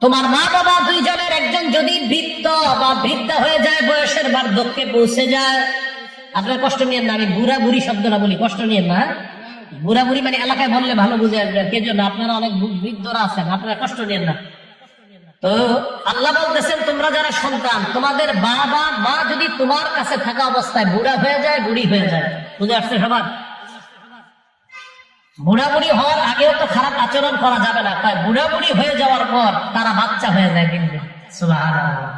তোমার মা বাবা দুইজনের একজন যদি বৃদ্ধ বা বৃদ্ধা হয়ে যায়, বয়সের বার্ধক্যে পৌঁছে যায়, আপনার কষ্ট নিয়েন না, আমি বুড়া বুড়ি শব্দটা বলি, কষ্ট নিয়েন না। বুড়া বুড়ি মানে এলাকায় বললে ভালো বুঝে আসবে, কে জন্য আপনারা অনেক বৃদ্ধরা আছেন, আপনারা কষ্ট নিয়েন না। তো আল্লাহ বলতেছেন, তোমরা যারা সন্তান, তোমাদের বাবা মা যদি তোমার কাছে থাকা অবস্থায় বুড়া হয়ে যায়, বুড়ি হয়ে যায়, বুঝে আসছে সবার? বুড়া বুড়ি হওয়ার আগেও তো খারাপ আচরণ করা যাবে না, তাই বুড়া বুড়ি হয়ে যাওয়ার পর তারা বাচ্চা হয়ে যায়। কিন্তু সুবহানাল্লাহ,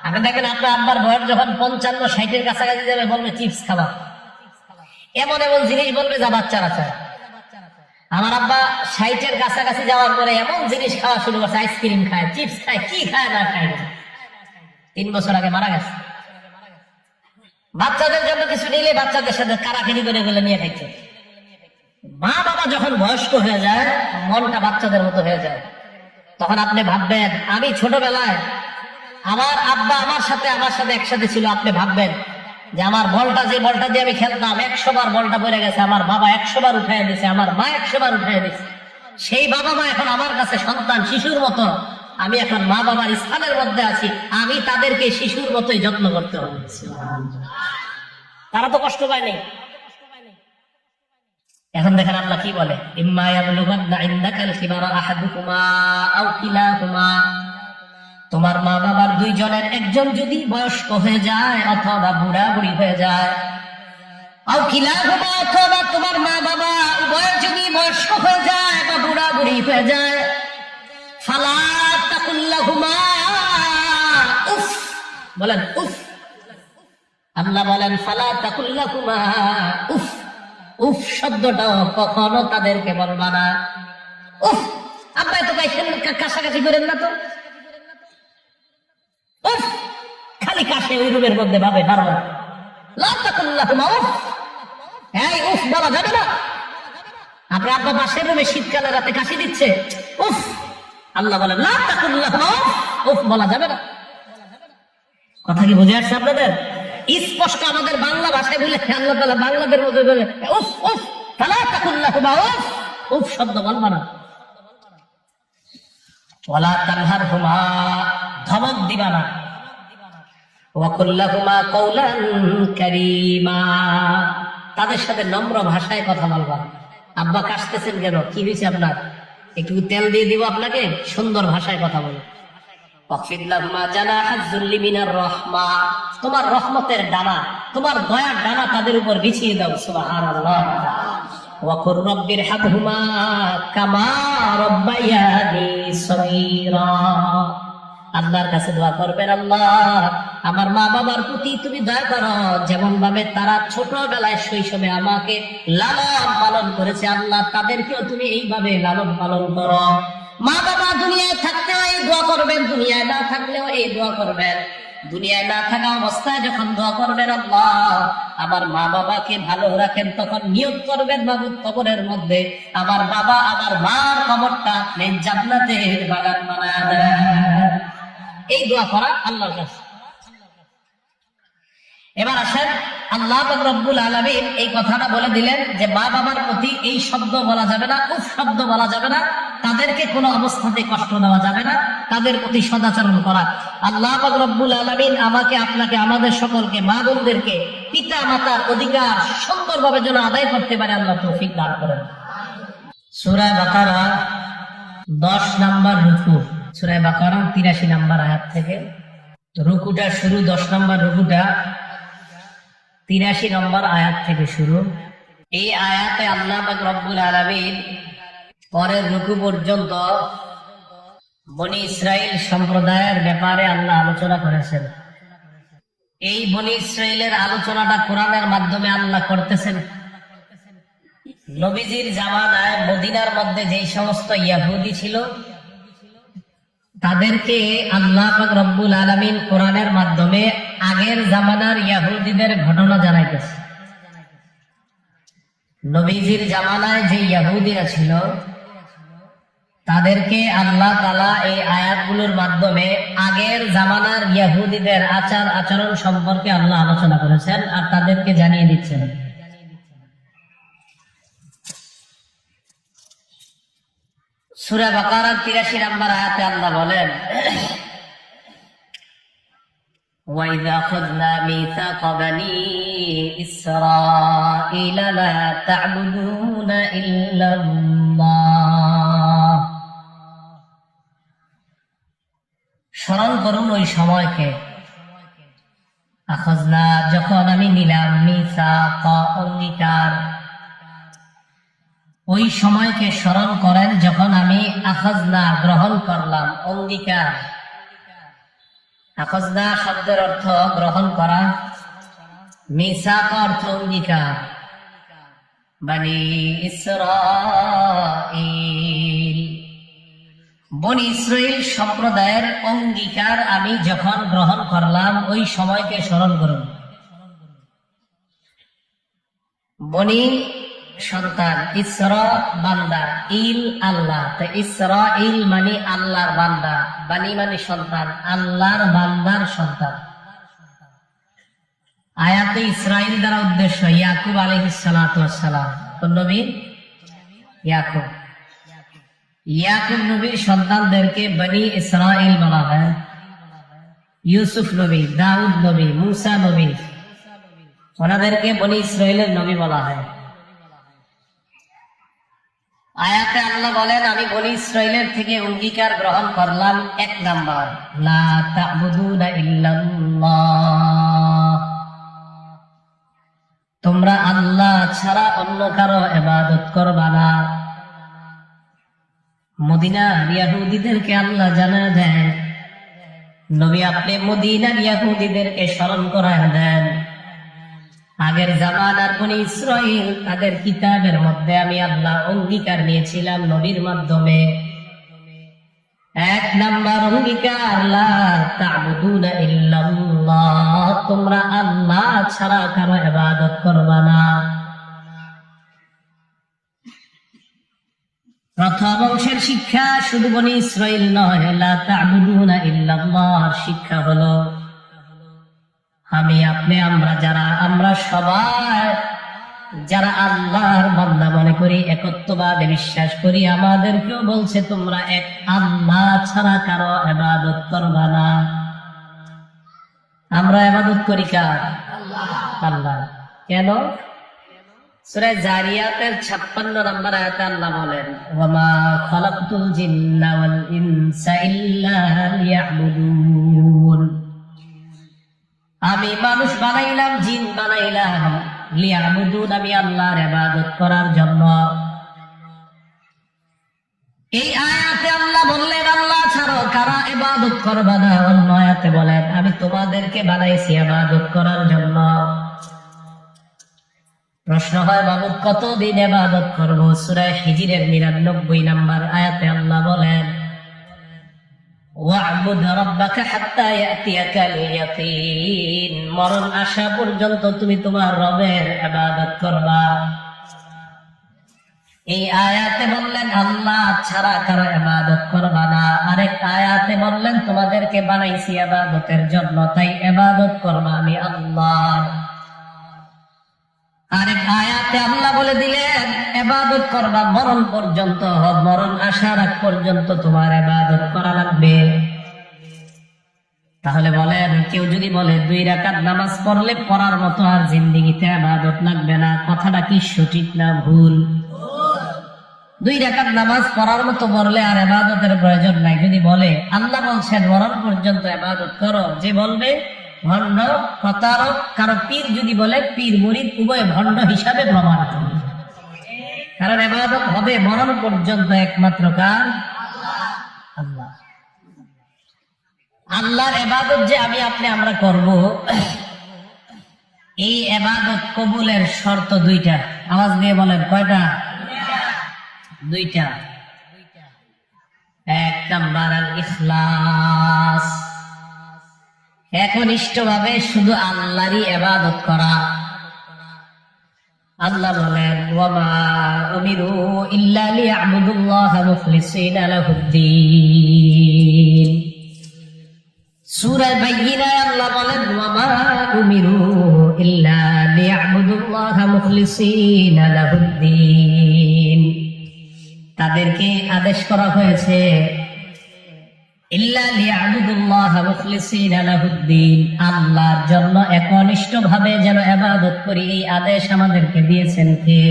আপনি দেখেন আপনার আব্বার বয়স যখন 55-60-এর কাছাকাছি যাবে, বলবে চিপস খাবা, এমন এমন জিনিস বলবে যা বাচ্চারা চায়। আমার আব্বা 60-এর কাছাকাছি যাওয়ার পরে এমন জিনিস খাওয়া শুরু করছে, আইসক্রিম খায়, চিপস খায়, কি খায় না খায়। 3 বছর আগে মারা গেছে। বাচ্চাদের জন্য কিছু নিলে বাচ্চাদের সাথে কারাকারি করে গেলে নিয়ে খাইছে। মা বাবা যখন বয়স্ক হয়ে যায়, মনটা বাচ্চাদের মতো হয়ে যায়। তখন আপনি ভাববেন, আমি ছোটবেলায় আমার আব্বা আমার সাথে একসাথে ছিল, আপনি ভাববেন যে আমার বলটা, যে বলটা দিয়ে আমি খেলতাম, 100 বার বলটা পড়ে গেছে, আমার বাবা 100 বার উঠাই দিয়েছে, আমার মা 100 বার উঠাই দিয়েছে। সেই বাবা মা এখন আমার কাছে সন্তান, শিশুর মতো। আমি এখন মা বাবার স্থানের মধ্যে আছি, আমি তাদেরকে শিশুর মতোই যত্ন করতে হবে। তারা তো কষ্ট পায়নি। এখন দেখেন আল্লাহ কি বলে, ইম্মা ইয়াবলুগান্না ইনদাকাল কিবারা আহাদুকুমা আও কিলাহুমা, তোমার মা বাবার দুইজনের একজন যদি বয়স্ক হয়ে যায় অথবা বুড়া বুড়ি হয়ে যায়, আও কিলাহুমা, অথবা তোমার মা বাবা উভয় যদি বয়স্ক হয়ে যায় বা বুড়া বুড়ি হয়ে যায়, ফালা তাকুল্লাহুমা উফ, বলেন উফ। আল্লাহ বলেন ফালা তাকুল্লাহুমা উফ, উফ শব্দটাও কখনো তাদেরকে বলবা না। উফ, আব্বা তো কাছাকাছি করেন না তো, উফ, খালি কাশে ওই রুমের মধ্যে ভাবে পারবো না। উফ, এই উফ বলা যাবে না। আপনার আব্বা পাশের রুমে শীতকালে রাতে কাশি দিচ্ছে, উফ, আল্লাহ বলেন লা তাকুল্লাহুমা উফ, উফ বলা যাবে না। কথা কি বুঝে আসছে আপনাদের? স্পষ্ট আমাদের বাংলা ভাষায় বলে আল্লাহ তাআলা বাংলাদের মধ্যে বলে উফ উফ, ফালা তাকুল্লাহুমা উফ, উফ শব্দ বলবা না। ওয়ালা তানহারহুমা, ধমক দিবা না। ওয়া কুল্লাহুমা কওলান কারীমা, তাদের সাথে নম্র ভাষায় কথা বলবা। আব্বা কাশতেছেন কেন, কি হয়েছে আপনার, একটু তেল দিয়ে দিব আপনাকে, সুন্দর ভাষায় কথা বলো। তোমার রহমতের ডানা, তোমার দয়ার ডানা তাদের উপর বিছিয়ে দাও। সুবহানাল্লাহ। ওয়া কুর রাব্বিরহামহুমা কামা রাব্বায়ানি সগীরা, আল্লাহর কাছে দোয়া করবেন, আল্লাহ আমার মা বাবার প্রতি তুমি দয়া করো, যেমন ভাবে তারা ছোটবেলায় শৈশবে আমাকে লালন পালন করেছে, আল্লাহ তাদেরকেও তুমি এইভাবে লালন পালন করো। মা বাবা দুনিয়ায় থাকতেও এই দোয়া করবেন, দুনিয়ায় না থাকলেও এই দোয়া করবেন। দুনিয়ায় না থাকা অবস্থায় যখন দোয়া করবেন, আল্লাহ আমার মা বাবাকে ভালো রাখেন, তখন নিয়ত করবেন মাবুদ কবরের মধ্যে আমার বাবা আমার মার কবরটা আপনি জান্নাতের বাগান বানায় দেন। এই দোয়া করা আল্লাহর কাছে। এবার আসেন, আল্লাহ রাব্বুল আলামিন এই কথাটা বলে দিলেন যে মা বাবার প্রতি এই শব্দ বলা যাবে না, উফ শব্দ বলা যাবে না, তাদেরকে কোনো অবস্থাতে কষ্ট দেওয়া যাবে না, তাদের প্রতি সদাচরণ করা। আল্লাহ রাব্বুল আলামিন আমাকে আপনাকে আমাদের সকলকে মা বোনদেরকে পিতা মাতার অধিকার সুন্দরভাবে যেন আদায় করতে পারে আল্লাহ তৌফিক দান করেন। সূরা বাকারা 10 নম্বর রুকু, সূরা বাকারা 83 নম্বর আয়াত থেকে রুকুটা শুরু, 10 নম্বর রুকুটা 83 নম্বর আয়াত থেকে শুরু। এই আয়াতে আল্লাহ পাক রব্বুল আলামিন পরের রুকু পর্যন্ত বনি ইসরাইল সম্প্রদায়ের ব্যাপারে আল্লাহ আলোচনা করেছেন। এই বনি ইসরাইলের আলোচনাটা কোরআনের মাধ্যমে আল্লাহ করতেছেন। নবীজির জামানায় মদিনার মধ্যে যেই সমস্ত ইহুদি ছিল, তাদেরকে আল্লাহ পাক রব্বুল আলামিন কোরআনের মাধ্যমে আগের জামানার ইহুদিদের ঘটনা জানাইতেছে। নবীজির জামানায় যে ইহুদিরা ছিল, তাদেরকে আল্লাহ তাআলা এই আয়াতগুলোর মাধ্যমে আগের জামানার ইহুদিদের আচার আচরণ সম্পর্কে আল্লাহ আলোচনা করেছেন আর তাদেরকে জানিয়ে দিচ্ছেন। সূরা বাকারার 83 নম্বর আয়াতে আল্লাহ বলেন, وَإِذْ أَخَذْنَا مِيثَاقَ بَنِي إِسْرَائِيلَ لَا تَعْبُدُونَ إِلَّا اللَّهَ। স্মরণ করুন ওই সময়কে, আখাযনা যখন আমি নিলাম, মিসাক অঙ্গীকার, ওই সময়কে স্মরণ করেন যখন আমি আখাযনা গ্রহণ করলাম, অঙ্গীকার। আখাযনা শব্দের অর্থ গ্রহণ করা, মিসাক অর্থ অঙ্গীকার। বনি ইসরাঈল, বনি ইসরাঈল সম্প্রদায়ের অঙ্গীকার আমি যখন গ্রহণ করলাম, ওই সময়কে স্মরণ করুন। বনি সন্তান, ইসরা বান্দা, ইল আল্লাহ, তো ইসরাঈল মানে আল্লাহর বান্দা, বানি মানে সন্তান, আল্লাহর বান্দার সন্তান। আয়াতে ইসরাঈল দ্বারা উদ্দেশ্য ইয়াকুব আলাইহিস সালাতু ওয়াস সালাম। কোন নবী? ইয়াকুব। ইয়াকুব নবীর সন্তানদেরকে বনি ইসরাঈল বলা হয়। ইউসুফ নবী, দাউদ নবী, মুসা নবী, ওনাদেরকে বনি ইসরাঈলের নবী বলা হয়। আয়াতে আল্লাহ বলেন, আমি বনি ইসরাঈলের থেকে অঙ্গীকার গ্রহণ করলাম। 1 নাম্বার, লা তা'বুদুনা ইল্লাল্লাহ, তোমরা আল্লাহ ছাড়া অন্য কারো ইবাদত করবা না। মদিনার ইহুদিদেরকে আল্লাহ জানা দেন, নবী আপনি মদিনার ইহুদিদেরকে স্মরণ করায় দেন, আগের জামানার বনি ইসরাঈল তাদের কিতাবের মধ্যে আমি আল্লাহ অঙ্গীকার নিয়েছিলাম নবীর মাধ্যমে। 1 নাম্বার অঙ্গীকার, লা তা'বুদুনা ইল্লাল্লাহ, তোমরা আল্লাহ ছাড়া কারো ইবাদত করবা না। প্রথম অংশের শিক্ষা শুধু বনি ইসরাঈল নয়, লা তা'বুদুনা ইল্লাল্লাহ শিক্ষা হলো আমি আপনি আমরা সবাই যারা আল্লাহর বান্দা মনে করি, একত্ববাদে বিশ্বাস করি, আমাদেরকেও বলছে তোমরা এক আল্লাহ ছাড়া কারো ইবাদত করবা না। আমরা ইবাদত করি কার? আল্লাহ। কেন? সূরা জারিয়াতের 56 নম্বর আয়াতে আল্লাহ বলেন, ওয়ামা খালাকতুল জিন্না ওয়াল ইনসা ইল্লা লিয়াবুদুন, আমি মানুষ বানাইলাম, জিন বানাইলাম, লিয়াবুদুন, আমি আল্লাহর ইবাদত করার জন্য। এই আয়াতে আল্লাহ বললেন আল্লাহ ছাড়া কারা ইবাদত করবে না। অন্য আয়াতে বলেন আমি তোমাদেরকে বানাইছি ইবাদত করার জন্য। প্রশ্ন হয় মাবুদ কতদিন ইবাদত করব? সূরা হিজরের 99 নম্বর আয়াতে আল্লাহ বলেন, ওয়া'বুদ রাব্বাকা হাত্তা ইয়াতিয়াকাল ইয়াকিন, মরণ আসা পর্যন্ত তুমি তোমার রবের ইবাদত করবা। এই আয়াতে বললেন আল্লাহ ছাড়া কারো ইবাদত করবা না। আরেক আয়াতে বললেন তোমাদেরকে বানাইছি ইবাদতের জন্য, তাই ইবাদত করবা আমি আল্লাহ। আরেক আয়াতে আল্লাহ বলে দিলেন ইবাদত করবা মরণ পর্যন্ত, মরণ আসার আগ পর্যন্ত তোমার ইবাদত করা লাগবে। তাহলে বলেন, কেউ যদি বলে 2 রাকাত নামাজ পড়লে পড়ার মতো আর জিন্দেগিতে ইবাদত লাগবে না, কথাটা কি সঠিক না ভুল? 2 রাকাত নামাজ পড়ার মতো পড়লে আর ইবাদতের প্রয়োজন নাই। যদি বলে আল্লাহ বলছেন মরণ পর্যন্ত ইবাদত করো, যে বলবে ভণ্ড, প্রতারক। কারণ পীর যদি বলে, পীর মুরিদ উভয় ভণ্ড হিসাবে প্রমাণিত, কারণ ইবাদত হবে মরণ পর্যন্ত একমাত্র কার? আল্লাহ। আল্লাহর ইবাদত যে আমি আপনি আমরা করব, এই ইবাদত কবুলের শর্ত 2টা। আওয়াজ দিয়ে বলেন কয়টা? 2টা। 1 নাম্বার আল ইখলাস, একনিষ্ঠভাবে শুধু আল্লাহরই ইবাদত করা। আল্লাহ বলেন, ওয়ামা উমিরু ইল্লা লিয়াবুদুল্লাহ মুখলিসিনা লাহুদ্দিন। সূরা বাইয়িনায় আল্লাহ বলেন, ওয়ামা উমিরু ইল্লা লিয়াবুদুল্লাহ মুখলিসিনা লাহুদ্দিন, তাদেরকে আদেশ করা হয়েছে ইল্লা লিয়াবুদুল্লাহ মুখলিসিনা লাহুদ্দিন, আল্লাহর জন্য একনিষ্ঠভাবে যেন ইবাদত করি, এই আদেশ আমাদেরকে দিয়েছেন কে?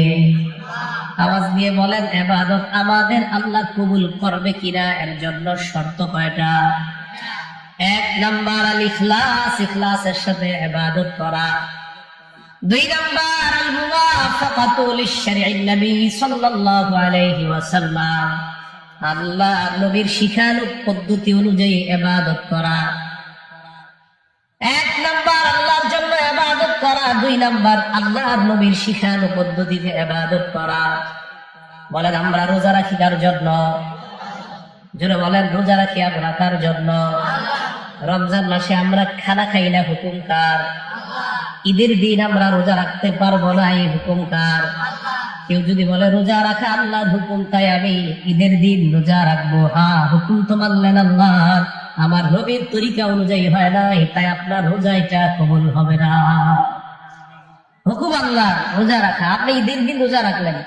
আওয়াজ দিয়ে বলেন, ইবাদত আমাদের আল্লাহ কবুল করবে কিনা এর জন্য শর্ত কয়টা? 1 নাম্বার আল ইখলাস, ইখলাসের সাথে ইবাদত করা। 2 নাম্বার আল মুওয়াফাকাতু লিশ-শারঈন নবী সাল্লাল্লাহু আলাইহি ওয়াসাল্লাম, আল্লাহ নবীর শিখানো পদ্ধতি অনুযায়ী ইবাদত করা। 1 নাম্বার আল্লাহর জন্য ইবাদত করা, 2 নাম্বার আল্লাহর নবীর শিখানো পদ্ধতিতে ইবাদত করা। বলেন আমরা রোজা রাখি কার জন্য? জোরে বলেন, রোজা রাখি আমরা কার জন্য? রমজান মাসে আমরা খানা খাই না, হুকুম কার? ঈদের দিন আমরা রোজা রাখতে পারবো না, এই হুকুম কার? কেউ যদি বলে রোজা রাখা আল্লাহর হুকুম, তাই আমি ঈদের দিন রোজা রাখবো, হ্যাঁ হুকুম তো মানলেন আল্লাহর, আমার নবীর তরিকা অনুযায়ী হয় নাই, তাই আপনার রোজা এটা কবুল হবে না। হুকুম আল্লাহর রোজা রাখা, আপনি ঈদের দিন রোজা রাখলেন,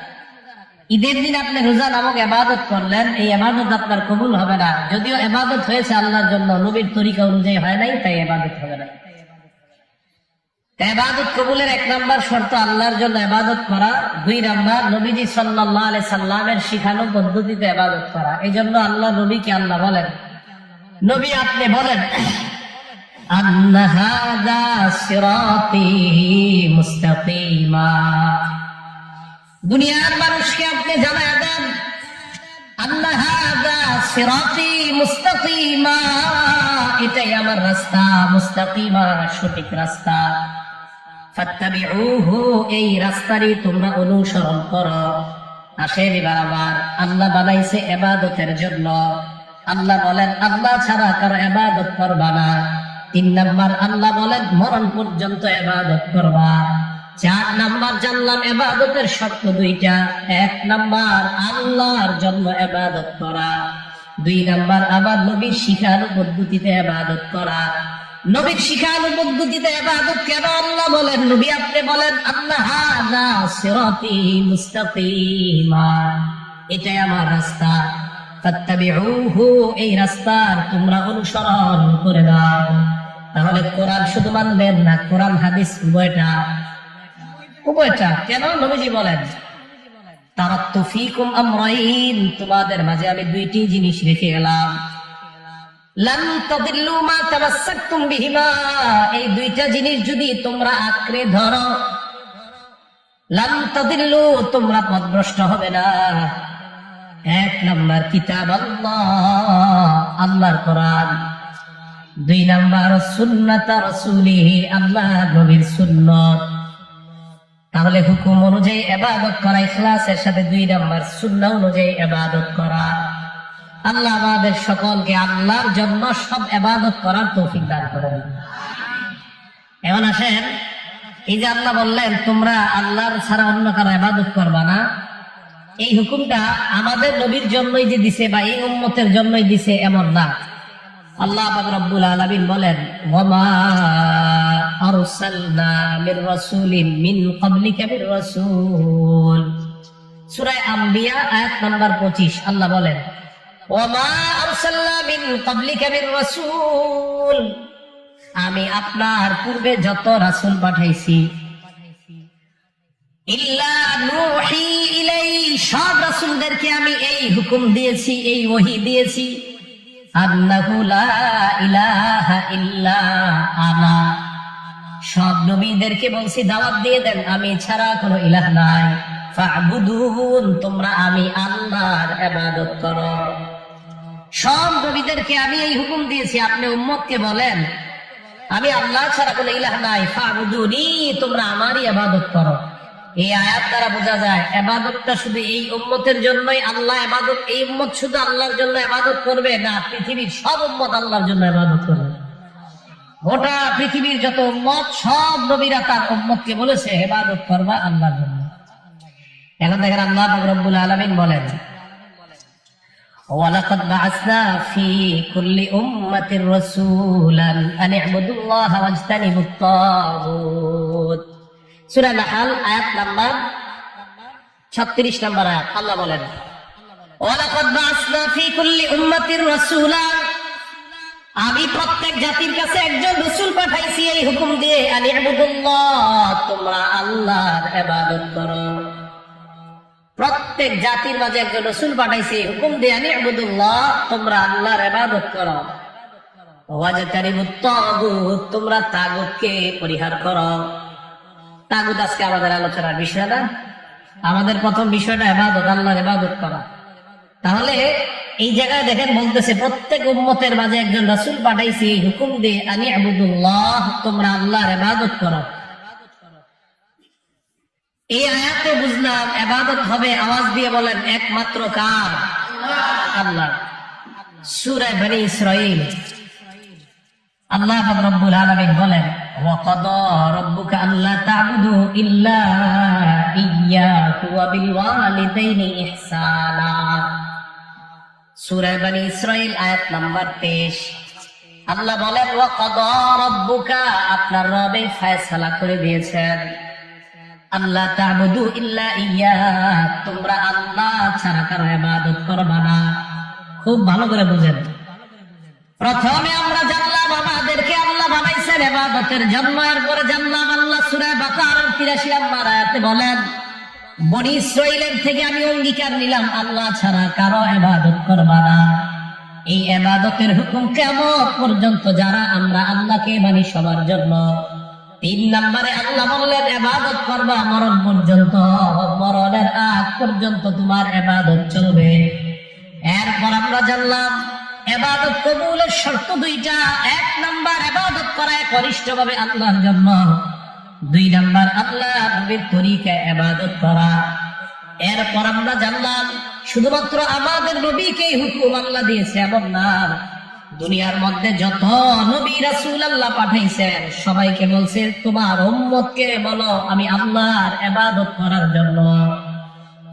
ঈদের দিন আপনি রোজা নামক ইবাদত করলেন, এই ইবাদত আপনার কবুল হবে না। যদিও ইবাদত হয়েছে আল্লাহর জন্য, নবীর তরিকা অনুযায়ী হয় নাই, তাই ইবাদত হবে না। ইবাদত কবুলের 1 নাম্বার শর্ত আল্লাহর জন্য ইবাদত করা, 2 নাম্বার নবীজি সাল্লাল্লাহু আলাইহি সাল্লামের শিখানো পদ্ধতিতে ইবাদত করা। এইজন্য আল্লাহ নবীকে আল্লাহ বলেন, নবী আপনি বলেন আন্না হাযা সিরাতী মুস্তাকিমা, দুনিয়ার মানুষকে আপনি জানায় দেন আন্না হাযা সিরাতী মুস্তাকিমা, এটাই আমার রাস্তা, মুস্তাকিমা সঠিক রাস্তা, ফাত্তাবিউহু, এই রাস্তারই তোমরা অনুসরণ করো। আসেন এবার আবার আল্লাহ বানাইছে ইবাদতের জন্য, আল্লাহ বলেন আল্লাহ ছাড়া কারো ইবাদত করবা না। 3 নাম্বার আল্লাহ বলেন মরণ পর্যন্ত ইবাদত করবা। 4 নাম্বার জানলাম ইবাদতের শর্ত 2টা। 1 নাম্বার আল্লাহর জন্য ইবাদত করা, 2 নাম্বার আবার নবীর শিখানো পদ্ধতিতে ইবাদত করা। নবীর শিখানো পদ্ধতিতে ইবাদত কেন? আল্লাহ বলেন, নবী আপনি বলেন আল্লাহ হাযা সিরাতী মুস্তাকিমা, এটাই আমার রাস্তা, ফাত্তাবিউহু, এই রাস্তার তোমরা অনুসরণ করে দাও। তাহলে কোরআন শুধু মানবেন না, কোরআন হাদিস উভয়টা, উভয়টা। কেন? নবীজি বলেন তারাক্তু ফীকুম আমরাইন, তোমাদের মাঝে আমি 2টি জিনিস রেখে গেলাম, লান তাদিল্লু মা তামাসসাকতুম বিহিমা, এই 2টা জিনিস যদি তোমরা আঁকড়ে ধরো, লান তাদিল্লু, তোমরা পথভ্রষ্ট হবে না। 1 নাম্বার কিতাব আল্লাহ, আল্লাহর কোরআন, 2 নাম্বার সুন্নাত রাসূলিহি, আল্লাহ নবীর সুন্নাত। তাহলে হুকুম অনুযায়ী ইবাদত করা, ইখলাসের সাথে 2 নাম্বার সুন্নাহ অনুযায়ী ইবাদত করা। আল্লাহ আমাদের সকলকে আল্লাহর জন্য সব ইবাদত করার তৌফিক দান করেন। এখন আসেন, এই যে আল্লাহ বললেন তোমরা আল্লাহর ছাড়া অন্য কারো ইবাদত করবা না, এই হুকুমটা আমাদের নবীর জন্যই যে দিছে বা এই উম্মতের জন্যই দিছে এমন না। আল্লাহ পাক রব্বুল আলামিন বলেন ওয়ামা আরসালনা মির রাসূলিন মিন ক্বাবলিকা মির রাসূল, সূরা আম্বিয়া আয়াত নাম্বার 25। আল্লাহ বলেন ওয়ামা আরসালনা মিন ক্বাবলিকা মির রাসূল, আমি আপনার পূর্বে যত রাসূল পাঠাইছি, ইল্লা নূহি ইলাইহি, সব রাসূলদেরকে আমি এই হুকুম দিয়েছি, এই ওহী দিয়েছি, আন্নাহু লা ইলাহা ইল্লা আনা, সব নবীদেরকে বলছি দাওয়াত দিয়ে দেন আমি ছাড়া কোনো ইলাহ নাই, ফা'বুদুন, তোমরা আমি আল্লাহর ইবাদত করো। সব নবীদেরকে আমি এই হুকুম দিয়েছি, আপনি উম্মতকে বলেন আমি আল্লাহ ছাড়া কোনো ইলাহ নাই, ফা'বুদুনি, তোমরা আমারই ইবাদত করো। এই আয়াত দ্বারা বোঝা যায় ইবাদতটা শুধু এই উম্মতের জন্যই, আল্লাহ ইবাদত, এই উম্মত শুধু আল্লাহর জন্য ইবাদত করবে না, পৃথিবীর সব উম্মত আল্লাহর জন্য ইবাদত করবে। গোটা পৃথিবীর যত উম্মত, সব নবীরা তার উম্মতকে বলেছে ইবাদত করবা আল্লাহর জন্য। এখন দেখেন আল্লাহ পাক রব্বুল আলামিন বলেন ওয়ালাকাদ বা'আসনা ফি কুল্লি উম্মাতির রাসূলান আন ই'বুদুল্লাহা ওয়াজতানিবুত তাগুত, সূরা নাহল আয়াত নাম্বার 36 নম্বর আয়াত। আল্লাহ বলেন ওয়ালাকাদ বা'আসনা ফী কুল্লি উম্মাতির রাসূলা, আমি প্রত্যেক জাতির কাছে একজন রাসূল পাঠাইছি এই হুকুম দিয়ে, আনি ইবুদুল্লাহ, তোমরা আল্লাহর ইবাদত করো। প্রত্যেক জাতির মাঝে একজন রাসূল পাঠাইছি হুকুম দিয়ে, আনি ইবুদুল্লাহ, তোমরা আল্লাহর ইবাদত করো। ওয়াজতানিবুত তাগুত, তোমরা তাগুতকে পরিহার করো। তাগুত আজকে আমাদের আলোচনার বিষয় না, আমাদের প্রথম বিষয়টা ইবাদত, আল্লাহর ইবাদত করা। তাহলে এই জায়গায় দেখেন বলতেছে প্রত্যেক উম্মতের মাঝে একজন রাসূল পাঠাইছি হুকুম দিয়ে, আনি ইবুদুল্লাহ, তোমরা আল্লাহর ইবাদত করো। এই আয়াতে বুঝলাম ইবাদত হবে, আওয়াজ দিয়ে বলেন, একমাত্র কার? আল্লাহ। সূরা বনী ইসরাঈল আল্লাহ রাব্বুল আলামিন বলেন, ওয়া কাদা রাব্বুকা আল্লা তা'বুদু ইল্লা ইয়্যাহু ওয়া বিল ওয়ালিদাইনি ইহসানা। সূরা বনী ইসরাঈল আয়াত নাম্বার 23। আল্লাহ বলেন, ওয়া কাদা রাব্বুকা, আপনার রব ফয়সালা করে দিয়েছেন, আল্লা তা'বুদু ইল্লা ইয়্যাহু, তোমরা আল্লাহ ছাড়া কারো ইবাদত করবে না। খুব ভালো করে বুঝেন। প্রথমে আমরা জানলাম আমাদেরকে আল্লাহ বানাইছেন ইবাদতের জন্য, এরপরে জানলাম আল্লাহ সূরা বাকারার 83 নম্বর আয়াতে বলেন, বনী ইসরাঈলের থেকে আমি অঙ্গীকার নিলাম আল্লাহ ছাড়া কারো ইবাদত করবা না। এই ইবাদতের হুকুম কিয়ামত পর্যন্ত যারা আমরা আল্লাহকে মানি সবার জন্য। 3 নম্বরে আল্লাহ বললেন ইবাদত করবা মরণ পর্যন্ত, মরণের আগ পর্যন্ত তোমার ইবাদত চলবে। এরপর আমরা জানলাম ইবাদত কবুলের শর্ত 2টা। 1 নাম্বার ইবাদত করা একনিষ্ঠভাবে আল্লাহর জন্য, 2 নাম্বার আল্লাহ নবীর তরিকায় ইবাদত করা। এরপর আমরা জানলাম শুধুমাত্র আমাদের নবীকেই হুকুম আল্লাহ দিয়েছে এমন না, দুনিয়ার মধ্যে যত নবী রাসূল আল্লাহ পাঠাইছেন সবাইকে বলছে তোমার উম্মতকে বলো আমি আল্লাহর ইবাদত করার জন্য।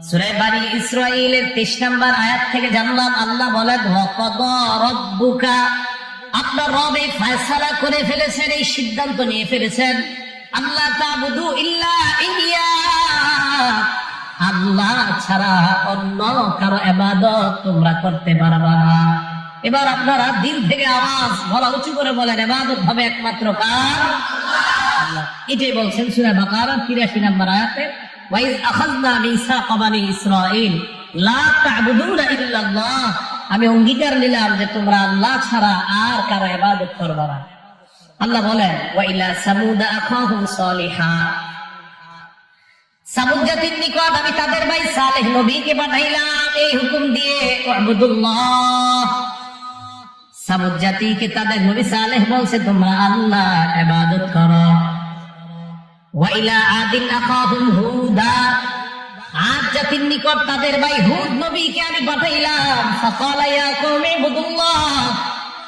সূরা বনী ইসরাঈলের 23 নম্বর আয়াত থেকে জানলাম আল্লাহ বলেন, ওয়া কাদা রাব্বুকা, আপনার রব এই ফয়সালা করে ফেলেছেন, এই সিদ্ধান্ত নিয়ে ফেলেছেন, আল্লাহ তা'বুদু ইল্লা ইয়্যাহু, আল্লাহ ছাড়া অন্য কারো ইবাদত তোমরা করতে পারবে না। এবার আপনারা দিল থেকে আওয়াজ বলা উঁচু করে বলেন, ইবাদত হবে একমাত্র কার? আল্লাহ। এটাই বলছেন সূরা বাকারা 83 নম্বর আয়াতে, ওয়াইজ আখাযনা মিসাকা বনী ইসরাঈল লা তা'বুদুনা ইল্লাল্লাহ, আমি অঙ্গীকার নিলাম যে তোমরা আল্লাহ ছাড়া আর কারো ইবাদত করবে না। আল্লাহ বলেন, ওয়া ইলা সামুদ আখাহুম সালিহা, সামুদ জাতির নিকট আমি তাদের ভাই সালেহ নবীকে পাঠাইলাম এই হুকুম দিয়ে, উবুদুল্লাহ। সামুদ জাতিকে তাদের নবী সালেহ বলছে তোমরা আল্লাহর ইবাদত করো। ওয়া ইলা আদিন আখাহুম হুদা, আদ জাতির নিকট তাদের ভাই হুদ নবীকে আমি পাঠাইলাম, ফাকালা ইয়া কওমি ইবুদুল্লাহ,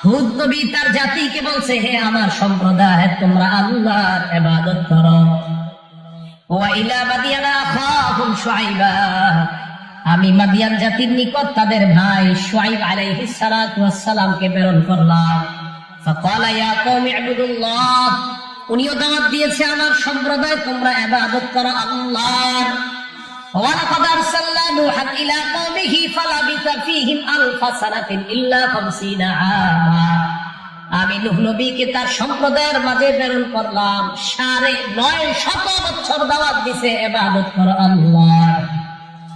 হুদ নবী তার জাতিকে বলছে হে আমার সম্প্রদায় তোমরা আল্লাহর ইবাদত করো। ওয়া ইলা মাদিয়ানা আখাহুম শুআইবা, আমি মাদিয়ান জাতির নিকট তাদের ভাই শুআইব আলাইহিস সালাতু ওয়াস সালামকে প্রেরণ করলাম, ফাকালা ইয়া কওমি ইবুদুল্লাহ, উনিও দাওয়াত দিয়েছে আমার সম্প্রদায় তোমরা ইবাদত করো আল্লাহর। ওয়া লাকাদ আরসালনা নূহান ইলা কওমিহি ফালাবিসা ফীহিম আলফা সানাতিন ইল্লা 50 আমা, আমি নূহ নবীকে তার সম্প্রদায়ের মাঝে প্রেরণ করলাম, 950 বছর দাওয়াত দিছে ইবাদত করো আল্লাহর।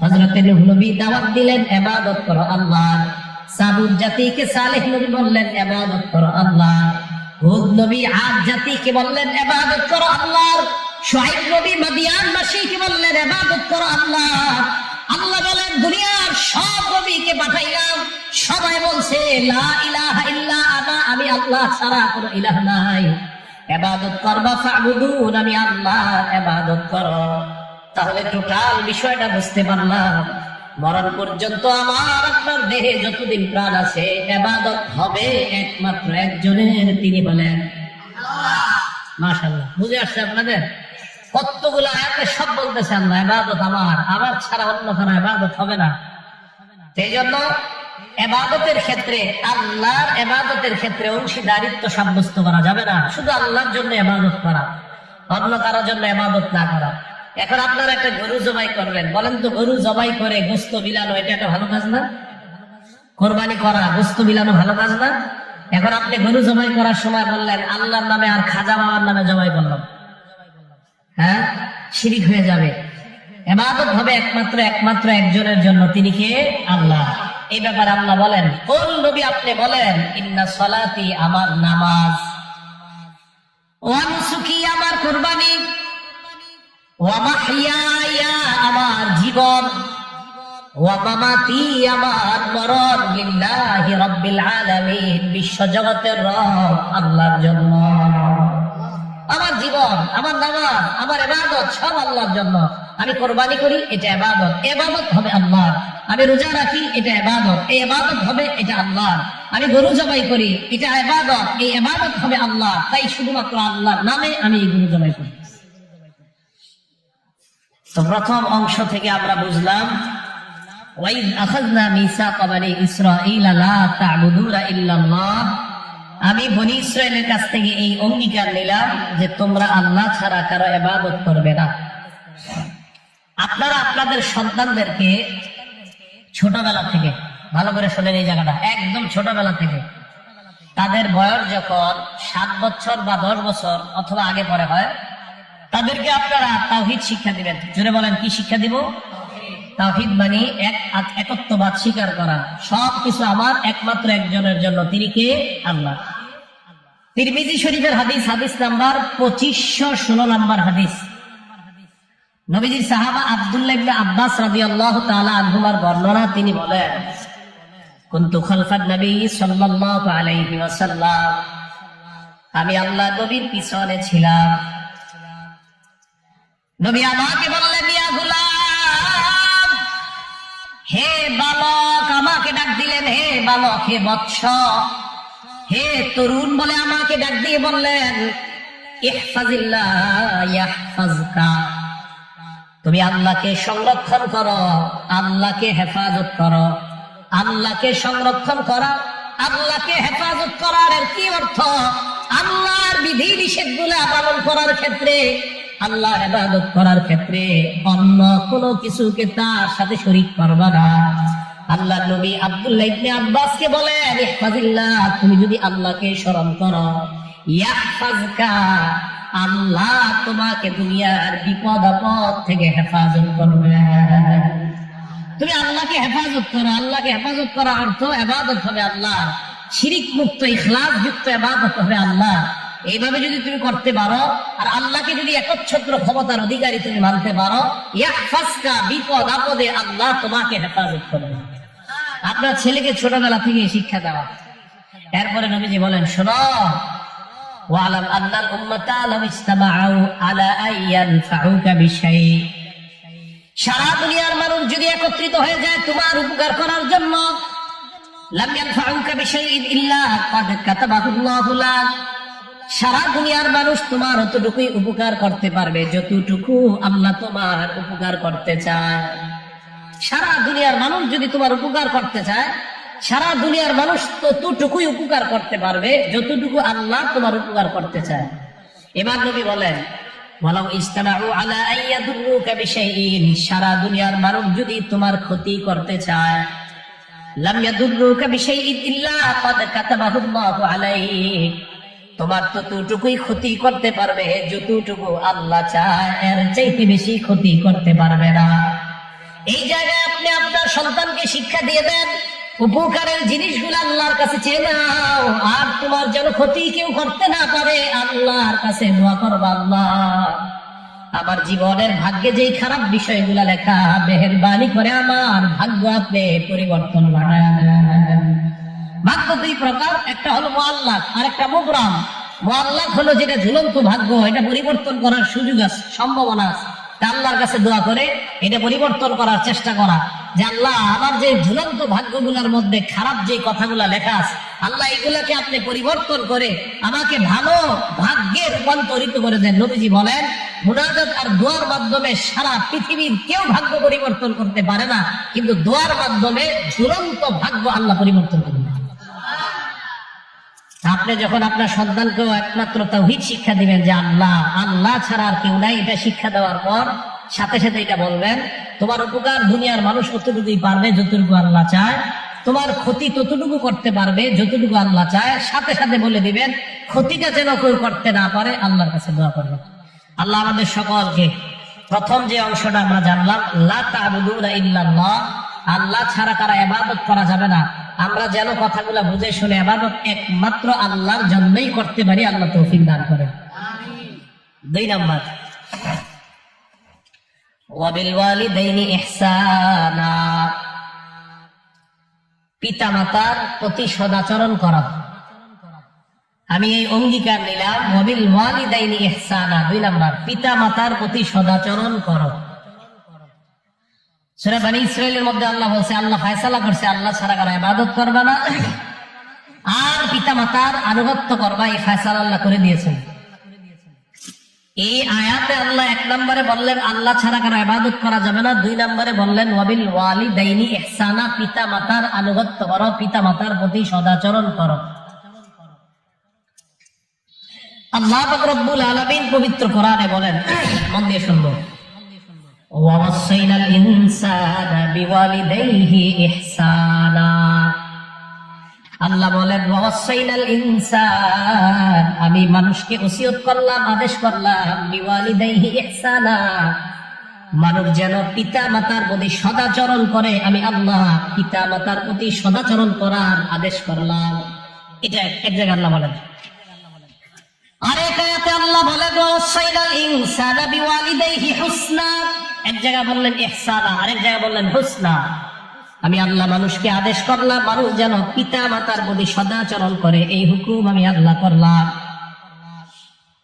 হযরত নূহ নবী দাওয়াত দিলেন ইবাদত করো আল্লাহর, সামুদ জাতিকে সালেহ নবী বললেন ইবাদত করো আল্লাহর, হুদ নবী আদ জাতিকে বললেন ইবাদত করো আল্লাহর, শুআইব নবী মাদিয়ানবাসীকে বললেন ইবাদত করো আল্লাহর। আল্লাহ বলেন দুনিয়ার সব নবীকে পাঠাইলাম, সবাই বলছে লা ইলাহা ইল্লা আনা, আমি আল্লাহ ছাড়া কোনো ইলাহ নাই, ইবাদত করবা ফা'বুদুন, আমি আল্লাহর ইবাদত করো। তাহলে টোটাল বিষয়টা বুঝতে পারলাম, মরণ পর্যন্ত আমার আপনার দেহে যতদিন প্রাণ আছে ইবাদত হবে একমাত্র একজনের, তিনি বলেন আল্লাহ। মাশাআল্লাহ, বুঝে আসছে আপনাদের? কতগুলো আয়াতে সব বলতেছে আল্লাহ ইবাদত আমার ছাড়া অন্য কারো ইবাদত হবে না। সেই জন্য ইবাদতের ক্ষেত্রে আল্লাহর ইবাদতের ক্ষেত্রে অংশীদারিত্ব সাব্যস্ত করা যাবে না, শুধু আল্লাহর জন্য ইবাদত করা, অন্য কারোর জন্য ইবাদত না করা। এখন আপনারা একটা গরু জবাই করবেন, বলেন তো গরু জবাই করে গোস্ত বিলানো এটা একটা ভালো কাজ না? কোরবানি করা গোস্ত বিলানো ভালো কাজ না? এখন আপনি গরু জবাই করার সময় বললেন আল্লাহর নামে আর খাজা বাবার নামে জবাই করলাম, হ্যাঁ, শিরিক হয়ে যাবে। ইবাদত হবে একমাত্র একজনের জন্য, তিনি কে? আল্লাহ। এই ব্যাপারে আল্লাহ বলেন, কোন নবী আপনি বলেন ইন্না সলাতি আমার নামাজ, ওয়া নুসুকি আমার কুরবানি, ওয়া মাহইয়ায়া আমার জীবন, ওয়া মামাতি আমার মরণ লিল্লাহি রাব্বিল আলামিন বিশ্ব জগতের রব আল্লাহর জন্য। আমার জীবন, আমার নামাজ, আমার ইবাদত সব আল্লাহর জন্য। আমি কোরবানি করি, এটা ইবাদত, ইবাদত হবে আল্লাহর। আমি রোজা রাখি, এটা ইবাদত, এই ইবাদত হবে এটা আল্লাহর। আমি গরু জবাই করি, এটা ইবাদত, এই ইবাদত হবে আল্লাহ। তাই শুধুমাত্র আল্লাহর নামে আমি এই গরু জবাই করি। তো প্রথম অংশ থেকে আমরা বুঝলাম ওয়াইদ আখাযনা মিসাকা বনি ইসরাঈল লা তা'বুদুনা ইল্লাল্লাহ, আমি বনি ইসরায়েলের কাছ থেকে এই অঙ্গীকার নিলাম যে তোমরা আল্লাহ ছাড়া কারো ইবাদত করবে না। আপনারা আপনাদের সন্তানদেরকে ছোটবেলা থেকে, ভালো করে শোনেন এই জায়গাটা, একদম ছোটবেলা থেকে তাদের বয়স যখন 7 বছর বা 10 বছর অথবা আগে পরে হয়, তাদেরকে আপনারা তাওহীদ শিক্ষা দিবেন। জোরে বলেন, কি শিক্ষা দিব? তাওহীদ মানে একত্ববাদ স্বীকার করা, সবকিছু আমার একমাত্র একজনের জন্য, তিনি কে? আল্লাহ। তিরমিজি শরীফের হাদিস, হাদিস নাম্বার 2516 নাম্বার হাদিস। নবীজির সাহাবা আব্দুল্লাহ ইবনে আব্বাস রাদিয়াল্লাহু তাআলা আনহুমার বর্ণনা, তিনি বলেন কুনতু খালফান নবী সাল্লাল্লাহু আলাইহি ওয়াসাল্লাম, আমি আল্লাহ নবীর পিছনে ছিলাম। নবী আমাকে বললেন ইয়া গোলাম, হে বালক, আমাকে ডাক দিলেন হে বালক, হে বৎস, হে তরুণ বলে আমাকে ডাক দিয়ে বললেন ইহফাজিল্লাহ ইয়াহফাজকা, তুমি আল্লাহকে সংরক্ষণ করো, আল্লাহকে হেফাজত করো। আল্লাহকে সংরক্ষণ করা, আল্লাহকে হেফাজত করার এর কি অর্থ? আল্লাহর বিধি নিষেধ গুলা পালন করার ক্ষেত্রে, আল্লাহর ইবাদত করার ক্ষেত্রে অন্য কোনো কিছুকে তার সাথে শরীক করবা না। আল্লাহ নবী আব্দুল্লাহ ইবনে আব্বাসকে বলেন ইহফাজিল্লাহ, তুমি যদি আল্লাহকে স্মরণ করো, ইয়াহফাজকা, আল্লাহ তোমাকে দুনিয়ার বিপদ আপদ থেকে হেফাজত করবে। তুমি আল্লাহকে হেফাজত করো। আল্লাহকে হেফাজত করা অর্থ ইবাদত হবে আল্লাহ, শিরিক মুক্ত ইখলাস যুক্ত ইবাদত হবে আল্লাহ। এইভাবে যদি তুমি করতে পারো আর আল্লাহকে যদি একচ্ছত্র ক্ষমতার অধিকারী তুমি মানতে পারো, ইয়াহফাজকা, বিপদ আপদে আল্লাহ তোমাকে হেফাজত করবে। আপনার ছেলেকে ছোটবেলা থেকে শিক্ষা দেওয়া। এরপরে নবীজি বলেন, শোনো, ওয়ালাম আন্নাল উম্মাতা লাম ইজতামাউ আলা আইয়ানফাউকা বিশাই, সারা দুনিয়ার মানুষ যদি একত্রিত হয়ে যায় তোমার উপকার করার জন্য, লাম ইয়ানফাউকা বিশাইইন ইল্লা ক্বাদ কাতাবাহুল্লাহু লাক, সারা দুনিয়ার মানুষ তোমার অতটুকুই উপকার করতে পারবে যতটুকু আল্লাহ তোমার উপকার করতে চায়। সারা দুনিয়ার মানুষ যদি তোমার উপকার করতে চায়, সারা দুনিয়ার মানুষ ততটুকুই উপকার করতে পারবে যতটুকু আল্লাহ তোমার উপকার করতে চায়। এবার নবী বলেন, ওয়ালাউ ইজতামাউ আলা আইয়াদুররুকা বিশাইইন, সারা দুনিয়ার মানুষ যদি তোমার ক্ষতি করতে চায়, লাম ইয়াদুররুকা বিশাইইন ইল্লা ক্বাদ কাতাবাহুল্লাহু আলাইক, তোমার ততটুকুই ক্ষতি করতে পারবে যতটুকু আল্লাহ চায়, এর চাইতে বেশি ক্ষতি করতে পারবে না। এই জায়গায় আপনি আপনার সন্তানকে শিক্ষা দিয়ে দেন, উপকারের জিনিসগুলো আল্লাহর কাছে চেয়ে নাও, আর তোমার যেন ক্ষতি কেউ করতে না পারে আল্লাহর কাছে দোয়া করবা, আল্লাহ আমার জীবনের ভাগ্যে যেই খারাপ বিষয়গুলা লেখা, মেহেরবানি করে আমার ভাগ্য আপনি পরিবর্তন ঘটায় দেন। ভাগ্য দুই প্রকার, একটা হলো মুআল্লাক আর একটা মুবরাম। মুআল্লাক হলো যেটা ঝুলন্ত ভাগ্য, এটা পরিবর্তন করার সুযোগ আছে, সম্ভাবনা আছে। আল্লাহর কাছে দোয়া করে এটা পরিবর্তন করার চেষ্টা করা, যে আল্লাহ আমার যে ঝুলন্ত ভাগ্যগুলোর মধ্যে খারাপ যে কথাগুলা লেখা আছে, আল্লাহ এগুলাকে আপনি পরিবর্তন করে আমাকে ভালো ভাগ্যে রূপান্তরিত করে দেন। নবীজি বলেন, মুনাজাত আর দোয়ার মাধ্যমে সারা পৃথিবীর কেউ ভাগ্য পরিবর্তন করতে পারে না, কিন্তু দোয়ার মাধ্যমে ঝুলন্ত ভাগ্য আল্লাহ পরিবর্তন করবেন। আপনি যখন আপনার সন্তানকেও একমাত্র তাওহীদ শিক্ষা দিবেন যে আল্লাহ, আল্লাহ ছাড়া আর কেউ নাই, এটা শিক্ষা দেওয়ার পর সাথে সাথে এটা বলবেন, তোমার উপকার দুনিয়ার মানুষ অতটুকুই পারবে যতটুকু আল্লাহ চায়, তোমার ক্ষতি ততটুকু করতে পারবে যতটুকু আল্লাহ চায়। সাথে সাথে বলে দিবেন ক্ষতিটা যেন কেউ করতে না পারে, আল্লাহর কাছে দোয়া করবেন। আল্লাহ আমাদের সকলকে প্রথম যে অংশটা আমরা জানলাম, লা তা'বুদুনা ইল্লাল্লাহ, আল্লাহ ছাড়া কারা ইবাদত করা যাবে না, আমরা যেন কথাগুলো বুঝে শুনে ইবাদত একমাত্র আল্লাহর জন্যই করতে পারি। আল্লাহ তৌফিক দান করেন। 2 নাম্বার, ওয়াবিল ওয়ালিদাইনি ইহসানা, পিতা মাতার প্রতি সদাচরণ করা। আমি এই অঙ্গীকার নিলাম, ওয়াবিল ওয়ালিদাইনি ইহসানা, 2 নাম্বার, পিতা মাতার প্রতি সদাচরণ করো। সূরা বনী ইসরাঈলের মধ্যে আল্লাহ বলছে, আল্লাহ ফয়সালা করছে আল্লাহ ছাড়া কারো ইবাদত করবে না আর পিতা মাতার আনুগত্য করবা, এই ফয়সালা আল্লাহ করে দিয়েছেন। এই আয়াতে আল্লাহ 1 নম্বরে বললেন আল্লাহ ছাড়া কারো ইবাদত করা যাবে না, 2 নম্বরে বললেন ওয়াবিল ওয়ালিদাইনি ইহসানা, পিতা মাতার আনুগত্য করো, পিতা মাতার প্রতি সদাচরণ করো। আল্লাহ পাক রব্বুল আলামিন পবিত্র কোরআনে বলেন, মন দিয়ে শুনবো, ওয়াসাইনাল ইনসানা বিওয়ালিদাইহি ইহসানা। আল্লাহ বলেন ওয়াসাইনাল ইনসান, আমি মানুষকে ওসিয়ত করলাম, আদেশ করলাম, বিওয়ালিদাইহি ইহসানা, মানুষ যেন পিতা মাতার প্রতি সদাচরণ করে। আমি আল্লাহ পিতা মাতার প্রতি সদাচরণ করার আদেশ করলাম। এটা এক জায়গায় আল্লাহ বলেন। আরেক আয়াতে আল্লাহ বলেন ওয়াসাইনাল ইনসানা বিওয়ালিদাইহি হুসনা, এক জায়গায় বললেন ইহসানা, আরেক জায়গায় বললেন হুসনা। আমি আল্লাহ মানুষকে আদেশ করলাম মানুষ যেন পিতা মাতার প্রতি সদাচরণ করে, এই হুকুম আমি আল্লাহ করলাম।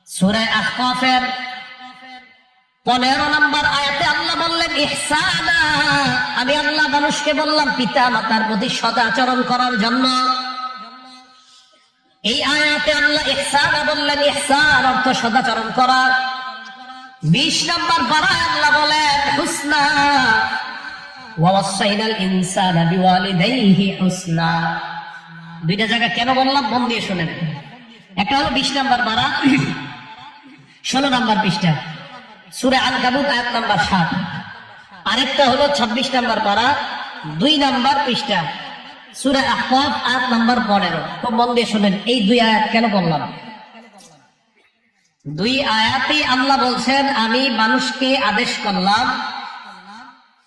সূরা আহকাফের 15 নম্বর আয়াতে আল্লাহ বললেন ইহসানা, আমি আল্লাহ মানুষকে বললাম পিতা মাতার প্রতি সদাচরণ করার জন্য। এই আয়াতে আল্লাহ ইহসানা বললেন, ইহসান অর্থ সদাচরণ করা। 20 নম্বর পারায় আল্লাহ বলেন হুসনা, ওয়াসাইনাল ইনসানা বিওয়ালিদাইহি হুসনা। 2টা জায়গা কেন বললাম মন দিয়ে শুনেন। একটা হলো 20 নম্বর পারা 16 নম্বর পৃষ্ঠা সূরা আনকাবুত আয়াত নাম্বার 7, আরেকটা হলো 26 নম্বর পারা 2 নম্বর পৃষ্ঠা সূরা আহকাফ আয়াত নাম্বার 15। খুব মন দিয়ে শুনেন, এই 2 আয়াত কেন বললাম। 2 আয়াতে আল্লাহ বলছেন আমি মানুষকে আদেশ করলাম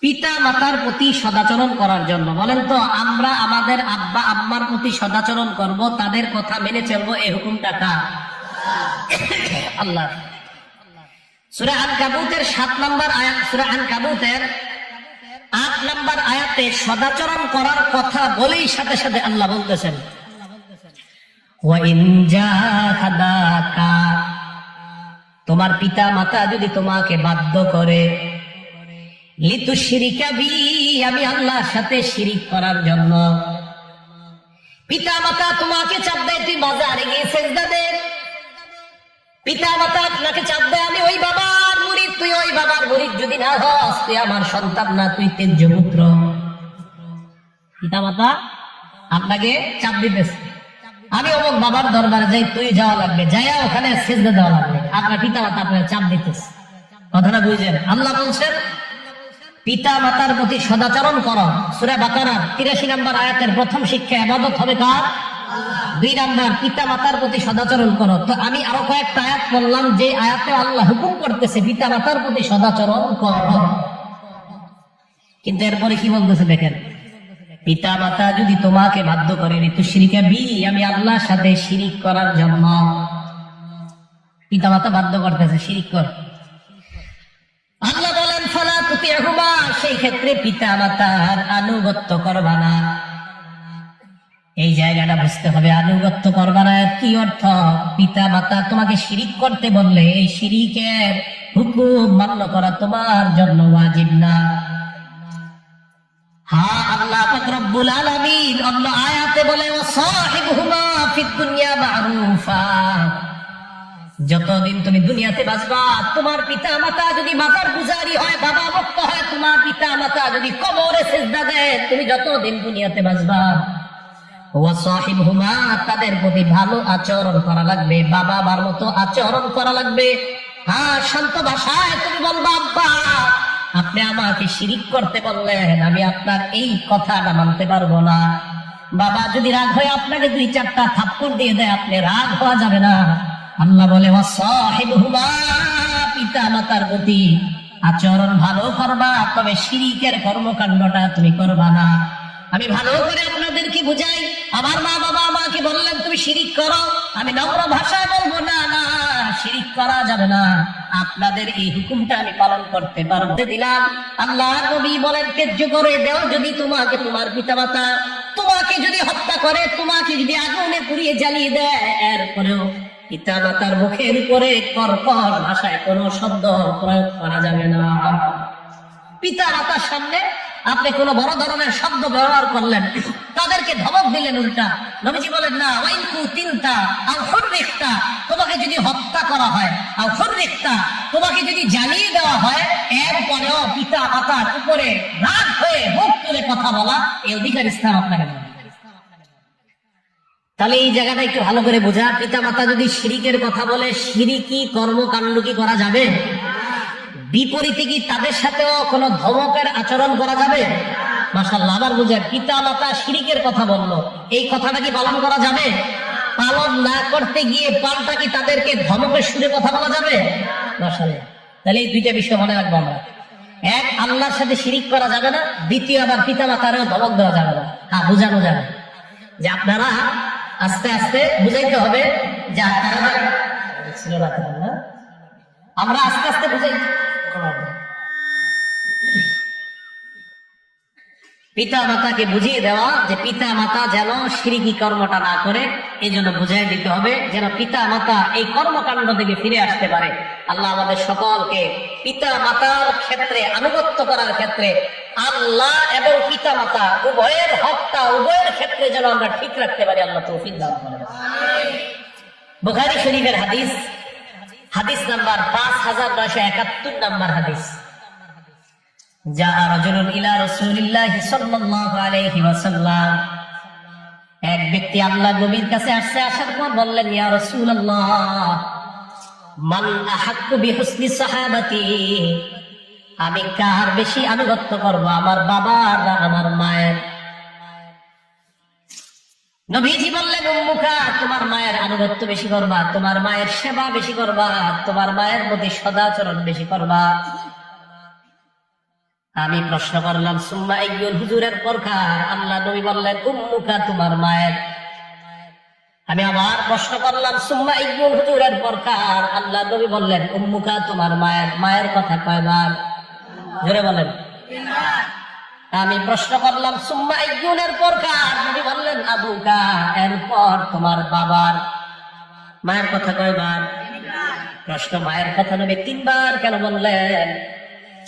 পিতা মাতার প্রতি সদাচরণ করার জন্য। বলেন তো আমরা আমাদের আব্বা আম্মার প্রতি সদাচরণ করব, তাদের কথা মেনে চলবো, এই হুকুমটা কার? আল্লাহ। সূরা আনকাবুতের 7 নম্বর আয়াত, সূরা আনকাবুতের 8 নম্বর আয়াতে সদাচরণ করার কথা বলেই সাথে সাথে আল্লাহ বলতেছেন ওয়া ইন জাহাদাকা, তোমার পিতা মাতা যদি তোমাকে বাধ্য করে, লিতুশরিকা বি, আমি আল্লাহর সাথে শিরিক করার জন্য। পিতা মাতা তোমাকে চাপ দেয় তুই বাজারে গিয়ে সেজদা দে, পিতা মাতা আপনাকে চাপ দেয় আমি ওই বাবার মুরিদ, তুই ওই বাবার মুরিদ যদি না হস তুই আমার সন্তান না, তুই ত্যায্য পুত্র। পিতা মাতা আপনাকে চাপ দিতেছে, আমি অমুক বাবার দরবারে যাই, তুই যাওয়া লাগবে, যাইয়া ওখানে সেজদা দেওয়া লাগবে। আপনার পিতা মাতা আপনাকে চাপ দিতেছে, কথাটা বুঝছেন? আল্লাহ বলছেন পিতা মাতার প্রতি সদাচরণ করো। সূরা বাকারার 83 নম্বর আয়াতের প্রথম শিক্ষা ইবাদত হবে কার? 2 নম্বর পিতা মাতার প্রতি সদাচরণ করো। তো আমি আরো কয়েকটা আয়াত বললাম যে আয়াতে আল্লাহ হুকুম করতেছে পিতা মাতার প্রতি সদাচরণ করো, কিন্তু এরপরে কি বলতেছে দেখেন, পিতা মাতা যদি তোমাকে বাধ্য করে লিতুশরিকা বি, আমি আল্লাহর সাথে শিরিক করার জন্য। পিতা মাতা বাধ্য করতেছে শিরিক কর, আল্লাহ বলেন ফালা তুতিহুমা, সেই ক্ষেত্রে পিতা মাতার আনুগত্য করবা না। এই জায়গাটা বুঝতে হবে, আনুগত্য করবা না কি অর্থ? পিতা মাতা তোমাকে শিরিক করতে বললে এই শিরিকের হুকুম মান্য করা তোমার জন্য ওয়াজিব না। হ্যাঁ, আল্লাহ পাক রব্বুল আলামিন অন্য আয়াতে বলে ওয়াসাহিবহুমা ফিদ দুনিয়া মারুফা, যতদিন তুমি দুনিয়াতে বাঁচবা তোমার পিতা মাতা যদি মাজার পূজারি হয়, বাবা ভক্ত হয়, তোমার পিতা মাতা যদি কবরে সিজদা দেয়, তুমি যতদিন দুনিয়াতে বাঁচবা ওয়াসাহিবহুমা, তাদের প্রতি ভালো আচরণ করা লাগবে, বাবা মার মতো আচরণ করা লাগবে। হ্যাঁ, শান্ত ভাষায় তুমি বলবা, আব্বা আপনি আমাকে শিরিক করতে বললেন, আমি আপনার এই কথাটা মানতে পারবো না। বাবা যদি রাগ হয় আপনাকে 2-4টা থাপ্পড় দিয়ে দেয়, আপনি রাগ হওয়া যাবে না। আল্লাহ বলে ওয়াসাহিবহুমা, পিতা মাতার প্রতি আচরণ ভালো করবা, তবে শিরিকের কর্মকাণ্ডটা তুমি করবা না। আমি ভালো করে আপনাদেরকে বুঝাই, আমার মা বাবা আমাকে বললেন তুমি শিরিক করো, আমি নম্র ভাষায় বলবো না, না শিরিক করা যাবে না, আপনাদের এই হুকুমটা আমি পালন করতে পারবো দিলাম। আল্লাহ নবী বলেন ত্যায্য করে দেও যদি তোমাকে তোমার পিতামাতা তোমাকে যদি হত্যা করে, তোমাকে যদি আগুনে পুড়িয়ে জ্বালিয়ে দেয়, এরপরেও পিতা মাতার মুখের উপরে কর্কশ ভাষায় কোনো শব্দ প্রয়োগ করা যাবে না। পিতা মাতার সামনে আপনি কোন বড় ধরনের শব্দ ব্যবহার করলেন, তাদেরকে ধমক দিলেন উল্টা, নবীজি বলেন না, ওয়াইনকু তিনটা আও হুররিকতা, তোমাকে যদি হত্যা করা হয়, আও হুররিকতা, তোমাকে যদি জ্বালিয়ে দেওয়া হয়, এরপরেও পিতা মাতার উপরে রাগ হয়ে মুখ তুলে কথা বলা, এই অধিকার ইসলাম আপনাকে দেয়। তাহলে এই জায়গাটা একটু ভালো করে বোঝা, পিতা মাতা যদি শিরিকের কথা বলে, শিরিকি কর্মকাণ্ড কি করা যাবে? বিপরীতে কি তাদের সাথেও কোনো ধমকের আচরণ করা যাবে? মাশাআল্লাহ, আবার বুঝেন, পিতা মাতা শিরিকের কথা বললো, এই কথাটা কি পালন করা যাবে? পালন না করতে গিয়ে পাল্টা কি তাদেরকে ধমকের সুরে কথা বলা যাবে? মাশাআল্লাহ, তাহলে এই দুইটা বিষয় মনে রাখবো আমরা। এক, আল্লাহর সাথে শিরিক করা যাবে না। দ্বিতীয়, আবার পিতা মাতারও ধমক দেওয়া যাবে না। হ্যাঁ, বোঝানো যাবে যে আপনারা আস্তে আস্তে বুঝাইতে হবে যে আপনারা, আমরা আস্তে আস্তে বুঝাই, পিতা মাতাকে বুঝিয়ে দেওয়া যে পিতা মাতা যেন শিরকি কর্মটা না করে, এই জন্য বুঝাই দিতে হবে যেন পিতা মাতা এই কর্মকাণ্ড থেকে ফিরে আসতে পারে। আল্লাহ আমাদের সকলকে পিতা মাতার ক্ষেত্রে আনুগত্য করার ক্ষেত্রে আল্লাহ এবং পিতা মাতা উভয়ের হকটা উভয়ের ক্ষেত্রে যেন আমরা ঠিক রাখতে পারি, আল্লাহ তৌফিক দান করেন। বুখারী শরীফের হাদিস, হাদিস নাম্বার 5971 নাম্বার হাদিস। যা রাজুলুন ইলা রাসূলিল্লাহি সাল্লাল্লাহু আলাইহি ওয়াসাল্লাম, এক ব্যক্তি আল্লাহ নবীর কাছে আসছে, আসার পর বললেন, ইয়া রাসূলুল্লাহ, মান আহাক্কু বিহুসনি সাহাবাতি, আমি কার বেশি আনুগত্য করব, আমার বাবার না আমার মায়ের? নবীজি বললেন, উম্মুকা, তোমার মায়ের আনুগত্য বেশি করবা, তোমার মায়ের সেবা বেশি করবা, তোমার মায়ের প্রতি সদাচরণ বেশি করবা। আমি প্রশ্ন করলাম, সুম্মা আইয়ুল, হুজুরের পরকার? আল্লাহ নবী বললেন, উম্মুকা, তোমার মায়ের। আমি আবার প্রশ্ন করলাম, সুম্মা আইয়ুল, হুজুরের পরকার? আল্লাহ নবী বললেন, উম্মুকা, তোমার মায়ের। মায়ের কথা কয়বার? জোরে বলেন। আমি প্রশ্ন করলাম, সুম্মা আইয়ুলের পরকার? নবী বললেন, আবুকা, এরপর তোমার বাবার। মায়ের কথা কয়বার? প্রশ্ন, মায়ের কথা নবী 3বার কেন বললেন?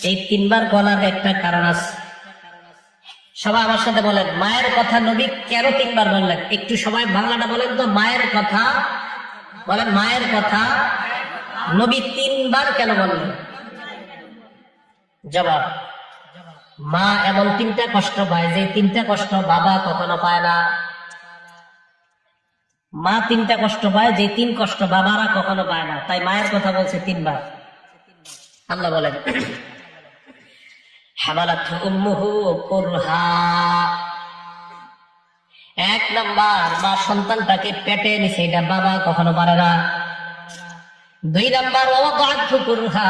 এই 3বার বলার একটা কারণ আছে। সবাই আমার সাথে বলেন, মায়ের কথা নবী কেন 3বার বললেন? একটু সবাই বাংলাটা বলেন তো, মায়ের কথা বলেন, মায়ের কথা নবী 3বার কেন বললেন? জবাব, মা এমন 3টা কষ্ট পায় যে 3টা কষ্ট বাবা কখনো পায় না। মা 3টা কষ্ট পায় যে 3 কষ্ট বাবারা কখনো পায় না, তাই মায়ের কথা বলছে 3বার। আল্লাহ বলেন, হামালাতহু উম্মুহু কুরহা, 1 নাম্বার, মা সন্তানটাকে পেটে নিছে, এটা বাবা কখনো পারে না। 2 নাম্বার, ওয়াদাআতহু কুরহা,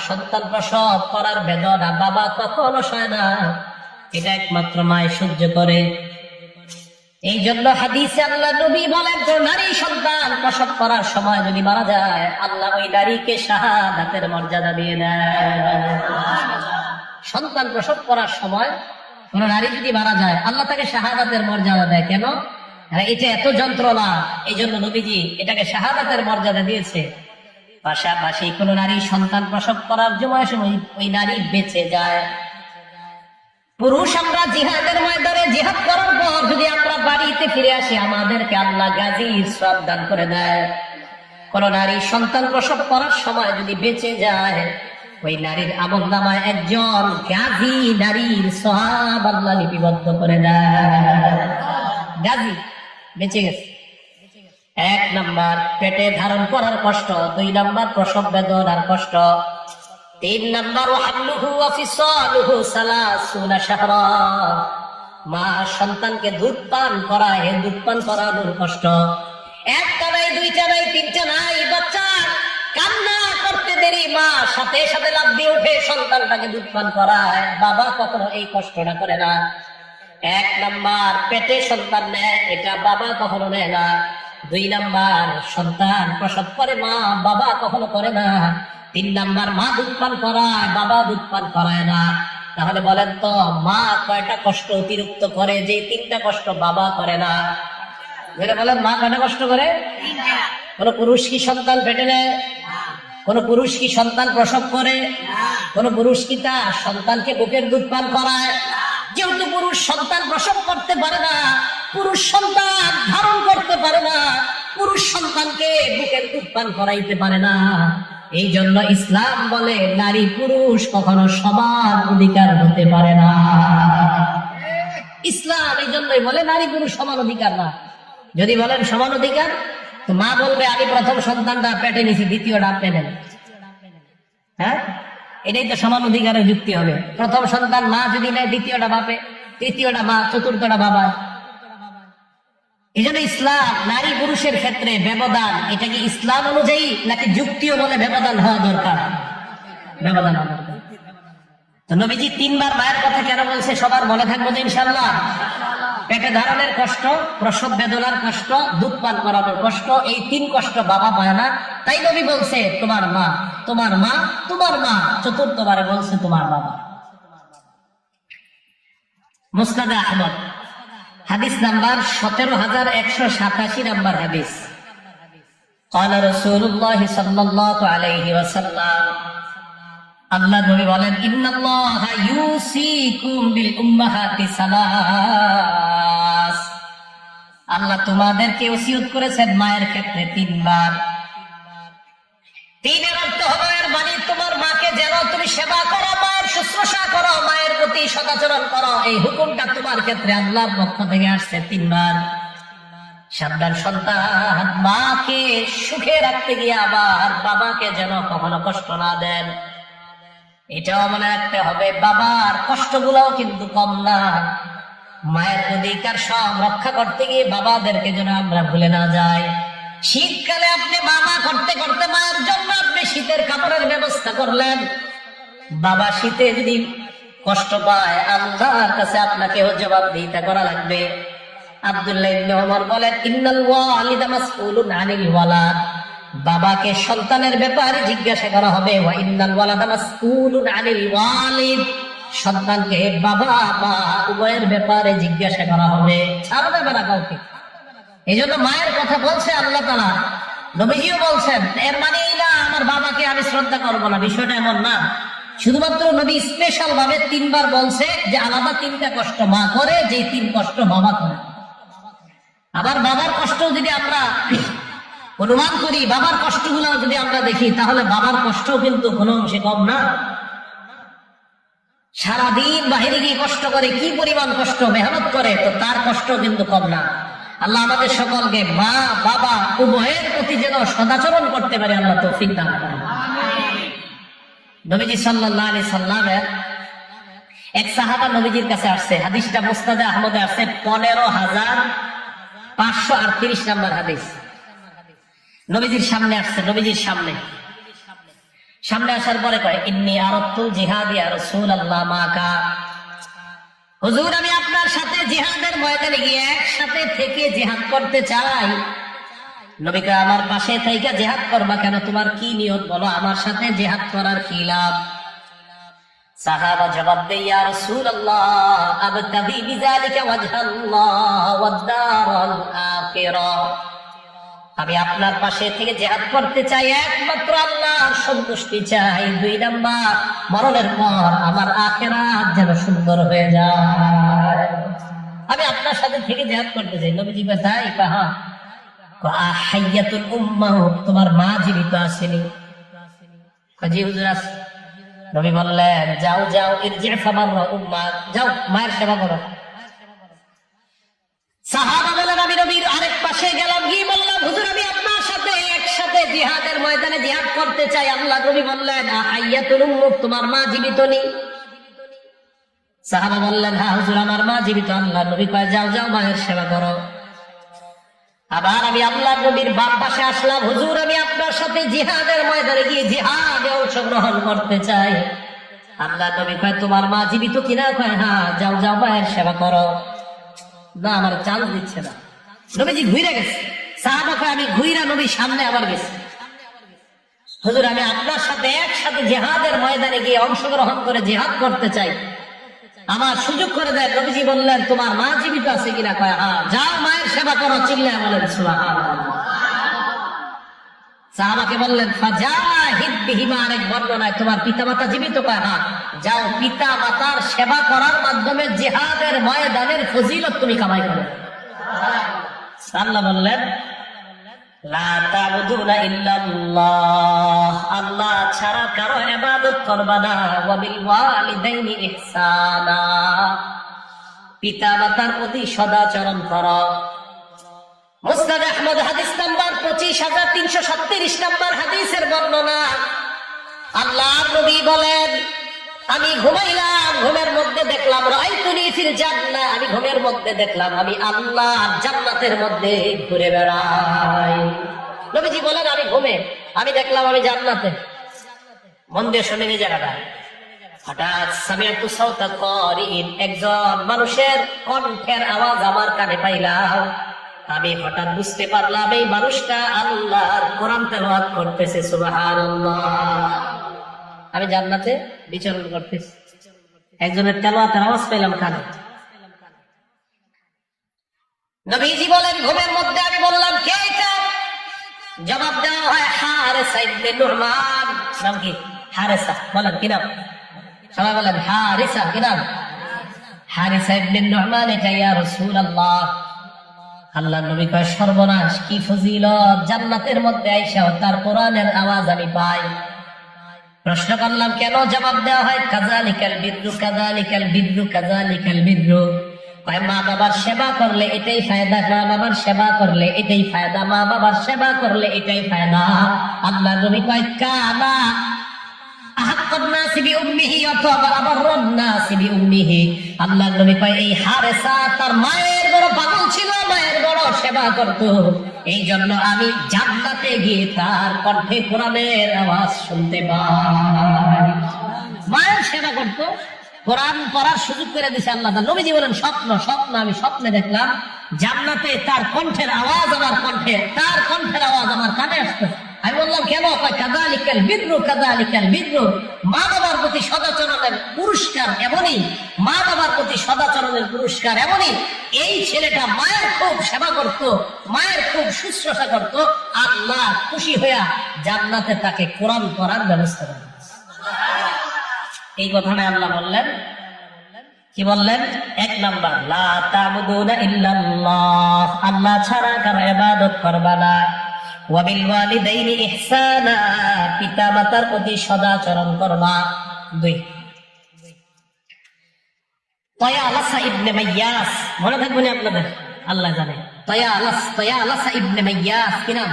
সন্তান প্রসব করার বেদনা বাবা কখনো সয় না, এটা একমাত্র মাই সহ্য করে। এই জন্য হাদিসে আল্লাহ নবী বলেন, নারী সন্তান প্রসব করার সময় যদি মারা যায়, আল্লাহ ওই নারীকে শাহাদাতের মর্যাদা দিয়ে দেয়। সন্তান প্রসব করার সময় কোন নারী যদি মারা যায়, আল্লাহ তাকে শাহাদাতের মর্যাদা দেয়। কেন? এটা এত যন্ত্রণা, এই জন্য নবীজি এটাকে শাহাদাতের মর্যাদা দিয়েছে। পাশাপাশি কোন নারী সন্তান প্রসব করার সময় ওই নারী বেঁচে যায়। পুরুষ আমরা জিহাদের ময়দানে জিহাদ করার পর যদি আমরা বাড়িতে ফিরে আসি, আমাদেরকে আল্লাহ গাজীর সওয়াব দান করে দেয়। কোন নারী সন্তান প্রসব করার সময় যদি বেঁচে যায়, ওই নারীর আমলনামায় একজন গাজী নারীর সওয়াব আল্লাহ লিপিবদ্ধ করে দেয়। গাজী বেঁচে গেছে। এক নাম্বার পেটে ধারণ করার কষ্ট, 2 নাম্বার প্রসব বেদনার কষ্ট, 3 নাম্বার হামলুহু ওয়া ফিসালুহু 30 শাহরা, মা সন্তানকে দুধ পান করায়, দুধ পান করানোর কষ্ট। একটা নাই, দুইটা নাই, তিনটা নাই, বাচ্চা কান্না করতে দেরি মা সাথে সাথে লাফ দিয়ে উঠে সন্তানটাকে দুধ পান করায়, বাবা কখনো এই কষ্টটা করে না। 1 নাম্বার পেটে সন্তান নেয়, এটা বাবা কখনো নেয় না। 2 নাম্বার সন্তান প্রসব করে মা, বাবা কখনো করে না। 3 নাম্বার মা দুধ পান করায়, বাবা দুধ পান করায় না। তাহলে বলেন তো মা কয়টা কষ্ট অতিরিক্ত করে যে 3টা কষ্ট বাবা করে না? যেটা বলেন মা কয়টা কষ্ট করে? কোন পুরুষ কি সন্তান পেটে নেয়? কোন পুরুষ কি সন্তান প্রসব করে? কোন পুরুষ কি তার সন্তানকে বুকের দুধ পান করায়? যেহেতু পুরুষ সন্তান প্রসব করতে পারে না, পুরুষ সন্তান ধারণ করতে পারে না, পুরুষ সন্তানকে বুকের দুধ পান করাইতে পারে না, এই জন্য ইসলাম বলে নারী পুরুষ কখনো সমান অধিকার হতে পারে না। ইসলাম এই জন্যই বলে নারী পুরুষ সমান অধিকার না। যদি বলেন সমান অধিকার, তো মা বলবে আমি প্রথম সন্তানটা পেটে নিছি, দ্বিতীয়টা আপনি নেন। হ্যাঁ, এটাই তো সমান অধিকারের যুক্তি হবে। প্রথম সন্তান মা যদি নেয়, দ্বিতীয়টা বাপে, তৃতীয়টা মা, চতুর্থটা বাবা। এই জন্য ইসলাম নারী পুরুষের ক্ষেত্রে ব্যবধান, এটা কি ইসলাম অনুযায়ী নাকি যুক্তিও বলে ব্যবধান হওয়া দরকার? ব্যবধান হওয়া দরকার। তো নবীজি 3 বার মায়ের কথা কেন বলছে সবার মনে থাকবো তো ইনশাআল্লাহ। পেটে ধারণের কষ্ট, প্রসব বেদনার কষ্ট, দুধ পান করানোর কষ্ট, এই 3 কষ্ট বাবা পায় না। তাই নবী বলছে তোমার মা, তোমার মা, তোমার মা, চতুর্থবারে বলছে তোমার বাবা। মুসনাদ আহমদ হাদিস নাম্বার 17187 নাম্বার হাদিস। قال رسول الله صلى الله عليه وسلم, আল্লাহ নবী বলেন ইন্নাল্লাহা ইউসিকুম বিল উম্মাহাতি সালাস, আল্লাহ তোমাদেরকে ওসিয়ত করেছেন মায়ের ক্ষেত্রে 3 বার। 3 এর অর্থ হলো এর মানে তোমার মাকে যেন তুমি সেবা করো, মায়ের শুশ্রূষা করো, মায়ের প্রতি সদাচরণ করো, এই হুকুমটা তোমার ক্ষেত্রে আল্লাহর পক্ষ থেকে আসছে 3 বার। সাবধান সন্তান, মাকে সুখে রাখতে গিয়ে আবার বাবাকে যেন কখনো কষ্ট না দেন, এটাও মনে রাখতে হবে। বাবার কষ্টগুলোও কিন্তু কম না। মায়ের অধিকার সব রক্ষা করতে গিয়ে বাবাদেরকে যেন আমরা ভুলে না যাই। শীতকালে আপনি মামা করতে করতে মায়ের জন্য আপনি শীতের কাপড়ের ব্যবস্থা করলেন, বাবা শীতে যদি কষ্ট পায় আল্লাহর কাছে আপনাকেও জবাবদিহিতা করা লাগবে। আব্দুল্লাহ ইবনে ওমর বলেন ইন্নাল ওয়ালিদা মাসউলুন আনিল ওয়ালাদ, বাবাকে সন্তানের ব্যাপারে জিজ্ঞাসা করা হবে। ওয়া ইন্নাল ওয়ালাদা মাসউলুন আনিল ওয়ালিদ, সন্তানকে বাবা মা উভয়ের ব্যাপারে জিজ্ঞাসা করা হবে, ছাড়া যাবে না কাউকে। এই জন্য মায়ের কথা বলছে আল্লাহ তাআলা, নবীজিও বলছেন। এর মানে এই না আমার বাবাকে আমি শ্রদ্ধা করবো না, বিষয়টা এমন না। শুধুমাত্র নবী স্পেশাল ভাবে 3 বার বলছে যে আলাদা 3টা কষ্ট মা করে, যে 3 কষ্ট বাবা করে। আবার বাবার কষ্ট যদি আমরা অনুমান করি, বাবার কষ্টগুলো যদি আমরা দেখি, তাহলে বাবার কষ্ট কিন্তু কোনো অংশে কম না। সারাদিন বাহিরে গিয়ে কষ্ট করে, কি পরিমাণ কষ্ট মেহনত করে, তো তার কষ্ট কিন্তু কম না। আল্লাহ আমাদের সকলকে মা বাবা উভয়ের প্রতি যেন সদাচরণ করতে পারে আল্লাহ তৌফিক দান করেন। নবীজি সাল্লাল্লাহু আলাইহি সাল্লামের এক সাহাবা নবীজির কাছে আসছে, হাদিসটা মুসনাদে আহমদে আছে, 15538 নম্বর হাদিস। নবীজির সামনে আসছে, নবীজির সামনে আসার পরে কয় ইন্নী আরাদতুল জিহাদ ইয়া রাসূলুল্লাহ মাকা, হুজুর আমি আপনার সাথে জিহাদের ময়দানে গিয়ে একসাথে থেকে জিহাদ করতে চাই। নবী কয় আমার পাশে থেকে জিহাদ করবা কেন, তোমার কি নিয়ত বলো, আমার সাথে জিহাদ করার কি লাভ? সাহাবা জবাব দেয় ইয়া রাসূলুল্লাহ আবতাগি বিযালিকা ওয়াজহাল্লাহ ওয়াদ দারাল আখিরাহ, আমি আপনার পাশে থেকে জিহাদ করতে চাই, একমাত্র আল্লাহর সন্তুষ্টি চাই। 2 নাম্বার মরণের পর আমার আখিরাত যেন সুন্দর হয়ে যায়, আমি আপনার সাথে থেকে জিহাদ করতে চাই। নবীজি কয় তাই? হ্যাঁ। হাইয়াতুল উম্মাহ, তোমার মা জীবিত আসেনি? জি হুজুর আছে। নবী বললেন যাও যাও ইরজি ফামাররা উম্মা, যাও মায়ের সেবা করো। সাহাবা বলেন আমি নবীর আরেক পাশে গেলাম, গিয়ে বললাম হুজুর আমি আপনার সাথে একসাথে জিহাদের ময়দানে জিহাদ করতে চাই। আল্লাহ নবী বললেন আহাইয়াতুল উম্মুক, তোমার মা জীবিত নেই? সাহাবা বললেন হ্যাঁ হুজুর আমার মা জীবিত। আল্লাহ নবী কয় যাও যাও মায়ের সেবা করো। আবার আমি আল্লাহ নবীর বাম পাশে আসলাম, হুজুর আমি আপনার সাথে জিহাদের ময়দানে গিয়ে জিহাদে অংশগ্রহণ করতে চাই। আল্লাহ নবী কয় তোমার মা জীবিত কিনা? কয় হ্যাঁ, যাও যাও মায়ের সেবা করো। না আমার চান্স দিচ্ছে না, নবীজি ঘুরে গেছে। সাহাবা কয় আমি ঘুরা নবী সামনে আবার গেছি, হুজুর আমি আপনার সাথে একসাথে জিহাদের ময়দানে গিয়ে অংশগ্রহণ করে জিহাদ করতে চাই, আমার সুযোগ করে দেয়। নবীজি বললেন তোমার মা জীবিত আছে কিনা? কয় হ্যাঁ, যাও মায়ের সেবা করো। চিল্লায় বলেন সুবহানাল্লাহ। সাহাবাকে বললেন ফাজাহিদ বিহিমা, আরেক বর্ণনায় তোমার পিতামাতা জীবিত? কয় হ্যাঁ, যাও পিতা মাতার সেবা করার মাধ্যমে জিহাদের ময়দানের ফজিলত তুমি কামাই করো। আল্লাহ বললেন লা তা'বুদুনা ইল্লাল্লাহ, আল্লাহ ছাড়া কারো ইবাদত করবা না। ওয়া বিল ওয়ালিদাইনি ইহসানা, পিতা মাতার প্রতি সদাচরণ করো। মুসনাদ আহমদ হাদিস নাম্বার 25337 নাম্বার হাদিসের বর্ণনা। আল্লাহ নবী বলেন আমি ঘুমাইলাম, ঘুমের মধ্যে দেখলাম রাআইতুনি ফিল জান্নাহ, আমি ঘুমের মধ্যে দেখলাম আমি আল্লাহ জান্নাতের মধ্যে ঘুরে বেড়াই। নবীজি বলেন আমি ঘুমে আমি দেখলাম আমি জান্নাতে। মন দিয়ে শুনে এই জায়গাটা। হঠাৎ সামিআতু সাওতা কারিন, একজন মানুষের কণ্ঠের আওয়াজ আমার কানে পাইলাম। আমি হঠাৎ বুঝতে পারলাম এই মানুষটা আল্লাহর কোরআন তেলাওয়াত করতেছে। সুবহানাল্লাহ। আমি জান্নাতে বিচরণ করতেছি, একজনের তেলাওয়াতের আওয়াজ পেলাম কানে। নবীজি বলেন ঘুমের মধ্যে আমি বললাম কে এটা? জবাব দেওয়া হয় হারেসা ইবনে নুরমান। নাম কি? হারেসা। বলেন কি নাম? সবাই বলেন হারেসা। কি নাম? হারেসা ইবনে নুরমান। এটা ইয়া রাসূলুল্লাহ। আল্লাহ নবী কয় সর্বনাশ, কি ফজিলত, জান্নাতের মধ্যে আইসা তার কোরআনের আওয়াজ আমি পাই। প্রশ্ন করলাম কেন? জবাব দেওয়া হয় কাযালিকাল বিররু কাযালিকাল বিররু কাযালিকাল বিররু। কয় মা বাবার সেবা করলে এটাই ফায়দা, মা বাবার সেবা করলে এটাই ফায়দা, মা বাবার সেবা করলে এটাই ফায়দা। আল্লাহ নবী কয় কানা আহাক্কুন নাসি বিউম্মিহি অথবা আবাররুন নাসি বিউম্মিহি। আল্লাহ নবী কয় এই হারেসা তার মায়ের বড় পাগল ছিল, মায়ের বড় সেবা করত, এই জন্য আমি জান্নাতে গিয়ে তার কণ্ঠে কোরআনের আওয়াজ শুনতে পাই। মায়ের সেবা করত, কোরআন পড়ার সুযোগ করে দিছে আল্লাহ। নবীজি বলেন স্বপ্ন স্বপ্ন আমি স্বপ্নে দেখলাম জান্নাতে তার কণ্ঠের আওয়াজ আমার কণ্ঠে, তার কণ্ঠের আওয়াজ আমার কানে আসতো। আমি বললাম কেন? কাযালিকাল বিররু কাযালিকাল বিররু। মা বাবার প্রতি সদাচরণের পুরস্কার এমনই, মা বাবার প্রতি সদাচরণের পুরস্কার এমনই। এই ছেলেটা মায়ের খুব সেবা করত, মায়ের খুব শুশ্রূষা করত, আল্লাহ খুশি হইয়া জান্নাতে তাকে কোরআন পড়ার ব্যবস্থা করেন। এই কথাটা আল্লাহ বললেন। কি বললেন? এক নাম্বার লা তা'বুদুনা ইল্লাল্লাহ, আল্লাহ ছাড়া কারো ইবাদত করবা না। ওয়া বিল ওয়ালিদাইনি ইহসানা, পিতা মাতার প্রতি সদাচরণ করবা। 2 তয়ালাসা ইবনে মাইয়াস, মনে থাকবে না আপনাদের? আল্লাহ জানে। তয়ালাসা ইবনে মাইয়াস। কি নাম?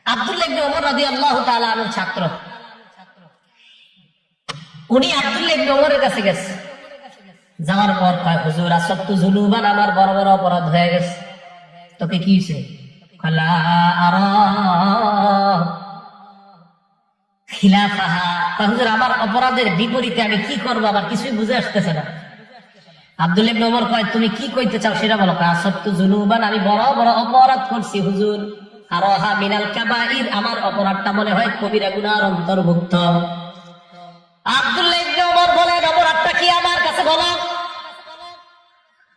আব্দুল্লাহ ইবনে ওমর রাদিয়াল্লাহু তাআলা আনহুর ছাত্র। উনি আব্দুল্লাহ ইবনে ওমরের কাছে গেছে। যাওয়ার পর কয় হুজুর আসবতু যুনুবান, আমার বড় বড় অপরাধ হয়ে গেছে। তোকে কি হইছে? কলা আরা খিলাফাহা। হুজুর আমার অপরাধের বিপরীতে আমি কি করবো, আমার কিছুই বুঝে আসতেছে না। আব্দুল্লাহ ইবনে ওমর কয় তুমি কি কইতে চাও সেটা বলো। আসবতু যুনুবান, আমি বড় বড় অপরাধ করছি হুজুর। আরাহা মিনাল কাবাইর, আমার অপরাধটা মনে হয় কবিরা গুনার অন্তর্ভুক্ত। আব্দুল্লাহ ইবনে ওমর বলেন অপরাধটা কি আমার কাছে বলো।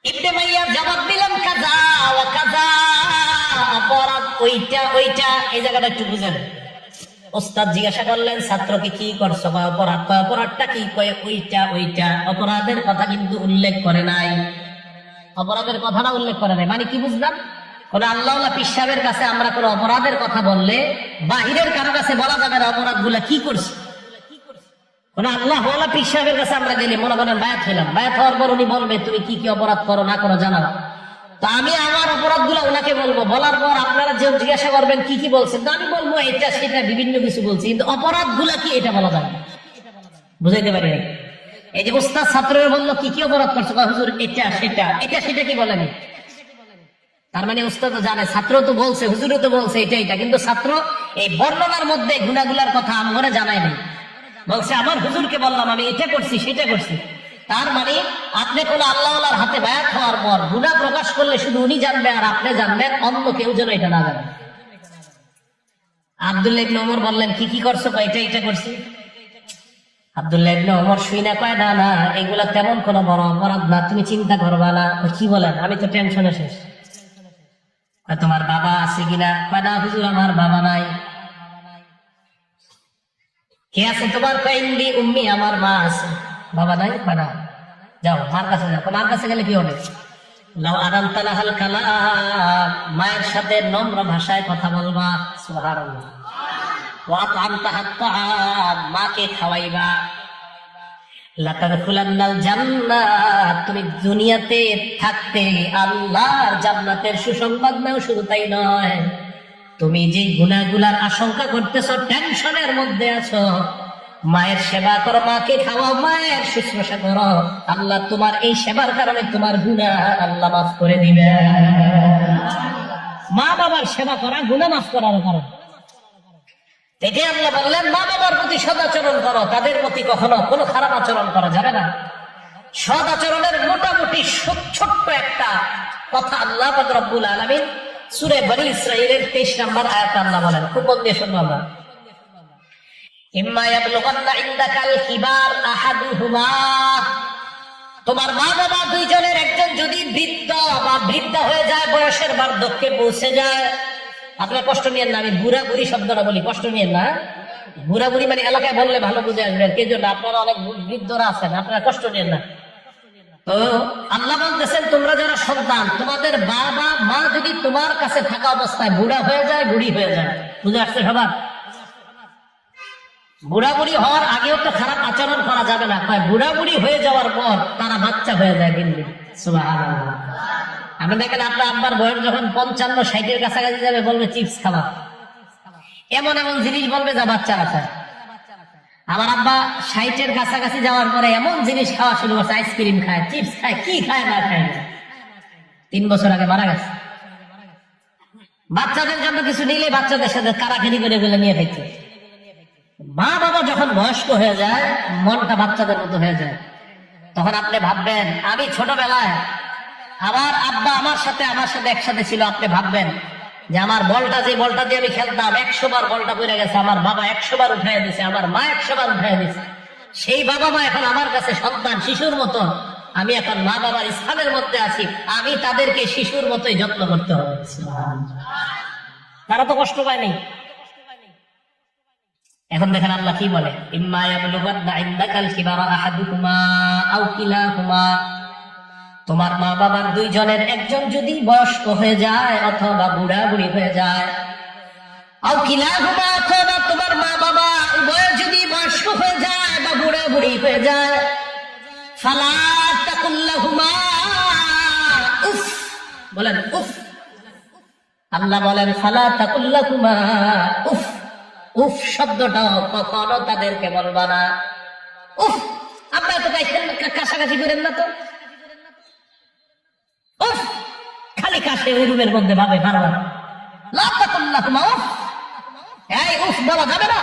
ইবনে মাইয়াস জবাব দিলেন কাযা ওয়া কাযা, অপরাধ ওইটা ওইটা। এই জায়গাটা একটু বুঝেন। ওস্তাদ জিজ্ঞাসা করলেন ছাত্রকে কি করছো? অপরাধ। অপরাধটা কি? কয় ওইটা ওইটা। অপরাধের কথা কিন্তু উল্লেখ করে নাই, অপরাধের কথাটা উল্লেখ করে নাই। মানে কি বুঝলাম? কোন আল্লাহওয়ালা পীর সাহেবের কাছে আমরা কোন অপরাধের কথা বললে বাহিরের কারো কাছে বলা যাবে না অপরাধ গুলা কি করছে। কোন আল্লাহ ওয়ালা পীর সাহেবের কাছে আমরা গেলে মনে করেন বায়াত হইলাম, বায়াত হওয়ার পর উনি বলবে তুমি কি কি অপরাধ করো না করো জানাও, তো আমি আমার অপরাধ গুলো ওনাকে বলবো, বলার পর আপনারা যে জিজ্ঞাসা করবেন কি কি বলছেন, তো আমি বলবো এটা সেটা বিভিন্ন কিছু বলছি, কিন্তু অপরাধ গুলা কি এটা বলা যায় না। বুঝাইতে পারি না। এই যে ওস্তাদ ছাত্রের বললো কি কি অপরাধ করছো, হুজুর এটা সেটা এটা সেটা কি বলেনি, তার মানে ওস্তাদ তো জানে, ছাত্র তো বলছে, হুজুরও তো বলছে এটা এটা, কিন্তু ছাত্র এই বর্ণনার মধ্যে গুনাগুলার কথা আমার জানাই নাই, বলছে আমার হুজুরকে বললাম আমি এটা করছি সেটা করছি। তার মানে আপনি কোন আল্লাহর হাতে বায়াত হওয়ার পর গুনাহ প্রকাশ করলে শুধু উনি জানবে আর আপনি জানবেন, অন্য কেউ যেন এটা না জানে। আব্দুল্লাহ ইবনে ওমর বললেন কি কি করছো, এটা এটা করছি। আব্দুল্লাহ ইবনে ওমর শুই না কয় না না এগুলা তেমন কোনো বড় অপরাধ না, তুমি চিন্তা করবা না। কি বলেন, আমি তো টেনশনে শেষ। তোমার বাবা আছে কিনা, কয় না হুজুর আমার বাবা নাই। কে আছে তোমার, কয় ইন্দি উম্মি আমার মা আছে। বাবা নাই, কয় না যাও মার কাছে যাও। মার কাছে গেলে কি হবে, লাউ আদামতালাহাল কালাম, মায়ের সাথে নম্র ভাষায় কথা বলবা, সুবহানাল্লাহ। ওয়া আতআমতাহাত তাআম, মাকে খাওয়াইবা। লাতাদখুলান্নাল জান্নাত, তুমি দুনিয়াতে থাকতে আল্লাহর জান্নাতের সুসংবাদ নাও। শুধু তাই নয়, তুমি যে গুনাহগুলার আশঙ্কা করতেছো, টেনশনের মধ্যে আছো, মায়ের সেবা করো, মাকে খাওয়াও, মায়ের শুশ্রূষা করো, আল্লাহ তোমার এই সেবার কারণে তোমার গুনাহ আল্লাহ মাফ করে দিবে। মা বাবার সেবা করা গুনাহ মাফ করার কারণ। এটি আল্লাহ বললেন মা বাবার প্রতি সদাচরণ করো, তাদের প্রতি কখনো কোনো খারাপ আচরণ করা যাবে না। সদাচরণের মোটামুটি ছোট্ট একটা কথা আল্লাহ পাক রব্বুল আলামিন সূরা বনী ইসরাঈলের 23 নম্বর আয়াতে আল্লাহ বলেন, খুব মন দিয়ে শুনবো আমরা। ইম্মা ইয়াবলুগান্না ইনদাকাল কিবার আহাদুহুমা, তোমার মা বাবা দুইজনের একজন যদি বৃদ্ধ বা বৃদ্ধা হয়ে যায়, বয়সের বার্ধক্যে পৌঁছে যায়। আপনার কষ্ট নিয়েন না, আমি বুড়া বুড়ি শব্দটা বলি, কষ্ট নিয়েন না। বুড়া বুড়ি মানে এলাকায় বললে ভালো বুঝে আসবেন, কে জন্য আপনারা অনেক বৃদ্ধরা আছেন, আপনারা কষ্ট নিয়েন না। তো আল্লাহ বলতেছেন তোমরা যারা সন্তান, তোমাদের বাবা মা যদি তোমার কাছে থাকা অবস্থায় বুড়া হয়ে যায়, বুড়ি হয়ে যায়, বুঝে আসছে সবার? বুড়া বুড়ি হওয়ার আগেও তো খারাপ আচরণ করা যাবে না, বুড়া বুড়ি হয়ে যাওয়ার পর তারা বাচ্চা হয়ে যায়। কিন্তু সুবহানাল্লাহ, আপনি দেখেন আপনার আব্বার বয়স যখন 55-60-এর কাছাকাছি যাবে, বলবে চিপস খাওয়া, এমন এমন জিনিস বলবে যা বাচ্চা আছে। আমার আব্বা 60-এর কাছাকাছি যাওয়ার পরে এমন জিনিস খাওয়া শুরু করছে, আইসক্রিম খায়, চিপস খায়, কি খায় না খায়। 3 বছর আগে মারা গেছে। বাচ্চাদের জন্য কিছু নিলে বাচ্চাদের সাথে কারাকারি করে গেলে নিয়ে থাকছে। মা বাবা যখন বয়স্ক হয়ে যায়, মনটা বাচ্চাদের মতো হয়ে যায়, তখন আপনি ভাববেন আমি ছোটবেলায় আমার আব্বা আমার সাথে একসাথে ছিল, আপনি ভাববেন যে আমার বলটা, যে বলটা দিয়ে আমি খেলতাম, 100 বার বলটা পড়ে গেছে, আমার বাবা 100 বার উঠাই দিয়েছে, আমার মা 100 বার উঠাই দিয়েছে। সেই বাবা মা এখন আমার কাছে সন্তান, শিশুর মতো। আমি এখন মা বাবার স্থানের মধ্যে আছি, আমি তাদেরকে শিশুর মতোই যত্ন করতে হবে। তারা তো কষ্ট পায়নি। এখন দেখেন আল্লাহ কি বলে, ইম্মা ইয়াবলুগান্না ইনদাকাল কিবারা আহাদুহুমা আও কিলাহুমা, তোমার মা বাবার দুইজনের একজন যদি বয়স্ক হয়ে যায় অথবা বুড়া বুড়ি হয়ে যায়, আও কিলাহুমা, অথবা তোমার মা বাবা উভয় যদি বয়স্ক হয়ে যায় বা বুড়া বুড়ি হয়ে যায়, ফালা তাকুল্লাহুমা উফ, বলেন উফ। আল্লাহ বলেন ফালা তাকুল্লাহুমা উফ, উফ শব্দটাও কখনো তাদেরকে বলবা না। উফ, আপনারা তো কাছাকাছি করেন না তো, উফ খালি কাশে ওই রুমের মধ্যে ভাবে বারবার, লা তাকুল্লাহুমা উফ, এই উফ বলা যাবে না।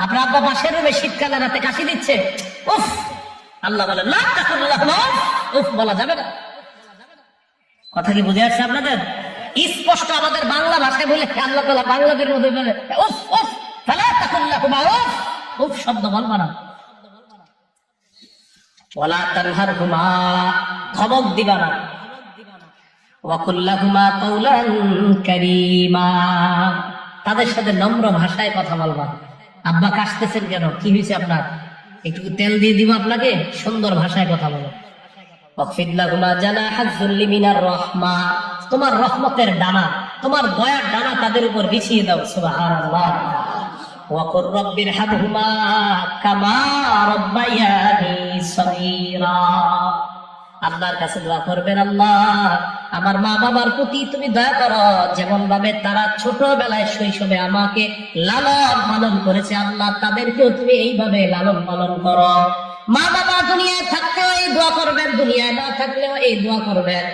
আপনার আব্বা পাশের রুমে শীতকালে রাতে কাশি দিচ্ছে, উফ, আল্লাহ বলেন লা তাকুল্লাহুমা উফ, উফ বলা যাবে না। কথা কি বুঝে আসছে আপনাদের? স্পষ্ট আমাদের বাংলা ভাষায় বলে আল্লাহ তাআলা বাংলাদের মধ্যে বলে উফ উফ, ফালা তাকুল্লাহুমা উফ, উফ শব্দ বলবা না। ওয়ালা তানহারহুমা, ধমক দিবা না। ওয়া কুল্লাহুমা কাওলান কারীমা, তাদের সাথে নম্র ভাষায় কথা বলবা। আব্বা কাশতেছেন কেন, কি হয়েছে আপনার, একটু তেল দিয়ে দিব আপনাকে, সুন্দর ভাষায় কথা বলো। ওয়াকফিদ লাহুমা জানাহাজ যুল্লি মিনার রাহমা, তোমার রহমতের ডানা, তোমার দয়ার ডানা তাদের উপর বিছিয়ে দাও। সুবহানাল্লাহ। ওয়াকুর রব্বিরহামহুমা কামা রাব্বায়ানি সগীরা। আল্লাহর কাছে দোয়া করবেন, আল্লাহ আমার মা বাবার প্রতি তুমি দয়া করো, যেমন ভাবে তারা ছোটবেলায় শৈশবে আমাকে লালন পালন করেছে, আল্লাহ তাদেরকেও তুমি এইভাবে লালন পালন করো। মা বাবা দুনিয়ায় থাকতেও এই দোয়া করবেন, দুনিয়ায় না থাকলেও এই দোয়া করবেন।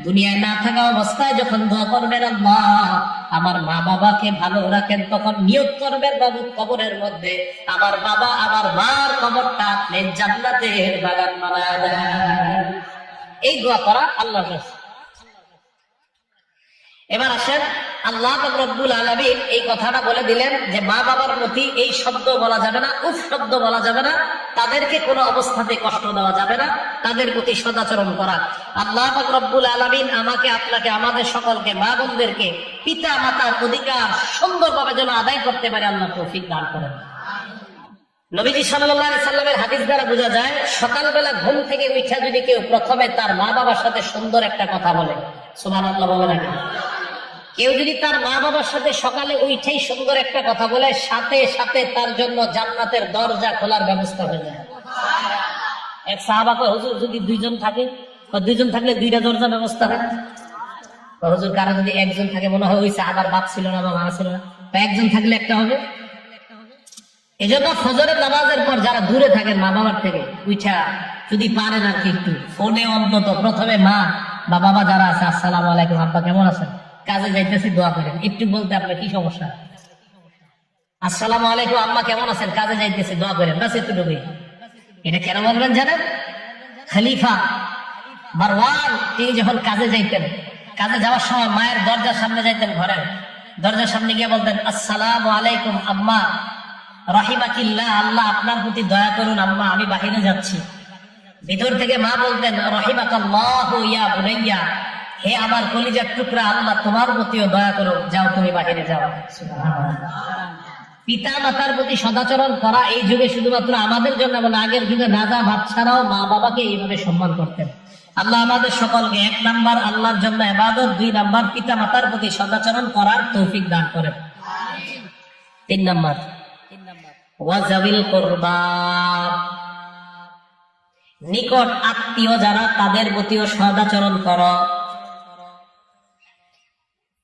দুনিয়ায় না থাকা অবস্থায় যখন দোয়া করবেন, আল্লাহ আমার মা বাবাকে ভালো রাখেন, তখন নিয়ত করবেন বাবু কবরের মধ্যে আমার বাবা আমার মার কবরটা আপনি জান্নাতের বাগান বানায় দেন। এই দোয়া করা আল্লাহর কাছে। এবার আসেন, আল্লাহ রব্বুল আলামিন এই কথাটা বলে দিলেন যে মা বাবার প্রতি এই শব্দ বলা যাবে না, উফ শব্দ বলা যাবে না, তাদেরকে কোনো অবস্থাতে কষ্ট দেওয়া যাবে না, তাদের প্রতি সদাচরণ করা। আল্লাহ রব্বুল আলামিন আমাকে আপনাকে আমাদের সকলকে মা বোনদেরকে পিতা মাতার অধিকার সুন্দরভাবে যেন আদায় করতে পারে আল্লাহ তৌফিক দান করেন। নবীজি সাল্লাল্লাহু আলাইহি সাল্লামের হাদিস দ্বারা বোঝা যায়, সকালবেলা ঘুম থেকে উঠা যদি কেউ প্রথমে তার মা বাবার সাথে সুন্দর একটা কথা বলে, সুবহানাল্লাহ বলে না, কেউ যদি তার মা বাবার সাথে সকালে উঠেই সুন্দর একটা কথা বলে, সাথে সাথে তার জন্য জান্নাতের দরজা খোলার ব্যবস্থা হয়ে যায়। এক সাহাবা কয়, হুজুর যদি দুইজন থাকে, দুইজন থাকলে দুইটা দরজা ব্যবস্থা হয়। হুজুর কারো যদি একজন থাকে, মনে হয় ওই সাহাবার বাপ ছিল না বা মা ছিল না, একজন থাকলে একটা হবে। এই জন্য ফজরের নামাজের পর যারা দূরে থাকেন মা বাবার থেকে, উঠা যদি পারেন আর কি একটু ফোনে অন্তত প্রথমে মা বা বাবা যারা আছে, আসসালামু আলাইকুম, আব্বা কেমন আছেন, কাজে যাইতেছি দোয়া করেন, একটু বলতে আপনার কি সমস্যা? আসসালামু আলাইকুম আম্মা কেমন আছেন, কাজে যাইতেছি দোয়া করেন, বাস এতটুকুই। এটা কেন বলবেন জানেন? খলিফা মারওয়ান তিনি যখন কাজে যাইতেন, কাজে যাওয়ার সময় মায়ের দরজার সামনে যাইতেন, ঘরের দরজার সামনে গিয়ে বলতেন, আসসালামু আলাইকুম আম্মা রাহিমাকিল্লাহ, আল্লাহ আপনার প্রতি দয়া করুন আম্মা, আমি বাহিরে যাচ্ছি। ভিতর থেকে মা বলতেন, রাহিমাকাল্লাহু ইয়া বুনাইয়া, হে আমার কলিজার টুকরা, আল্লাহ তোমার প্রতিও দয়া করুন, যাও তুমি বাহিরে যাও। পিতা মাতার প্রতি সদাচরণ করা এই যুগে শুধুমাত্র আমাদের জন্য বলে, আগের যুগে রাজা বাদশারাও মা বাবাকে এইভাবে সম্মান করতেন। আল্লাহ আমাদের সকলকে 1 নাম্বার আল্লাহর জন্য ইবাদত, 2 নাম্বার পিতা মাতার প্রতি সদাচরণ করার তৌফিক দান করেন। 3 নাম্বার ওয়াজাবিল কুরবা, নিকট আত্মীয় যারা তাদের প্রতিও সদাচরণ করো।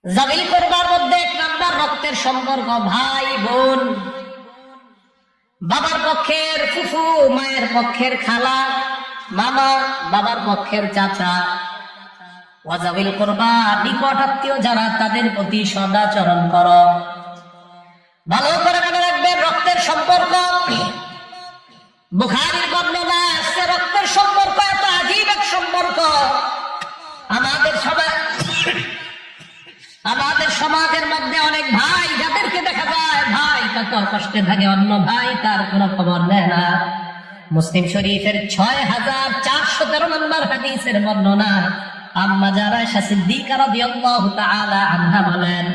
জাবিল কুরবার মধ্যে 1 নাম্বার রক্তের সম্পর্ক, ভাই বোন, বাবার পক্ষের ফুফু, মায়ের পক্ষের খালা, মামা, বাবার পক্ষের চাচা। ওয়াজাবিল কুরবা, নিকট আত্মীয় যারা তাদের প্রতি সদাচরণ করো। ভালো করে মনে রাখবেন, রক্তের সম্পর্ক, বুখারীর বর্ণনা আসছে, রক্তের সম্পর্ক এত আজীব এক সম্পর্ক। আমাদের সমাজের মধ্যে অনেক ভাই যাদেরকে দেখা যায় ভাই কত কষ্টে থাকে, অন্য ভাই তার কোনো খবর নেয় না। মুসলিম শরীফের 6413 নম্বর হাদিসের বর্ণনা, আম্মা যারা আয়েশা সিদ্দিকা রাদিয়াল্লাহু তাআলা আনহা বলেন,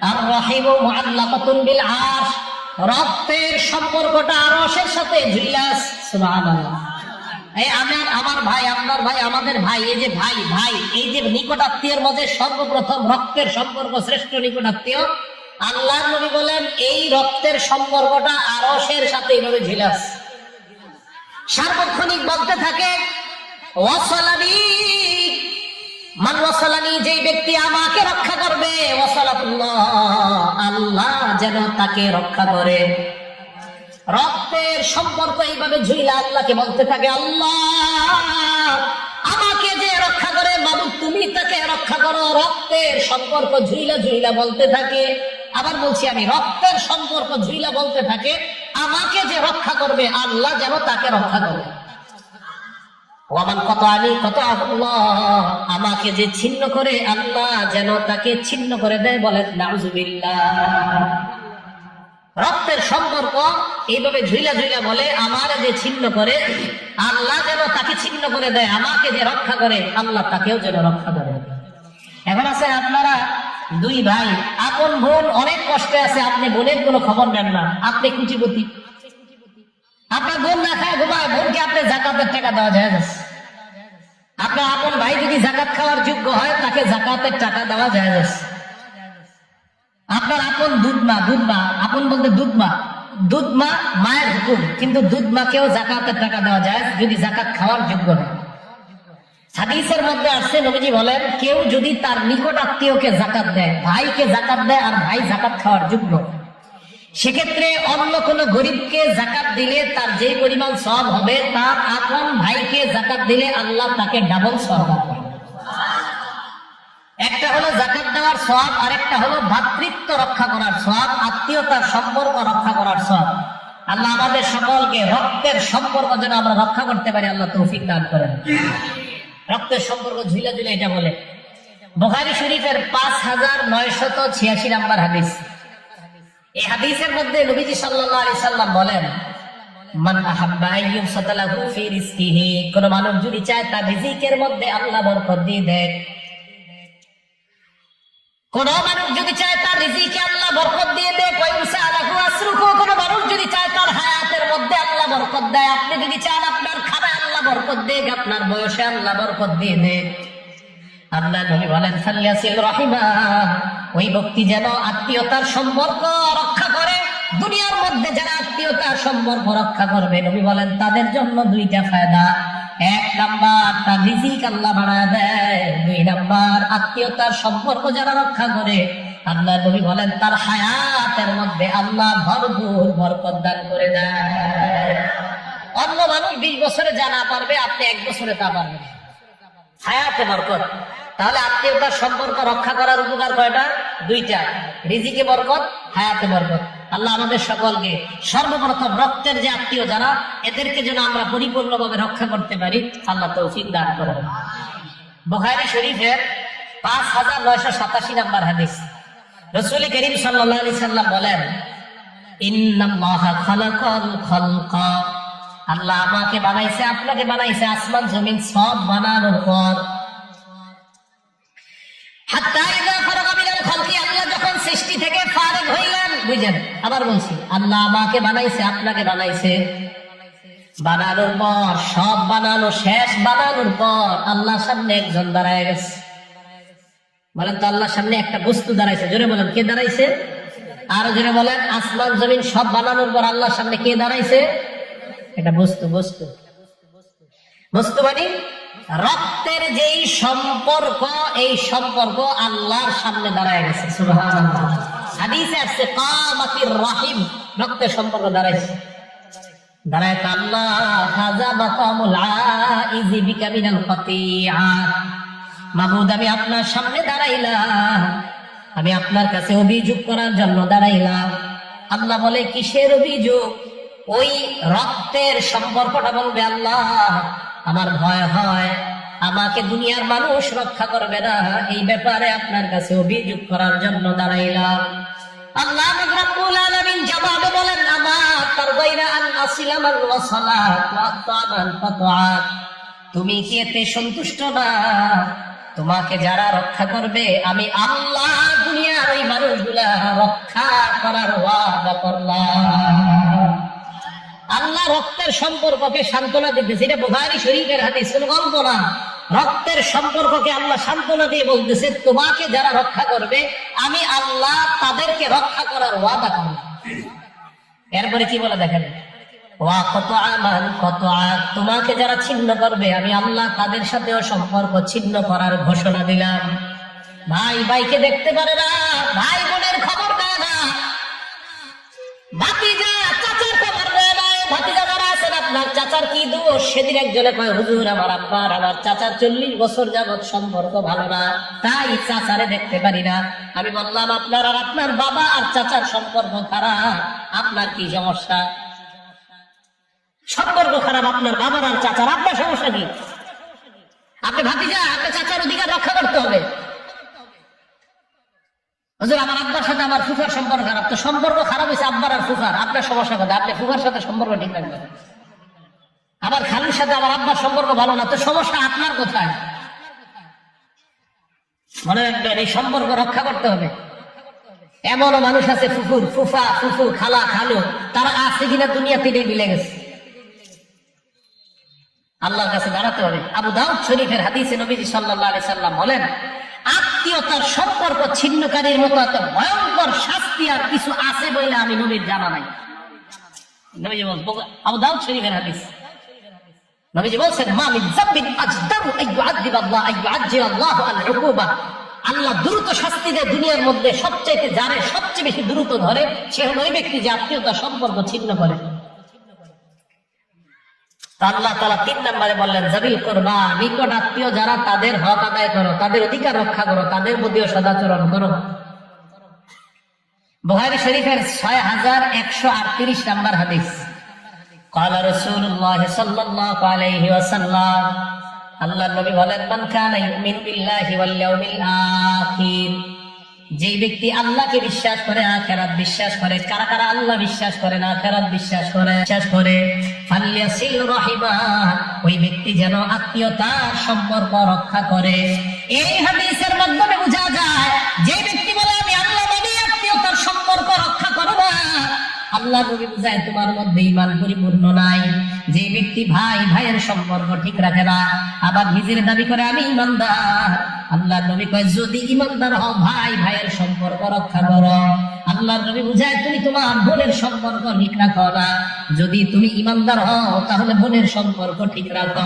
আর রাহিমু মুআল্লাকাতুন বিল আরশ, রক্তের সম্পর্কটা আরশের সাথে ঝুলাস। সুবহানাল্লাহ। এই আমার ভাই, আপনার ভাই, আমাদের ভাই, এই যে ভাই ভাই, এই যে নিকট আত্মীয়ের মধ্যে সর্বপ্রথম রক্তের সম্পর্ক, শ্রেষ্ঠ নিকট আত্মীয়, আল্লাহর নবী বলেন এই রক্তের সম্পর্কটা আরশের সাথে এইভাবে ঝিলাস। সার্বক্ষণিক বলতে থাকে, ওয়াসালানি মান ওয়াসালানি, যে ব্যক্তি আমাকে রক্ষা করবে, ওয়াসালাতুল্লাহ, আল্লাহ যেন তাকে রক্ষা করে। রক্তের সম্পর্ক এইভাবে ঝুইলা আল্লাহকে বলতে থাকে, আল্লাহ আমাকে যে রক্ষা করে, মাবুদ তুমি তাকে রক্ষা করো। রক্তের সম্পর্ক ঝুইলা ঝুইলা বলতে থাকে। আবার বলছি আমি, রক্তের সম্পর্ক ঝুইলা বলতে থাকে, আমাকে যে রক্ষা করবে, আল্লাহ যেন তাকে রক্ষা করে। ওয়ামান কতানি কতাহুল্লাহ, আমাকে যে ছিন্ন করে, আল্লাহ যেন তাকে ছিন্ন করে দেয়। বলেন নাউযুবিল্লাহ। রক্তের সম্পর্ক এইভাবে ঝুইলা ঝুইলা বলে, আমার যে ছিন্ন করে, আল্লাহ যেন তাকে ছিন্ন করে দেয়। আমাকে যে রক্ষা করে, আল্লাহ তাকেও যেন রক্ষা করে। এখন আছে আপনারা 2 ভাই, আপন বোন অনেক কষ্টে আছে, আপনি বোনের কোনো খবর নেন না, আপনি কুটিপতি, আপনার বোন না খায় ঘুমায়, বোনকে আপনি যাকাতের টাকা দেওয়া যায় না। আপনার আপন ভাই যদি যাকাত খাওয়ার যোগ্য হয়, তাকে যাকাতের টাকা দেওয়া যায় না। আপনার আপন দুধমা, আপন বলতে দুধমা, দুধ মা মায়ের হুকুম, কিন্তু দুধ মাকেও যাকাতের টাকা দেওয়া যায় যদি যাকাত খাওয়ার যোগ্য হয়। হাদিসের মধ্যে আসছে নবীজি বলেন, কেউ যদি তার নিকট আত্মীয়কে যাকাত দেয়, ভাইকে যাকাত দেয় আর ভাই যাকাত খাওয়ার যোগ্য, সেক্ষেত্রে অন্য কোন গরিবকে যাকাত দিলে তার যে পরিমাণ সওয়াব হবে, তার আপন ভাইকে যাকাত দিলে আল্লাহ তাকে ডাবল সওয়াব দেবেন। একটা হলো যাকাত দেওয়ার সওয়াব, আর একটা হলো ভ্রাতৃত্ব রক্ষা করার সওয়াব, আত্মীয়তার সম্পর্ক রক্ষা করার সওয়াব। আল্লাহ আমাদের সকলকে রক্তের সম্পর্ক যেন আমরা রক্ষা করতে পারি, আল্লাহ তৌফিক দান করেন। রক্তের সম্পর্ক ঝুলে ঝুলে এটা বলে বুখারী শরীফের 5986 নম্বর হাদিস। এই হাদিসের মধ্যে নবীজি সাল্লাল্লাহু আলাইহি সাল্লাম বলেন, মান আহাব্বা আইয়ুবসাতা লাহু ফি রিজকিহি, কোন মানুষ যদি চায় তার রিজিকের মধ্যে আল্লাহ বরকত দিয়ে দেয়, কোন মানুষ যদি চায় তার রিজিকে আল্লাহ বরকত দিয়ে দেয়, ওয়ায়ুসা লাহু আসরুহু, কোন মানুষ যদি চায় তার হায়াতের মধ্যে আল্লাহ বরকত দেয়, আপনি যদি চান আপনার খানায় আল্লাহ বরকত দেয়, আপনার বয়সে আল্লাহ বরকত দিয়ে দেয়, আল্লাহ নবী বলেন ফালিয়াসিল রাহিমা, ওই ব্যক্তি যেন আত্মীয়তার সম্পর্ক রক্ষা করে। দুনিয়ার মধ্যে যারা আত্মীয়তার সম্পর্ক রক্ষা করবে, নবী বলেন তাদের জন্য দুইটা ফায়দা। এক নাম্বার, তার রিজিক আল্লাহ বাড়ায় দেয়। দুই নাম্বার, আত্মীয়তার সম্পর্ক যারা রক্ষা করে, আল্লাহ নবী বলেন তার হায়াতের মধ্যে আল্লাহ ভরপুর বরকত দান করে দেয়। অন্য মানুষ 20 বছরে যা না পারবে, আপনি 1 বছরে তা পারবেন। হায়াতে বরকত। তাহলে আত্মীয়তার সম্পর্ক রক্ষা করার উপকার কয়টা? দুইটা, রিজিকে বরকত, হায়াতে বরকত। আল্লাহ আমাদের সকলকে সর্বপ্রথম রক্তের যে আত্মীয় যারা, এদেরকে যেন আমরা পরিপূর্ণভাবে রক্ষা করতে পারি, আল্লাহ তৌফিক দান করেন। বুখারী শরীফের 5987 নম্বর হাদিস, রাসূল করিম সাল্লাল্লাহু আলাইহি সাল্লাম বলেন, ইন্নাল্লাহা খালাকাল খালকা, আল্লাহ আমাকে বানাইছে, আপনাকে বানাইছে, আসমান জমিন সব বানানোর পর, হাত্তা ইযা ফারাগা মিনাল খালকি, আল্লাহ যখন সৃষ্টি থেকে ফারিগ হইলেন, বুঝেন, আবার বলছি, আল্লাহ আমাকে বানাইছে, আপনাকে বানাইছে, বানানোর পর, সব বানানো শেষ, বানানোর পর আল্লাহর সামনে একজন দাঁড়ায় গেছে। বলেন তো, আল্লাহর সামনে একটা বস্তু দাঁড়াইছে। জোরে বলেন, কে দাঁড়াইছে? আর জোরে বলেন, আসমান জমিন সব বানানোর পর আল্লাহর সামনে কে দাঁড়াইছে? এটা বস্তু। বস্তু মানে রক্তের যেই সম্পর্ক, এই সম্পর্ক আল্লাহর সামনে দাঁড়ায় গেছে। সুবহানাল্লাহ। হাদিসে আছে কামাতির রাহিম, রক্তের সম্পর্ক দাঁড়াইছে। দাঁড়ায় আল্লাহ, হাযা মাকামুল আইজি বিকা মিনাল কাতিআত, মাবুদ আমি আপনার সামনে দাঁড়াইলাম, আমি আপনার কাছে অভিযোগ করার জন্য দাঁড়াইলাম। আল্লাহ বলে, কিসের অভিযোগ? ওই রক্তের সম্পর্কটা বলবে, আল্লাহ আমার ভয় হয়, আমাকে দুনিয়ার মানুষ রক্ষা করবে না, এই ব্যাপারে আপনার কাছে অভিযোগ করার জন্য দাঁড়াইলাম। আল্লাহ রাব্বুল আলামিন জবাবে বলেন, আমা তারদাইনা আন আসিলামান ওয়া সালাত ওয়া আতামান ফাতাআত, তুমি কি এতে সন্তুষ্ট না? তোমাকে যারা রক্ষা করবে, আমি আল্লাহ দুনিয়ার ওই মানুষগুলা রক্ষা করার ওয়াদা করলাম। আল্লাহ রক্তের সম্পর্ককে সান্ত্বনা দিতেছে। এটা বুখারী শরীফের হাদিস, কোনো গল্প না। রক্তের সম্পর্ককে আল্লাহ সান্ত্বনা দিয়ে বলতেছে, তোমাকে যারা রক্ষা করবে, আমি আল্লাহ তাদেরকে রক্ষা করার ওয়াদা করলাম। এরপরে কি বলে দেখেন, ওয়া কতআ মান কতআ, তোমাকে যারা ছিন্ন করবে, আমি আল্লাহ তাদের সাথেও সম্পর্ক ছিন্ন করার ঘোষণা দিলাম। ভাই ভাইকে দেখতে পারে না, ভাই বোনের খবর দেয় না, ভাতিজা চাচার খবর দেয় না। ভাতিজা যারা আছেন, আপনার চাচার কি দোষ? সেদিন একজনে কয়, হুজুর আমার আব্বার আমার চাচার 40 বছর যাবৎ সম্পর্ক ভালো না, তাই চাচারে দেখতে পারি না। আমি বললাম, আপনার আর আপনার বাবা আর চাচার সম্পর্ক খারাপ, আপনার কি সমস্যা? সম্পর্ক খারাপ আপনার বাবার আর চাচার, আপনার সমস্যা কি? আপনি ভাতিজা, আপনার চাচার অধিকার রক্ষা করতে হবে। হুজুর আমার আব্বার সাথে আমার ফুফার সম্পর্ক খারাপ, তো সম্পর্ক খারাপ হয়েছে আব্বার আর ফুফার, আপনার সমস্যা কোথায়? আপনি ফুফার সাথে সম্পর্ক ঠিক রাখবেন। আমার খালুর সাথে আমার আব্বার সম্পর্ক ভালো না, তো সমস্যা আপনার কোথায়? মনে রাখবেন, এই সম্পর্ক রক্ষা করতে হবে। এমনও মানুষ আছে, ফুফুর ফুফা, ফুফু, খালা, খালু, তারা আছে কিনা দুনিয়াতে মিলে গেছে। আল্লাহর কাছে দাঁড়াতে হবে। আবু দাউদ শরীফের হাদিসে নবীজি সাল্লাল্লাহু আলাইহি সাল্লাম বলেন, আত্মীয়তার সম্পর্ক ছিন্নকারীর মতো এত ভয়ঙ্কর শাস্তি আর কিছু আছে বলে আমি নবীর জানা নাই। নবীজি বলছেন, আবু দাউদ শরীফের হাদিস, নবীজি বলছেন, মা মিন যামবিন আজদারু আইয়ুআযযিবাল্লাহ আইয়ুআজ্জিলাল্লাহু আল-উকুবা। আল্লাহ দ্রুত শাস্তি দেয় দুনিয়ার মধ্যে সবচেয়ে, যারে সবচেয়ে বেশি দ্রুত ধরে সে হলো ওই ব্যক্তি যে আত্মীয়তা সম্পর্ক ছিন্ন করে। আল্লাহ তাআলা 3 নম্বরে বললেন, যাবিল কুরবা, নিকট আত্মীয় যারা তাদের হক আদায় করো, তাদের অধিকার রক্ষা করো, তাদের প্রতিও সদাচরণ করো। বুখারী শরীফের 6138 নম্বর হাদিস, ক্বালা রাসূলুল্লাহ সাল্লাল্লাহু আলাইহি ওয়াসাল্লাম, আল্লাহর নবী বলেন, মান কানা ইউমিনু বিল্লাহি ওয়াল ইয়াউমিল আখির, যে ব্যক্তি আল্লাহকে বিশ্বাস করে, আখিরাত বিশ্বাস করে, কারা কারা আল্লাহ বিশ্বাস করে না আখিরাত বিশ্বাস করে, ফালইয়াসিল রাহিমা, ওই ব্যক্তি যেন আত্মীয়তার সম্পর্ক রক্ষা করে। এই হাদিসের মাধ্যমে বোঝা যায়, যে ব্যক্তি বলে আমি আল্লাহ মানি, আত্মীয়তার সম্পর্ক রক্ষা করব না, আল্লাহ নবী বুঝায় তোমার মধ্যে ঈমান পরিপূর্ণ নাই। যে ব্যক্তি ভাই ভাইয়ের সম্পর্ক ঠিক রাখে না, আবার নিজের দাবি করে আমি ঈমানদার, আল্লাহ নবী কয় যদি ঈমানদার হও ভাই ভাইয়ের সম্পর্ক রক্ষা করো। আল্লাহ নবী বুঝায় তুমি তোমার বোনের সম্পর্ক ঠিক রাখো না। যদি তুমি ঈমানদার হও তাহলে বোনের সম্পর্ক ঠিক রাখো।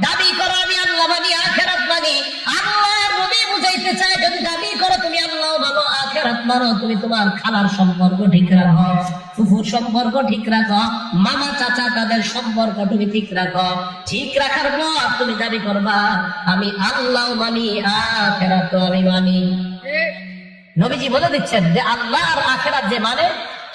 দাবি করো আমি আল্লাহ মানি, আখিরাত মানি, আল্লাহ নবী বুঝাইতে চায় যদি দাবি করো তুমি আল্লাহ মানো, আখিরাত মানো, তুমি তোমার খালার সম্পর্ক ঠিক রাখো, ফুফুর সম্পর্ক ঠিক রাখো, মামা চাচা তাদের সম্পর্ক তুমি ঠিক রাখো। ঠিক রাখার পর তুমি দাবি করবা আমি আল্লাহ মানি, আখিরাত আমি মানি। নবীজি বলে দিচ্ছেন যে আল্লাহ আর আখিরাত যে মানে,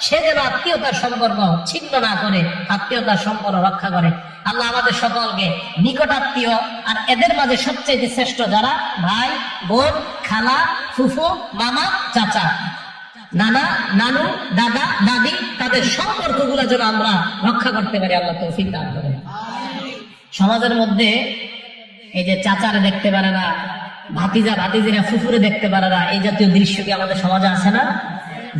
সে যেন আত্মীয়তার সম্পর্ক ছিন্ন না করে, আত্মীয়তার সম্পর্ক রক্ষা করে। আল্লাহ আমাদের সকলকে নিকট আত্মীয় আর এদের মাঝে সবচেয়ে শ্রেষ্ঠ যারা ভাই বোন, খালা, ফুফু, মামা, চাচা, নানা, নানু, দাদা, দাদি, তাদের সম্পর্ক গুলা যেন আমরা রক্ষা করতে পারি, আল্লাহ তৌফিক দান করেন। সমাজের মধ্যে এই যে চাচারে দেখতে পারে না, ভাতিজা ভাতিজিরা ফুফুরে দেখতে পারে না, এই জাতীয় দৃশ্য কি আমাদের সমাজে আছে না?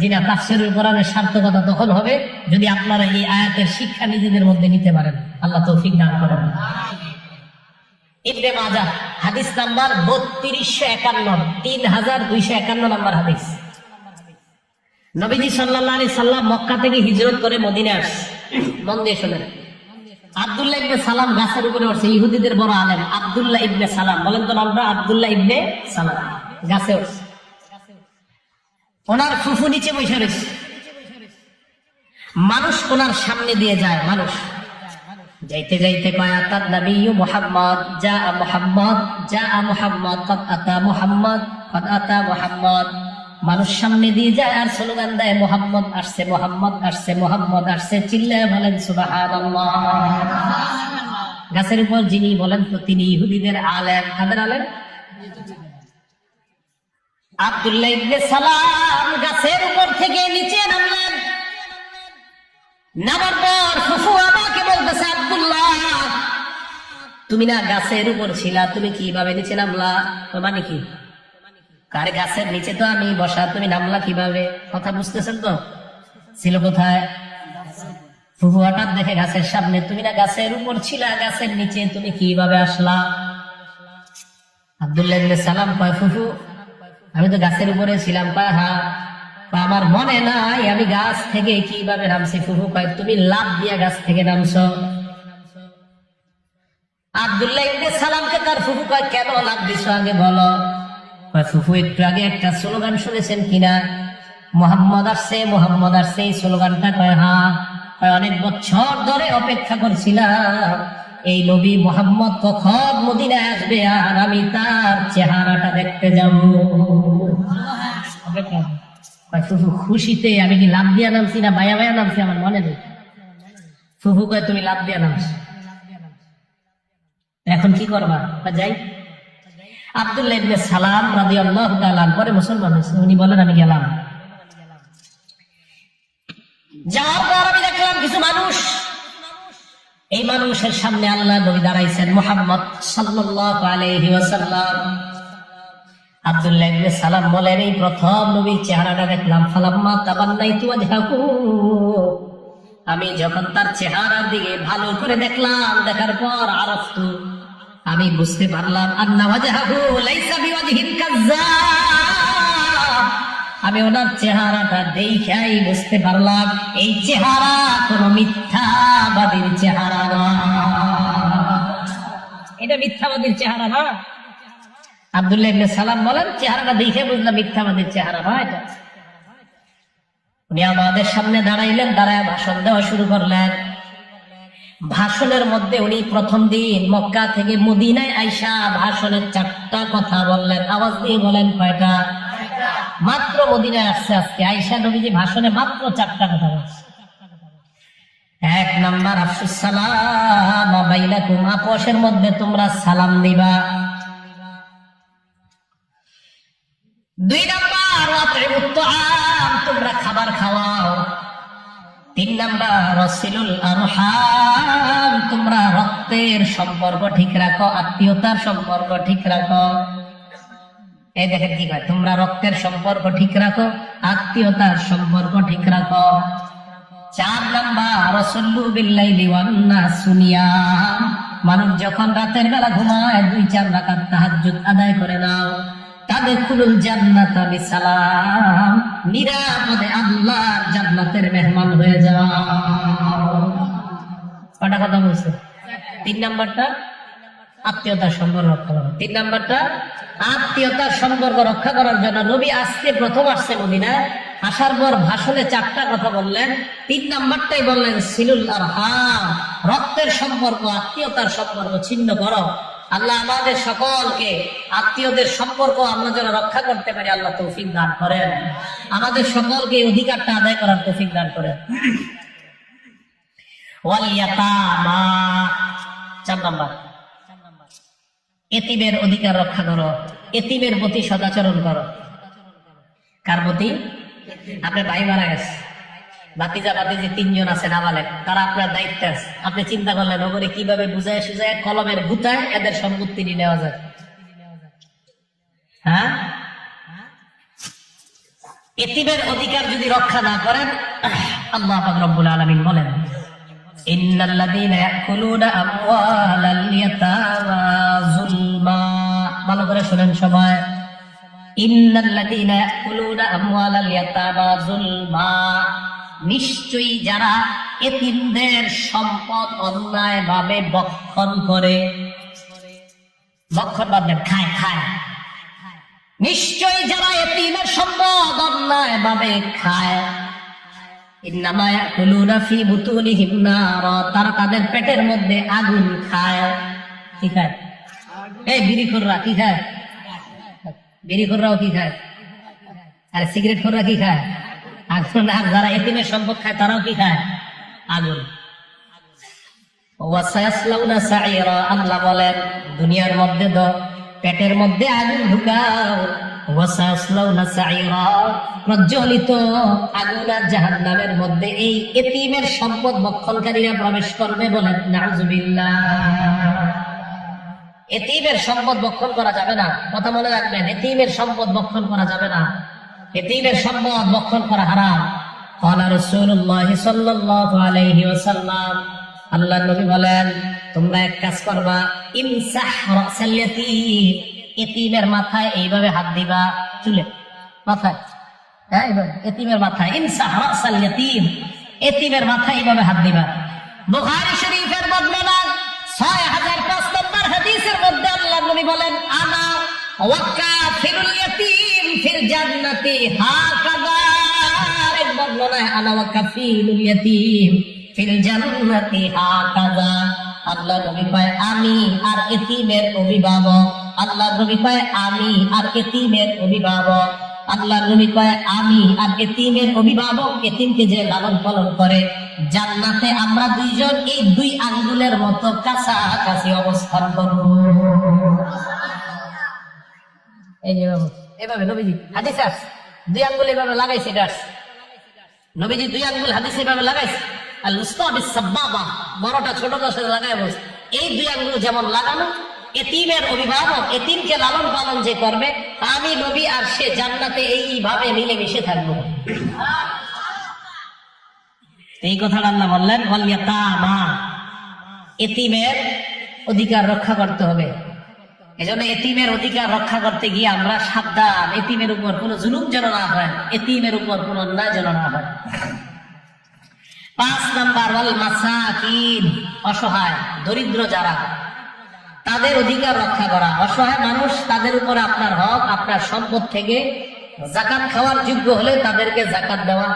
যিনা তাফসীরুল কোরআনের সার্থকতা তখন হবে যদি আপনারা এই আয়াতের শিক্ষা নিজেদের মধ্যে নিতে পারেন, আল্লাহ তৌফিক দান করেন। ইবনে মাজাহ হাদিস নাম্বার 3251, 3251 নম্বর হাদিস। নবীজি সাল্লাল্লাহু আলাইহি সাল্লাম মক্কা থেকে হিজরত করে মদিনায় আসছে। মন দিয়ে শুনেন, আব্দুল্লাহ ইবনে সালাম গাছের উপরে উঠছে, ইহুদিদের বড় আলেম আব্দুল্লাহ ইবনে সালাম, বলেন তো নামটা, আব্দুল্লাহ ইবনে সালাম গাছে উঠছে। ওনার ফুফু নিচে বসে রয়েছে, মানুষ ওনার সামনে দিয়ে যায়, মানুষ যাইতে যাইতে কয় আতাত নবিয়্যু মুহাম্মদ, জা মুহাম্মদ, জা মুহাম্মদ, কদ আতা মুহাম্মদ, কদ আতা মুহাম্মদ। মানুষ সামনে দিয়ে যায় আর স্লোগান দেয় মুহাম্মদ আসছে, মুহাম্মদ আসছে, মুহাম্মদ আসছে, চিল্লায় বলেন সুবহানাল্লাহ। গাছের উপর যিনি বলেন তো তিনি ইহুদিদের আলেম, কাদের আলেম? আব্দুল্লাহ ইবনে সালাম গাছের উপর থেকে নিচে নামলেন। নামার পর ফুফু আমাকে বলতেছে, আব্দুল্লাহ তুমি না গাছের উপর ছিলা, তুমি কিভাবে নিচে নামলা? মানে কি? কার গাছের নিচে তো আমি বসা, তুমি নামলা কিভাবে? কথা বুঝতেছেন তো? ছিল কোথায়? ফুফু হঠাৎ দেখে গাছের সামনে, তুমি না গাছের উপর ছিলা, গাছের নিচে তুমি কিভাবে আসলা? আব্দুল্লাহ ইবনে সালাম কয়, ফুফু আমি তো গাছের উপরে ছিলাম। কয় হ্যাঁ। আমার মনে নাই আমি গাছ থেকে কিভাবে নামছি। ফুফু কয়, তুমি লাফ দিয়া গাছ থেকে নামছো। আব্দুল্লাহ ইবনে সালামকে তার ফুফু কয়, কেন লাফ দিছো আগে বলো। কয়, ফুফু একটু আগে একটা স্লোগান শুনেছেন কিনা, মুহাম্মদ আসছে, মুহাম্মদ আসছে, এই স্লোগানটা? কয় হ্যাঁ। কয়, অনেক বছর ধরে অপেক্ষা করছিলাম এই নবী মুহাম্মদ কখন মদিনায় আসবে আর আমি তার চেহারাটা দেখতে যাব। ফুফু খুশিতে আমি কি লাভ দিয়া নামছি না বায়া বায়া নামছি আমার মনে নেই। ফুফু কয়, তুমি লাভ দিয়া নামছি, এখন কি করবা? যাই। আব্দুল্লাহ ইবনে সালাম রাদিয়াল্লাহু তাআলা পরে মুসলমান হয়েছে। উনি বলেন, আমি গেলাম, যাওয়ার পর আমি দেখলাম কিছু মানুষ, এই মানুষের সামনে আল্লাহ নবী দাঁড়াইছেন মুহাম্মদ সাল্লাল্লাহু আলাইহি ওয়াসাল্লাম। আব্দুল্লাহ ইবনে সালাম বলেন, এই প্রথম নবীর চেহারাটা দেখলাম। ফালাম্মা তাবান্নাইতু ওয়াজহাহু, আমি যখন তার চেহারার দিকে ভালো করে দেখলাম, দেখার পর আরাফতু, আমি বুঝতে পারলাম, আন্না ওয়াজহাহু লাইসা বিওয়াজহিন কাজ্জাব, আমি ওনার চেহারাটা দেখাই বুঝতে পারলাম এই চেহারা কোন মিথ্যাবাদীর চেহারা না, এটা মিথ্যাবাদীর চেহারা না। আব্দুল্লাহ ইবনে সালাম বলেন, চেহারাটা দেখে বুঝলাম মিথ্যাবাদীর চেহারা না এটা। উনি আমাদের সামনে দাঁড়াইলেন, দাঁড়ায় ভাষণ দেওয়া শুরু করলেন। ভাষণের মধ্যে উনি প্রথম দিন মক্কা থেকে মদিনায় আইসা ভাষণের 4টা কথা বললেন। আওয়াজ দিয়ে বলেন কয়টা? মাত্র মদিনায় আসছে আজকে, আইসা নবীজি ভাষণে মাত্র 4টা কথা বলছে। 1 নাম্বার আফসুস সালাম বাইনাকুম, আপোষের মধ্যে তোমরা সালাম দিবা। 2 নাম্বার আতইমুত তাআম, তোমরা খাবার খাওয়াও। 3 নাম্বার ওয়াসিলুল আরহাম, তোমরা রক্তের সম্পর্ক ঠিক রাখো, আত্মীয়তার সম্পর্ক ঠিক রাখো। এই দেখেন কি কয়, তোমরা রক্তের সম্পর্ক ঠিক রাখো, আত্মীয়তার সম্পর্ক ঠিক রাখো। 4 নাম্বার রাসূলু বিল্লাইলি ওয়ান নাসু নিয়াম, মানুষ যখন রাতের বেলা ঘুমায় 2-4 রাকাত তাহাজ্জুদ আদায় করে নাও। তাদখুলুল জান্নাতা বিসালাম, নিরাপদে আল্লাহর জান্নাতের মেহমান হয়ে যাও। কটা কথা বলছে? 3 নাম্বারটা আত্মীয়তার সম্পর্ক রক্ষা করা। 3 নাম্বারটা আত্মীয়তার সম্পর্ক রক্ষা করার জন্য নবী আজকে প্রথম আসছে মদিনায়, আসার পর ভাষণে 4টা কথা বললেন। 3 নাম্বারটাই বললেন সিলুল আরহাম, রক্তের সম্পর্ক, আত্মীয়তার সম্পর্ক ছিন্ন করো। আল্লাহ আমাদের সকলকে আত্মীয়দের সম্পর্ক আমরা যেন রক্ষা করতে পারি আল্লাহ তৌফিক দান করেন। আমাদের সকলকে এই অধিকারটা আদায় করার তৌফিক দান করেন। ওয়াল ইয়াতামা, 4 নাম্বার এতিমের অধিকার রক্ষা করো, এতিমের প্রতি সদাচরণ করো। কার প্রতি? আপনার ভাই মারা গেছে, ভাতিজা ভাতিজি 3 জন আছে নাবালেগ, তারা আপনার দায়িত্ব আছে। আপনি চিন্তা করলেন ওপরে কিভাবে বুঝায় সুঝায় কলমের গুতায় এদের সম্পত্তি নিয়ে নেওয়া যায়। হ্যাঁ, এতিমের অধিকার যদি রক্ষা না করেন, আল্লাহ পাক রব্বুল আলামিন বলেন ইন্নাল্লাযীনা ইয়াকুলুনা আমওয়ালাল ইয়াতামা যুলমা, ভালো করে শুনেন সবাই। ইন্নাল্লাযীনা ইয়াকুলুনা আমওয়ালাল ইয়াতামা যুলমা, নিশ্চয়ই যারা এতিমদের সম্পদ অন্যায়ভাবে ভক্ষণ করে, ভক্ষণ বাদ দেন, খায় খায়, নিশ্চয়ই যারা এতিমের সম্পদ অন্যায়ভাবে খায়, ইন্নামা ইয়াকুলুনা ফি বুতুনিহিম নারা, তারা তাদের পেটের মধ্যে আগুন খায়। কি খায়? এই বিড়িখোররা কি খায়? বিড়িখোররাও কি খায়? আরে সিগারেট খোররা কি খায়? আগুন। আর যারা এতিমের সম্পদ খায় তারাও কি খায়? আগুন। ওয়াসায়াসলাউনা সাইরা, আল্লাহ বলেন দুনিয়ার মধ্যে তো পেটের মধ্যে আগুন ঢুকাও। ওয়াসায়াসলাউনা সাইরা, প্রজ্বলিত আগুন আর জাহান্নামের মধ্যে এই এতিমের সম্পদ ভক্ষণকারীরা প্রবেশ করবে। বলেন নাউজুবিল্লাহ। এতিমের সম্পদ ভক্ষণ করা যাবে না, কথা মনে রাখবেন, এতিমের সম্পদ ভক্ষণ করা যাবে না, এতিমের সম্পদ ভক্ষণ করা হারাম। ক্বালা রাসূলুল্লাহ সাল্লাল্লাহু আলাইহি ওয়াসাল্লাম, আল্লাহর নবী বলেন তোমরা এক কাজ করবা, ইমসাহ রাসাল ইয়াতীম, এতিমের মাথায় এইভাবে হাত দিবা, চুলে মাথায়, হ্যাঁ এইভাবে এতিমের মাথায়, ইমসাহ রাসাল ইয়াতীম, এতিমের মাথায় এইভাবে হাত দিবা। বুখারী শরীফের বর্ণনা 6005 নম্বর হাদিসের মধ্যে আল্লাহর নবী বলেন আনা ওয়াকাফিরুল ইয়াতীম ফিল জান্নাতি হাকাযা, এক বর্ণনায় আনা ওয়াকাফিরুল ইয়াতীম ফিল জান্নাতি হাকাযা। আল্লাহ নবী কয় আমি আর এতিমের অভিভাবক, আল্লাহ নবী কয় আমি আর এতিমের অভিভাবক, আল্লাহ নবী কয় আমি আর এতিমের অভিভাবক, এতিমকে যে লালন পালন করে, জান্নাতে আমরা 2 জন এই 2 আঙ্গুলের মতো কাছাকাছি অবস্থান করব। এই যে এভাবে নবীজি হাদিসে আছে 2 আঙ্গুল এভাবে লাগাইছে, এটা নবীজি 2 আঙ্গুল হাদিসে এভাবে লাগাইছে। আল উসতা বিস সাবাবা, বড়টা ছোটটার সাথে লাগায় বস, এই 2 আঙ্গুল যেমন লাগানো, এতিমের অভিভাবক এতিমকে লালন পালন যে করবে, আমি নবী আর সে জান্নাতে এইভাবে মিলেমিশে থাকবো। এই কথাটা আল্লাহ বললেন ওয়াল ইয়াতামা, এতিমের অধিকার রক্ষা করতে হবে, এজন্য এতিমের অধিকার রক্ষা করতে গিয়ে আমরা সাবধান, এতিমের উপর কোনো জুলুম যেন না হয়, এতিমের উপর কোনো অন্যায় যেন না হয়। 5 নাম্বার ওয়াল মাসাকিন, অসহায় দরিদ্র যারা, তাদের অধিকার রক্ষা করা। অসহায় মানুষ, তাদের উপরে আপনার হক, আপনার সম্পদ থেকে যাকাত খাওয়ার যোগ্য হলে তাদেরকে যাকাত দেওয়া।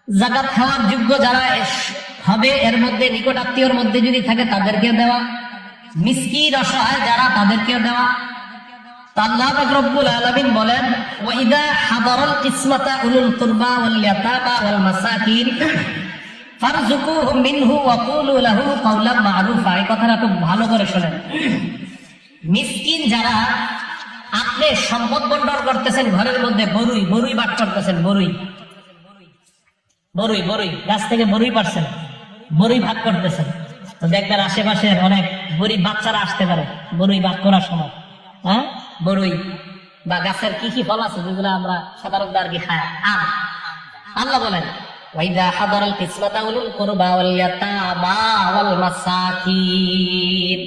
যাকাত খাওয়ার যোগ্য যারা হবে এর মধ্যে নিকট আত্মীয়র মধ্যে যদি থাকে তাদেরকে দেওয়া। মিসকিন অসহায় যারা তাদেরকেও দেওয়া। আল্লাহ পাক রব্বুল আলামিন বলেন ওয়াইদা হাদারাল কিসমাতা উলুল কুরবা ওয়াল ইয়াতামা ওয়াল মাসাকিন ফারযুকুহুম মিনহু ওয়া কুলু লাহু কাওলাম মা'রুফা। এই কথাটা খুব ভালো করে শুনেন। মিসকিন যারা, আপনি সম্পদ বন্টন করতেছেন, ঘরের মধ্যে বরুই বাট করতেছেন, বরুই গাছ থেকে বরুই পারছেন, বরুই ভাগ করতেছেন, তো দেখবেন আশেপাশের অনেক গরিব বাচ্চারা আসতে পারে বরুই ভাগ করার সময়। হ্যাঁ, বরুই বা গাছের কি কি ফল আছে যেগুলো আমরা সাধারণত আর কি খাই, আম। আল্লাহ বলেন ওয়াইদা হাদারাল কিসমাতা উলুল কুরবা ওয়াল ইয়াতামা ওয়াল মাসাকিন,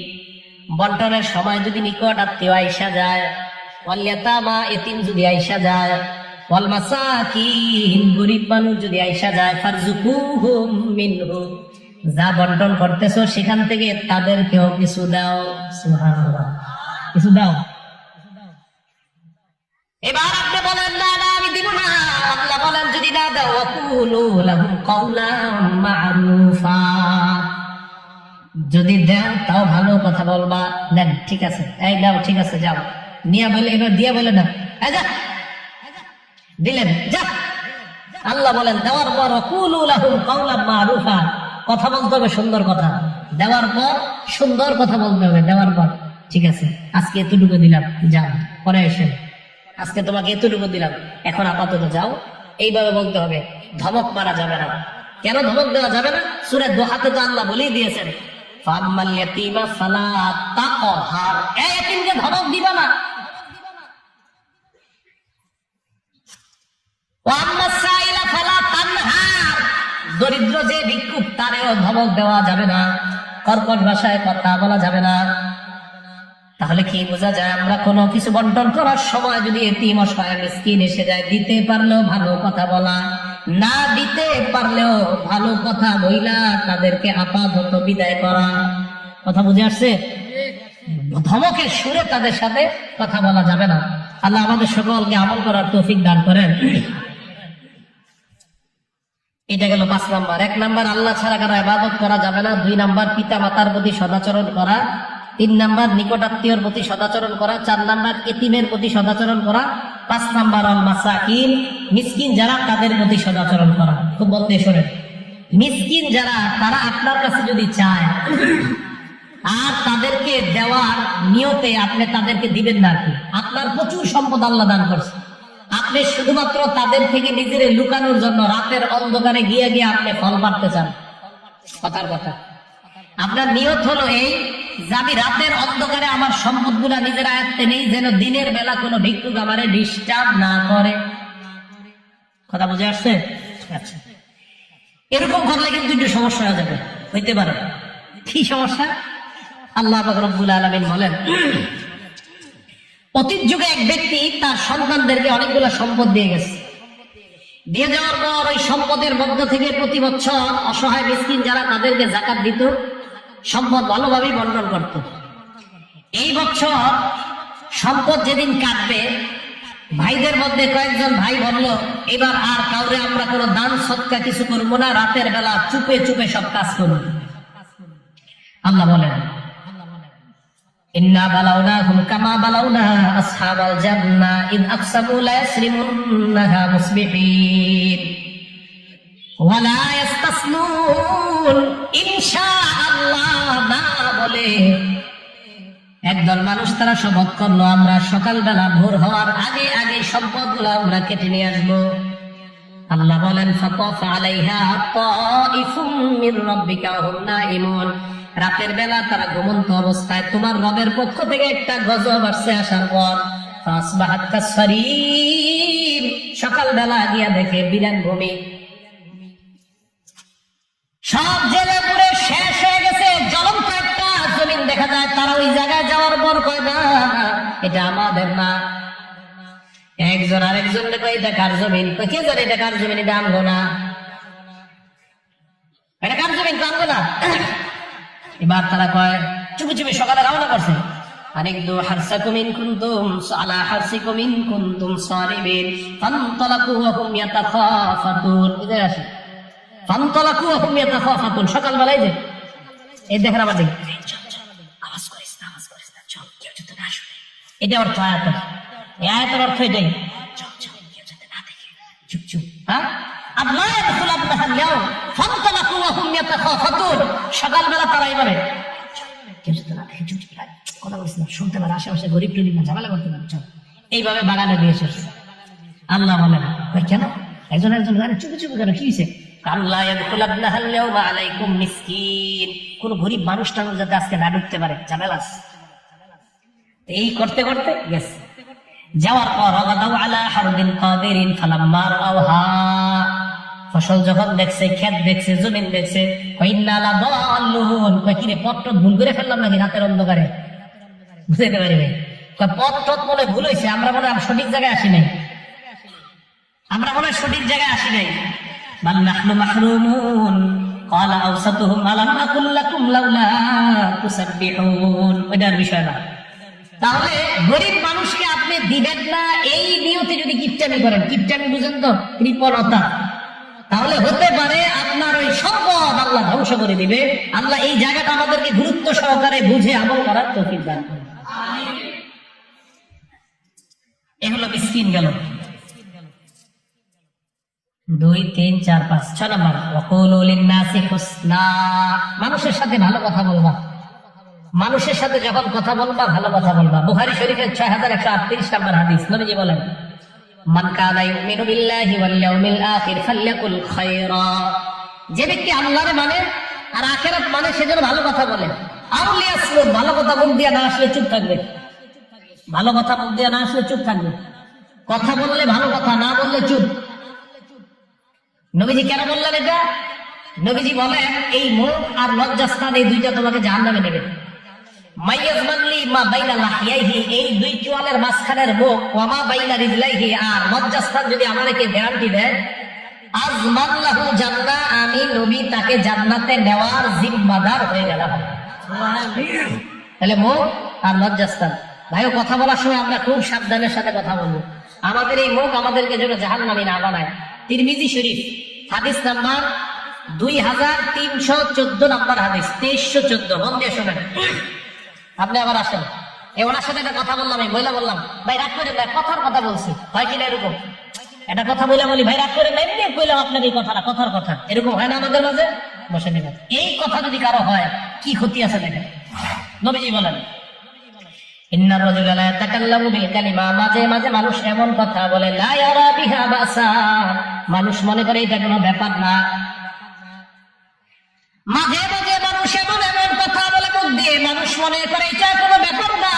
বন্টনের সময় যদি নিকট আত্মীয় আইসা যায়, ওয়াল ইয়াতামা এতিম যদি আইসা যায়, ওয়াল মাসাকিন গরিব মানুষ যদি আইসা যায়, ফারযুকুহুম মিনহু, যা বন্টন করতেছো সেখান থেকে তাদেরকেও কিছু দাও। সুবহানাল্লাহ, কিছু দাও। এবার আপনি বলেন না না আমি দিব না, আল্লাহ বলেন যদি না দাও ওয়াকুলু লাহুম কাওলাম মা'রুফা, যদি দেও তাও ভালো কথা বলবা। দেন ঠিক আছে, এই দাও ঠিক আছে যাও, নিয়া বলে এবার দিয়া বলে না এই যা, দিলেন যা। আল্লাহ বলেন দেওয়ার পর ওয়াকুলু লাহুম কাওলাম মা'রুফা, কথা বলতে হবে সুন্দর কথা, দেওয়ার পর সুন্দর কথা বলতে হবে। দেওয়ার পর ঠিক আছে আজকে এতটুকু দিলাম, যাও পরে এসে আজকে তোমাকে এতটুকু দিলাম, এখন আপাতত যাও, এইভাবে বলতে হবে। ধমক মারা যাবে না। কেন ধমক দেওয়া যাবে না? সূরা দোহাতে তো আল্লাহ বলেই দিয়েছেন ফাম্মাল ইয়াতীমা ফালা তাকহার, এই এতিমকে ধমক দিবা না। ওয়া আম্মাস সাইলা ফালা তানহার, দরিদ্র যে ভিক্ষুক তারেও ধমক দেওয়া যাবে না, কর্কশ ভাষায় কথা বলা যাবে না। তাহলে কি বোঝা যায়? আমরা কোনো কিছু বন্টন করার সময় যদি এতিম অসহায় মিসকিন এসে যায়, দিতে পারলেও ভালো কথা বলা, না দিতে পারলেও ভালো কথা বইলা তাদেরকে আপাতত বিদায় করা। কথা বুঝে আসছে? ধমকের সুরে তাদের সাথে কথা বলা যাবে না। আল্লাহ আমাদের সকলকে আমল করার তৌফিক দান করেন। এটা গেল 5 নাম্বার। 1 নাম্বার আল্লাহ ছাড়া কারো ইবাদত করা যাবে না। 2 নাম্বার পিতা মাতার প্রতি সদাচরণ করা। 3 নাম্বার নিকটাত্মীয়র প্রতি সদাচরণ করা। 4 নাম্বার এতিমের প্রতি সদাচরণ করা। 5 নাম্বার আল মাসাকিন, মিসকিন যারা তাদের প্রতি সদাচরণ করা। খুব বলতে শোনেন, মিসকিন যারা তারা আপনার কাছে যদি চায় আর তাদেরকে দেওয়ার নিয়তে আপনি তাদেরকে দিবেন না, কি আপনার প্রচুর সম্পদ আল্লাহ দান করছে, আপনি শুধুমাত্র তাদের থেকে নিজের লুকানোর জন্য রাতের অন্ধকারে গিয়ে গিয়ে আপনি ফল পাড়তে চান। কথার কথা, আপনার নিয়ত হলো এই যে আমি রাতের অন্ধকারে আমার সম্পদ গুলা নিজের আয়ত্তে নেই, যেন দিনের বেলা কোনো ভিক্ষুক আমারে ডিস্টার্ব না করে। কথা বুঝে আসছে? আচ্ছা, এরকম করলে কিন্তু একটু সমস্যা হয়ে যাবে, হইতে পারে। কি সমস্যা? আল্লাহ পাক রব্বুল আলামিন বলেন অতীত যুগে এক ব্যক্তি তার সন্তানদেরকে অনেকগুলো সম্পদ দিয়ে গেছে। দিয়ে যাওয়ার পর ওই সম্পদের মধ্য থেকে প্রতি বছর অসহায় মিসকিন যারা তাদেরকে যাকাত দিত, সম্পদ ভালোভাবেই বন্টন করত। এই বছর সম্পদ যেদিন কাটবে, ভাইদের মধ্যে কয়েকজন ভাই বলল এবার আর কাউরে আমরা কোনো দান সৎকা কিছু করবো না, রাতের বেলা চুপে চুপে সব কাজ করব। আল্লাহ বলেন ইন্না বালাউনাহুম কামা বালাউনা আসহাবাল জান্নাহ ইদ আকসামু লা ইয়াসরিমুনহা মুসবিহিন ওয়া লা ইস্তাসনুন। ইনশাআল্লাহ না বলে একদল মানুষ তারা শপথ করলো আমরা সকালবেলা ভোর হওয়ার আগে আগে সম্পদগুলো আমরা কেটে নিয়ে আসবো। আল্লাহ বলেন ফাতাফা আলাইহা তাইফুম মির রাব্বিকা হুম নাইমুন, রাতের বেলা তারা ঘুমন্ত অবস্থায় তোমার রবের পক্ষ থেকে একটা গজব আসছে, আসার পর ফাসবাহাত কাসরিম, সকালবেলা গিয়া দেখে বিরান ভূমি, সব জেলে পুড়ে শেষ হয়ে গেছে, জ্বলন্ত একটা জমিন দেখা দেখা যায় তারা ওই জায়গায় যাওয়ার পর কয় না এটা আমাদের না। একজন আরেকজন কয় এটা কার জমিন, কে জানে এটা কার জমিন, এটা আমগো না, এটা কার জমিন, আমগো না। এবার তারা কয় চুপি চুপি সকালে রওনা করছে, আনিকদু হারসাকুম ইন কুনতুম আলা হারসিকুম ইন কুনতুম সারিবিন ফানতালাকু ওয়া হুম ইয়াতাখাফাতুন। এদের আসে ফানতালাকু ওয়া হুম ইয়াতাখাফাতুন, সকালবেলায় যে এই দেখেন আমার দিকে আওয়াজ করিস না, আওয়াজ করিস না, চল কেউ যাতে না শুনে। এটা অর্থ আয়াত, এই আয়াতের অর্থ এটাই, চল চল কেউ যাতে না দেখে, চুপ চুপ। হ্যাঁ, আল্লাহ ইয়াদখুল আবনাহাল ইয়াউম ফানতালাকু ওয়া হুম ইয়াতাখাফাতুন, সকালবেলা তারাই বলে কেউ যাতে না দেখে, চুপ চুপ কথা বলছি না, শুনতে পারে, আশেপাশে গরিব টরিব না, ঝামেলা করতে পারে, চল। এইভাবে বাগানে দিয়ে এসেছে। আল্লাহ বলেন কেন একজন একজন গানে চুপি চুপি কেন, কি হয়েছে? আল্লাহ ইয়াদখুল আবনাহাল ইয়াউম আলাইকুম মিসকিন, কোন গরিব মানুষ টানুষ যাতে আজকে না ঢুকতে পারে, ঝামেলা। এই করতে করতে গেছে, যাওয়ার পর ওয়াদাউ আলা হারদিন কাদিরিন ফালাম্মা রাআহা, ফসল যখন দেখছে, ক্ষেত দেখছে, জমিন দেখছে, ইন্না লাদাল্লুন, কয় কি রে পথ ভুল করে ফেললাম নাকি রাতের অন্ধকারে, বুঝতে পারি ভাই, পথ মনে ভুল হয়েছে, আমরা মনে হয় সঠিক জায়গায় আসি নাই, আমরা মনে হয় সঠিক জায়গায় আসি নাই। বাল নাহনু মাহরুমুন ক্বালা আওসাতুহুম আলাম আকুল লাকুম লাউলা তুসাব্বিহুন, ওইটার বিষয় না। তাহলে গরিব মানুষকে আপনি দিবেন না এই নিয়তে যদি কিপটামি করেন, কিপটামি বুঝেন তো, কৃপণতা, তাহলে হতে পারে আপনার ওই সম্পদ আল্লাহ ধ্বংস করে দিবে। আল্লাহ এই জায়গাটা আমাদেরকে গুরুত্ব সহকারে বুঝে আমল করার তৌফিক দান করুন। এগুলো মিসকিন গেল 2, 3, 4, 5, 6 নম্বর ওয়াকুলু লিন-নাসি হুসনা, মানুষের সাথে ভালো কথা বলবা, মানুষের সাথে যখন কথা বলবা ভালো কথা বলবা। বুখারী শরীফের 6138 নম্বর হাদিস, নবীজি বলেন মান কানা ইউমিনু বিল্লাহি ওয়াল ইয়াউমিল আখির ফালইয়াকুল খায়রা, যে ব্যক্তি আল্লাহরে মানে আর আখিরাত মানে সে যেন ভালো কথা বলে। আউলিয়াসলুম, ভালো কথা মুখ দিয়ে না আসলে চুপ থাকবে, ভালো কথা মুখ দিয়ে না আসলে চুপ থাকবে, কথা বললে ভালো কথা, না বললে চুপ। নবীজি কেন বললেন এটা? নবীজি বলেন এই মুখ আর লজ্জাস্থান এই দুইটা তোমাকে জাহান্নামে নেবে। মাইয়াজমানলি মা বাইনা লাহিয়াইহি, এই দুই চোয়ালের মাঝখানের মুখ, ওয়া মা বাইনা রিজলাইহি, আর লজ্জাস্থান যদি আমাদেরকে গ্যারান্টি দেয়, আজমাল্লাহু জান্নাহ, আমি নবী তাকে জান্নাতে নেওয়ার জিম্মাদার হয়ে গেলাম। তাহলে মুখ আর লজ্জাস্থান, ভাইও কথা বলার সময় আমরা খুব সাবধানের সাথে কথা বলবো। আমাদের এই মুখ আমাদেরকে যেন জাহান্নামী না বানায়। তিরমিজি শরীফ হাদিস নাম্বার 2314 নম্বর হাদিস, 2314, মন দিয়ে শোনেন। আপনি আবার আসেন, ওনার সাথে একটা কথা বললাম, আমি বললাম ভাই রাগ করেন না, কথার কথা বলছি, হয় কিনা এরকম একটা কথা বলি ভাই রাগ করেন না, এমনি বললাম আপনার এই কথাটা কথার কথা, এরকম হয় না আমাদের মাঝে? বসে নেবেন, এই কথা যদি কারো হয় কি ক্ষতি আছে দেখেন। নবীজি বলেন ইন্নার রাজুলা লা ইয়াতাকাল্লামু বিল কালিমা, মাঝে মাঝে মানুষ এমন কথা বলে লা ইয়ারা বিহা বাসা, মানুষ মনে করে এটা কোনো ব্যাপার না। মাঝে মাঝে মানুষ এমন কথা বলে মুখ দিয়ে, মানুষ মনে করে এটা কোনো ব্যাপার না।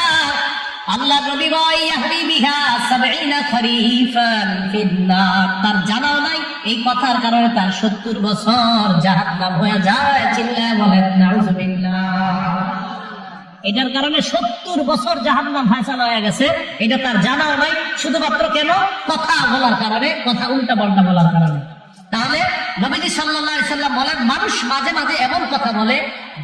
আল্লাহ নবী বলেন ইয়াহদি বিহা 70 খরিফান ফিন্নার, তার জানাও নাই এই কথার কারণে তার 70 বছর জাহান্নাম হয়ে যায়। চিল্লায়ে বলেন নাউযুবিল্লাহ। এটার কারণে 70 বছর জাহান্নাম ফায়সালা হয়ে গেছে, এটা তার জানাও নাই, শুধুমাত্র কেন? কথা বলার কারণে, কথা উল্টা পাল্টা বলার কারণে। তাহলে নবীজি সাল্লাল্লাহু আলাইহি সাল্লাম বলেন মানুষ মাঝে মাঝে এমন কথা বলে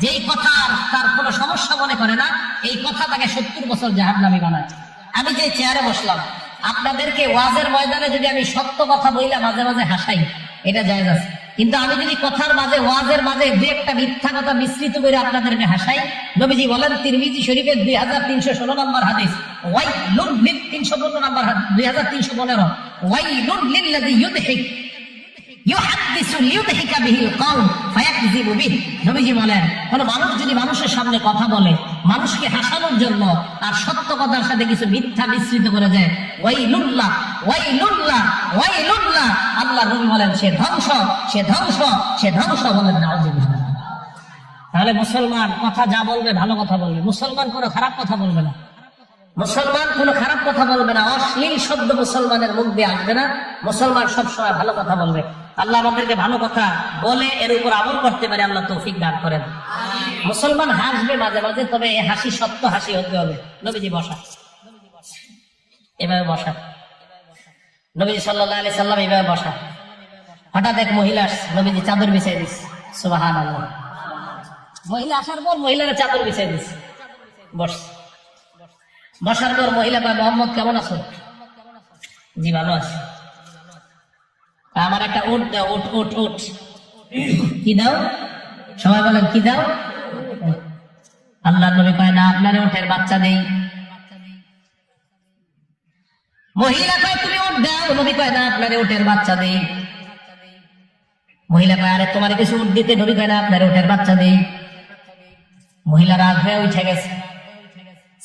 যেই কথা তার কোনো সমস্যা মনে করে না, এই কথা তাকে 70 বছর জাহান্নামী বানায়। আমি যে চেয়ারে বসলাম, আপনাদেরকে ওয়াজের ময়দানে যদি আমি সত্য কথা বইলা মাঝে মাঝে হাসাই, এটা জায়েজ আছে, কিন্তু আমি যদি কথার মাঝে, ওয়াজের মাঝে দুই একটা মিথ্যা কথা মিশ্রিত করে আপনাদেরকে হাসাই, নবীজি বলেন তিরমিজি শরীফের 2316 নম্বর হাদিস, ওয়াইলুন লিল 315 নম্বর 2315, ওয়াইলুন লিল্লাযী ইউদহিক ইউহাদ্দিসু লিইউদহিকা বিহিল কওম ফায়াকযিবু বিহি। নবীজি বলেন কোন মানুষ যদি মানুষের সামনে কথা বলে মানুষকে হাসানোর জন্য আর সত্য কথার সাথে কিছু মিথ্যা মিশ্রিত করে যায়, ওয়াইলুল্লাহ ওয়াইলুল্লাহ ওয়াইলুল্লাহ, আল্লাহ নবী বলেন সে ধ্বংস, সে ধ্বংস, সে ধ্বংস। বলেন নাউযুবিল্লাহ। তাহলে মুসলমান কথা যা বলবে ভালো কথা বলবে, মুসলমান কোনো খারাপ কথা বলবে না, মুসলমান কোনো খারাপ কথা বলবে না, অশ্লীল শব্দ মুসলমানের মুখ দিয়ে আসবে না, মুসলমান সবসময় ভালো কথা বলবে। আল্লাহ আমাদেরকে ভালো কথা বলে এর উপর আমল করতে পারে, আল্লাহ তৌফিক দান করেন। মুসলমান হাসবে মাঝে মাঝে, তবে এই হাসি সত্য হাসি হতে হবে। নবীজি বসা, এভাবে বসা, নবীজি সাল্লাল্লাহু আলাইহি সাল্লাম এভাবে বসা। হঠাৎ এক মহিলা আসছে, নবীজি চাদর বিছাই দিস। সুবহানাল্লাহ। মহিলা আসার পর মহিলার চাদর বিছাই দিস, বস। বসার পর মহিলা কয়, মোহাম্মদ কেমন আছো? জি ভালো আছে। আমার একটা উট দাও, উট উট উট। কি দাও? সবাই বলেন কি দাও? আল্লাহ নবী কয়, না আপনার উটের বাচ্চা নেই। মহিলা কয়, তুমি উট দাও। নবী কয়, না আপনার উটের বাচ্চা নেই। মহিলা কয়, আরে তোমার কিছু উট দিতে। নবী কয়, না আপনার উটের বাচ্চা নেই। মহিলা রাগ হয়ে উঠে গেছে।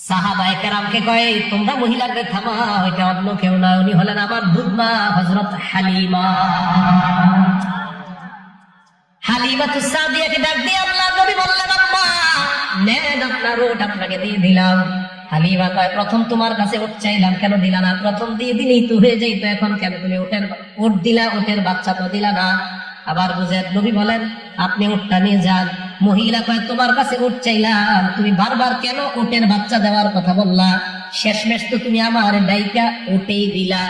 সাহাবায়ে কেরামকে কয়, তোমরা মহিলাকে থামা, ওইটা অন্য কেউ না, উনি হলেন আমার দুধমা হযরত হালিমা। হালিমাতুস সাদিয়াকে ডাক দিয়ে আল্লাহ নবী বললেন, আম্মা নেন আপনার উট, আপনাকে দিয়ে দিলাম। হালিমা কয়, প্রথম তোমার কাছে উট চাইলাম, কেন দিলা না? প্রথম দিয়ে দিলেই তো হয়ে যাইতো, এখন কেন তুমি উট দিলা? উটের বাচ্চা তো দিলা না। আবার বুঝেন, নবী বলেন, আপনি উটটা নিয়ে যান। মহিলা কয়, তোমার কাছে উট চাইলাম, তুমি বারবার কেন উটের বাচ্চা দেওয়ার কথা বললা? শেষমেশ তো তুমি আমার ডাইকা উটেই দিলা।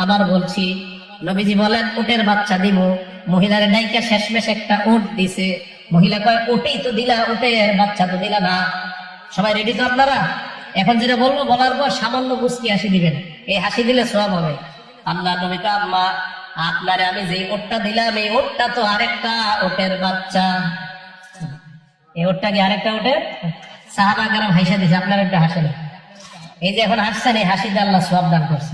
আবার বলছি, নবীজি বলেন উটের বাচ্চা দিব। মহিলার ডাইকা শেষমেশ একটা উট দিছে। মহিলা কয়, উটেই তো দিলা, উটের বাচ্চা তো দিলা না। সবাই রেডি তো আপনারা? এখন যেটা বলবো, বলার পর সামান্য মুচকি হাসি দিবেন, এই হাসি দিলে সওয়াব হবে। আল্লাহ নবী কয়, আম্মা আপনারে আমি যে ওটটা দিলাম, এই ওটটা তো আরেকটা ওটের বাচ্চা। এই ওটটা কি আরেকটা ওটের? সাহাবা কেরাম হাসা দিছে, আপনার একটা হাসে না। এই যে এখন হাসছেন, এই হাসিতে আল্লাহ সওয়াব দান করছে।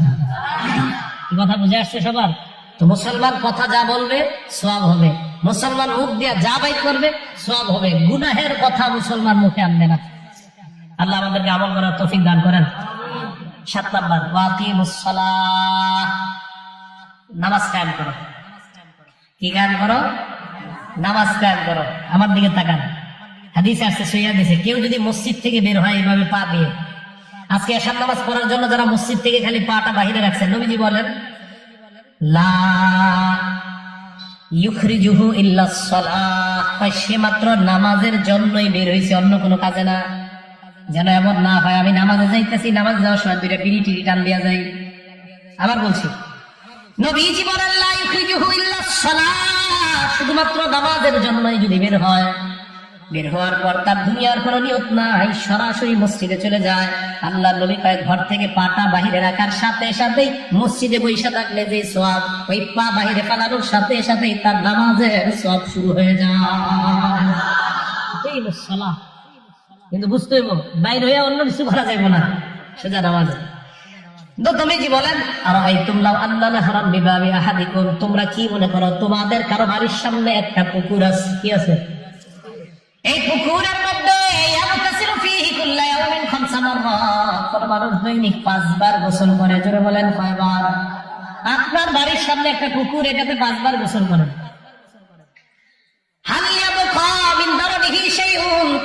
কথা বুঝে আসছে সবার? তো মুসলমান কথা যা বলবে সওয়াব হবে, মুসলমান মুখ দিয়া যা বাই করবে সওয়াব হবে। গুনাহের কথা মুসলমান মুখে আনবে না। আল্লাহ আমাদেরকে আমল করার তৌফিক দান করেন। 7 নাম্বার, ওয়াকিমুস সালাহ, নামাজ কায়েম করো। কি কায়েম করো? নামাজ কায়েম করো। আমার দিকে তাকান, হাদিসে আসছে, সহিহ হাদিসে, কেউ যদি মসজিদ থেকে বের হয় এইভাবে পা দিয়ে, আজকে এশার নামাজ পড়ার জন্য যারা মসজিদ থেকে খালি পাটা বাহিরে রাখছেন, নবীজি বলেন, লা ইউখরিজুহু ইল্লাস সালাহ, সে মাত্র নামাজের জন্যই বের হয়েছে, অন্য কোনো কাজে না। যেন এমন না হয় আমি নামাজে যাইতেছি, নামাজ যাওয়ার সময় দুইটা বিড়ি টিড়ি টান দিয়া যাই। আবার বলছি, নবীজি বলেন, লা ইউখরিজুহু ইল্লাস সালাহ, শুধুমাত্র নামাজের জন্যই যদি বের হয়, বের হওয়ার পর তার দুনিয়ার কোনো নিয়ত নাই, সরাসরি মসজিদে চলে যায়। আল্লাহ নবী কয়, ঘর থেকে পাটা বাহিরে রাখার সাথে সাথেই মসজিদে বসে থাকলে যে সওয়াব, ওই পা বাহিরে ফেলানোর সাথে সাথেই তার নামাজের সওয়াব শুরু হয়ে যায়। কিন্তু বুঝতে হইব, বাইরে হয়ে অন্য কিছু করা যাইব না, সোজা নামাজে। নবীজি বলেন, আর এই তোমরা আল্লাহ হারাম বিবাবি আহাদিকুম, তোমরা কি মনে করো তোমাদের কারো বাড়ির সামনে একটা পুকুর আছে, কি আছে? এই পুকুরের মধ্যে মানুষ দৈনিক 5 বার গোসল করে। জোরে বলেন কয়বার? আপনার বাড়ির সামনে একটা পুকুর, এটাতে 5 বার গোসল করেন।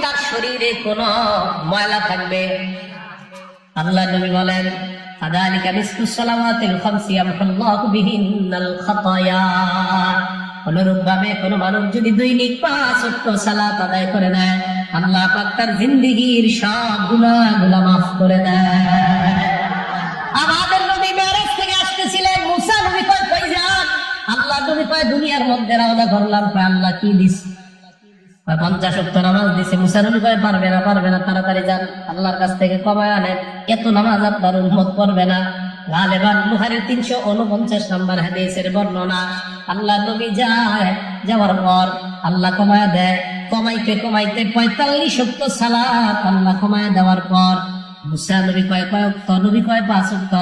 তার শরীরে কোন ময়লা থাকবে? আল্লাহ নবী বলেন, অনুরূপ ভাবে কোন মানুষ যদি দৈনিক 5 ওয়াক্ত সালাত আদায় করে নেয়, আল্লাহ পাক তার জিন্দেগীর সব গুনাহগুলো মাফ করে দেয়। আমাদের নবী মেরাজ থেকে আসতেছিলেন, মুসা নবী কয়, কই যান? আল্লাহ নবী কয়, দুনিয়ার মধ্যে রওনা করলাম। কয়, আল্লাহ কি দিস? 50 ওয়াক্ত নামাজ দিছে। মুসা নবী কয়, পারবে না, তাড়াতাড়ি যান, আল্লাহর কাছ থেকে কমায় আনেন, এত নামাজ আপনার উম্মত পড়বে না। গালেবান বুখারীর 349 নম্বর হাদিসের বর্ণনা। আল্লাহ নবী যাওয়ার পর আল্লাহ কমায় দেয়, কমাইতে 45 ওয়াক্ত সালাত আল্লাহ কমায় দেওয়ার পর মুসা নবী কয় ওয়াক্ত? নবী কয় 5 ওয়াক্ত।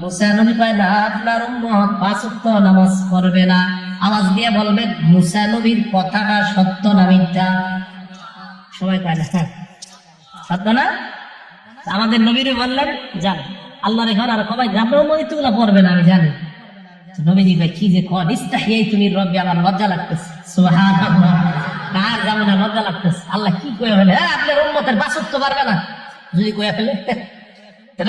মুসা নবী কয়, না, আপনার উম্মত 5 ওয়াক্ত নামাজ পড়বে না। আওয়াজ দিয়ে বলবেন, মুসা নবীর কথাটা সত্য না মিথ্যা? সবাই কয় না সত্য না? আমাদের নবীরে বললেন, যান আল্লাহর ঘর আর কমাই, আপনার উম্মত গুলা পড়বে না, আমি জানি। নবীজি কয়, কি যে কন, ইস্তাহিয়াই তুমি রব্বি, আমার লজ্জা লাগতেছে। সুবহানাল্লাহ, কার যাবো না, লজ্জা লাগতেছে। আল্লাহ কি কয়ে ফেলে, আপনার উম্মতের 5 ওয়াক্ত পারবে না যদি কয়ে ফেলে।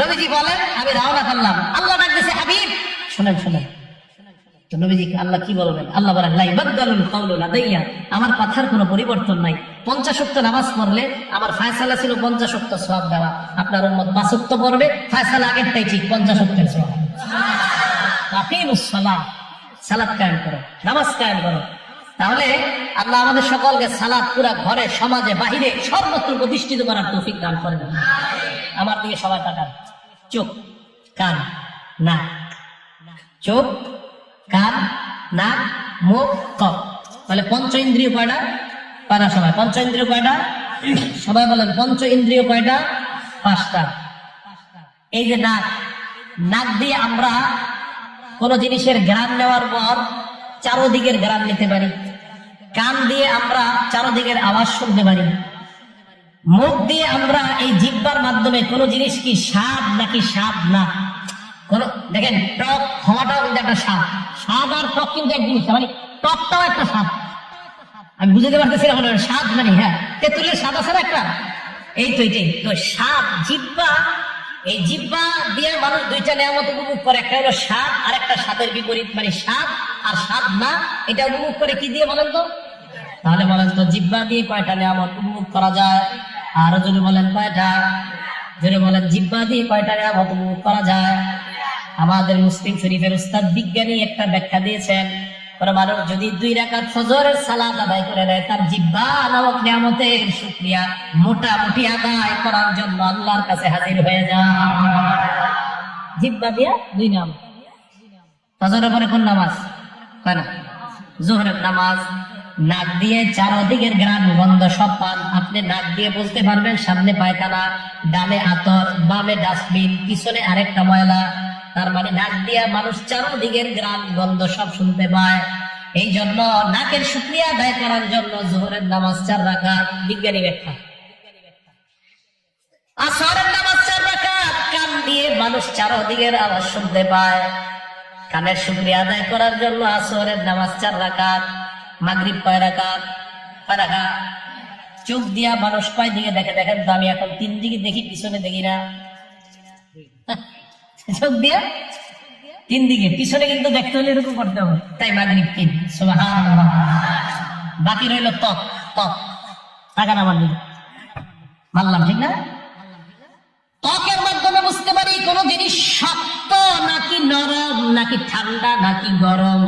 নবীজি বলেন, আমি রওনা করলাম। আল্লাহ ডাকতেছে, হাবিব শুনেন। তো নবীজি আল্লাহ কি বলবেন? আল্লাহ বলেন, লা ইবাদদালুল কাওলু লাদাইয়া, আমার কথার কোনো পরিবর্তন নাই। 50 ওয়াক্ত নামাজ পড়লে আমার ফায়সালা ছিল 50 ওয়াক্ত সওয়াব দেওয়া, আপনার উম্মত 5 ওয়াক্ত পড়বে, ফায়সালা আগেরটাই ঠিক, 50 ওয়াক্তের সওয়াব। আকিমুস সালাত, সালাত কায়েম করো, নামাজ কায়েম করো। তাহলে আল্লাহ আমাদের সকলকে সালাত পুরা ঘরে, সমাজে, বাহিরে সর্বত্র প্রতিষ্ঠিত করার তৌফিক দান করেন। আমার দিকে সবাই তাকান, চোখ, কান, নাক, চোখ, কান, নাক, মুখ, ত্বক। তাহলে পঞ্চ ইন্দ্রিয় কয়টা? পারা সবাই পঞ্চ ইন্দ্রিয় কয়টা? সবাই বলেন পঞ্চ ইন্দ্রিয় কয়টা? 5টা। এই যে নাক, নাক দিয়ে আমরা কোন জিনিসের ঘ্রাণ নেওয়ার পর চারোদিকের ঘ্রাণ নিতে পারি। কান দিয়ে আমরা চারোদিকের আওয়াজ শুনতে পারি। মুখ দিয়ে আমরা এই জিহ্বার মাধ্যমে কোন জিনিস কি স্বাদ নাকি স্বাদ না, কোন দেখেন টক হওয়াটাও কিন্তু একটা স্বাদ, স্বাদ আর টক কিন্তু এক জিনিস, মানে টকটাও একটা স্বাদ। আমি বুঝতে পারতেছি না স্বাদ মানে, হ্যাঁ তেঁতুলের স্বাদ আছে না একটা, এই তো এটাই তো স্বাদ। জিহ্বা, এই জিহ্বা দিয়ে মানুষ 2টা নিয়ামত উপভোগ করে, একটা হলো স্বাদ আর একটা স্বাদের বিপরীত, মানে স্বাদ আর স্বাদ না, এটা উপভোগ করে কি দিয়ে বলেন তো? তাহলে বলেন তো জিহ্বা দিয়ে কয়টা নিয়ামত উপভোগ করা যায়? আরো যদি বলেন কয়টা? যদি বলেন জিহ্বা দিয়ে কয়টা নিয়ামত উপভোগ করা যায়? আমাদের মুসলিম শরীফের উস্তাদ বিজ্ঞানী একটা ব্যাখ্যা দিয়েছেন, মানুষ যদি 2 রাকাত ফজরের সালাত আদায় করে নেয়, তার জিহ্বা নামক নিয়ামতের শুকরিয়া মোটামুটি আদায় করার জন্য আল্লাহর কাছে হাজির হয়ে যায়। জিহ্বা দিয়া 2 নাম। ফজরের পরে কোন নামাজ? না, জোহরের নামাজ। নাক দিয়ে চারদিকের ঘ্রাণ গন্ধ সব পান। আপনি নাক দিয়ে বলতে পারবেন সামনে পায়খানা, ডানে আতর, বামে ডাস্টবিন, পিছনে আরেকটা ময়লা। তার মানে নাক দিয়া মানুষ চারদিকের ঘ্রাণ গন্ধ সব শুনতে পায়। এই জন্য নাকের শুকরিয়া আদায় করার জন্য জোহরের নামাজ 4 রাকাত, বিজ্ঞানী ব্যাখ্যা। আসরের নামাজ 4 রাকাত, কান দিয়ে মানুষ চারদিকের আওয়াজ শুনতে পায়, কানের শুকরিয়া আদায় করার জন্য আসরের নামাজ 4 রাকাত। মাগরিব কয় রাকাত? 5 রাকাত। চোখ দিয়া মানুষ কয় দিকে দেখে? দেখেন তো আমি এখন 3 দিকে দেখি, পিছনে দেখি না। চোখ দিয়া 3 দিকে, পিছনে কিন্তু দেখতে হলে এরকম করতে হবে, তাই মাগরিব 3। সুবহানাল্লাহ। বাকি রইল ত্বক, ত্বক তাকান আমার দিকে, মানলাম ঠিক না? ত্বকের মাধ্যমে বুঝতে পারি কোন জিনিস শক্ত নাকি নরম, নাকি ঠান্ডা নাকি গরম।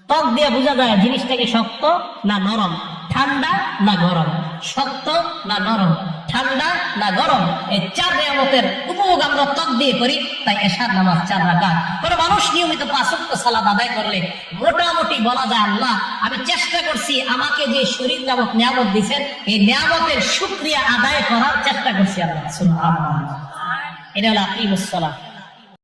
ত্বক দিয়ে বোঝা যায় জিনিসটা কি শক্ত না নরম, ঠান্ডা না গরম, শক্ত না নরম, ঠান্ডা না গরম। এই 4 নিয়ামতের উপভোগ আমরা ত্বক দিয়ে করি। তাই এশার নামাজ 4 রাকাত। কোন মানুষ নিয়মিত 5 ওয়াক্ত সালাত আদায় করলে মোটামুটি বলা যায় আল্লাহ আমি চেষ্টা করছি, আমাকে যে শরীর নামক নিয়ামত দিয়েছেন এই নিয়ামতের শুকরিয়া আদায় করার চেষ্টা করছি আল্লাহ। সুবহানাল্লাহ। এটা হলো আকিমুস সালাত।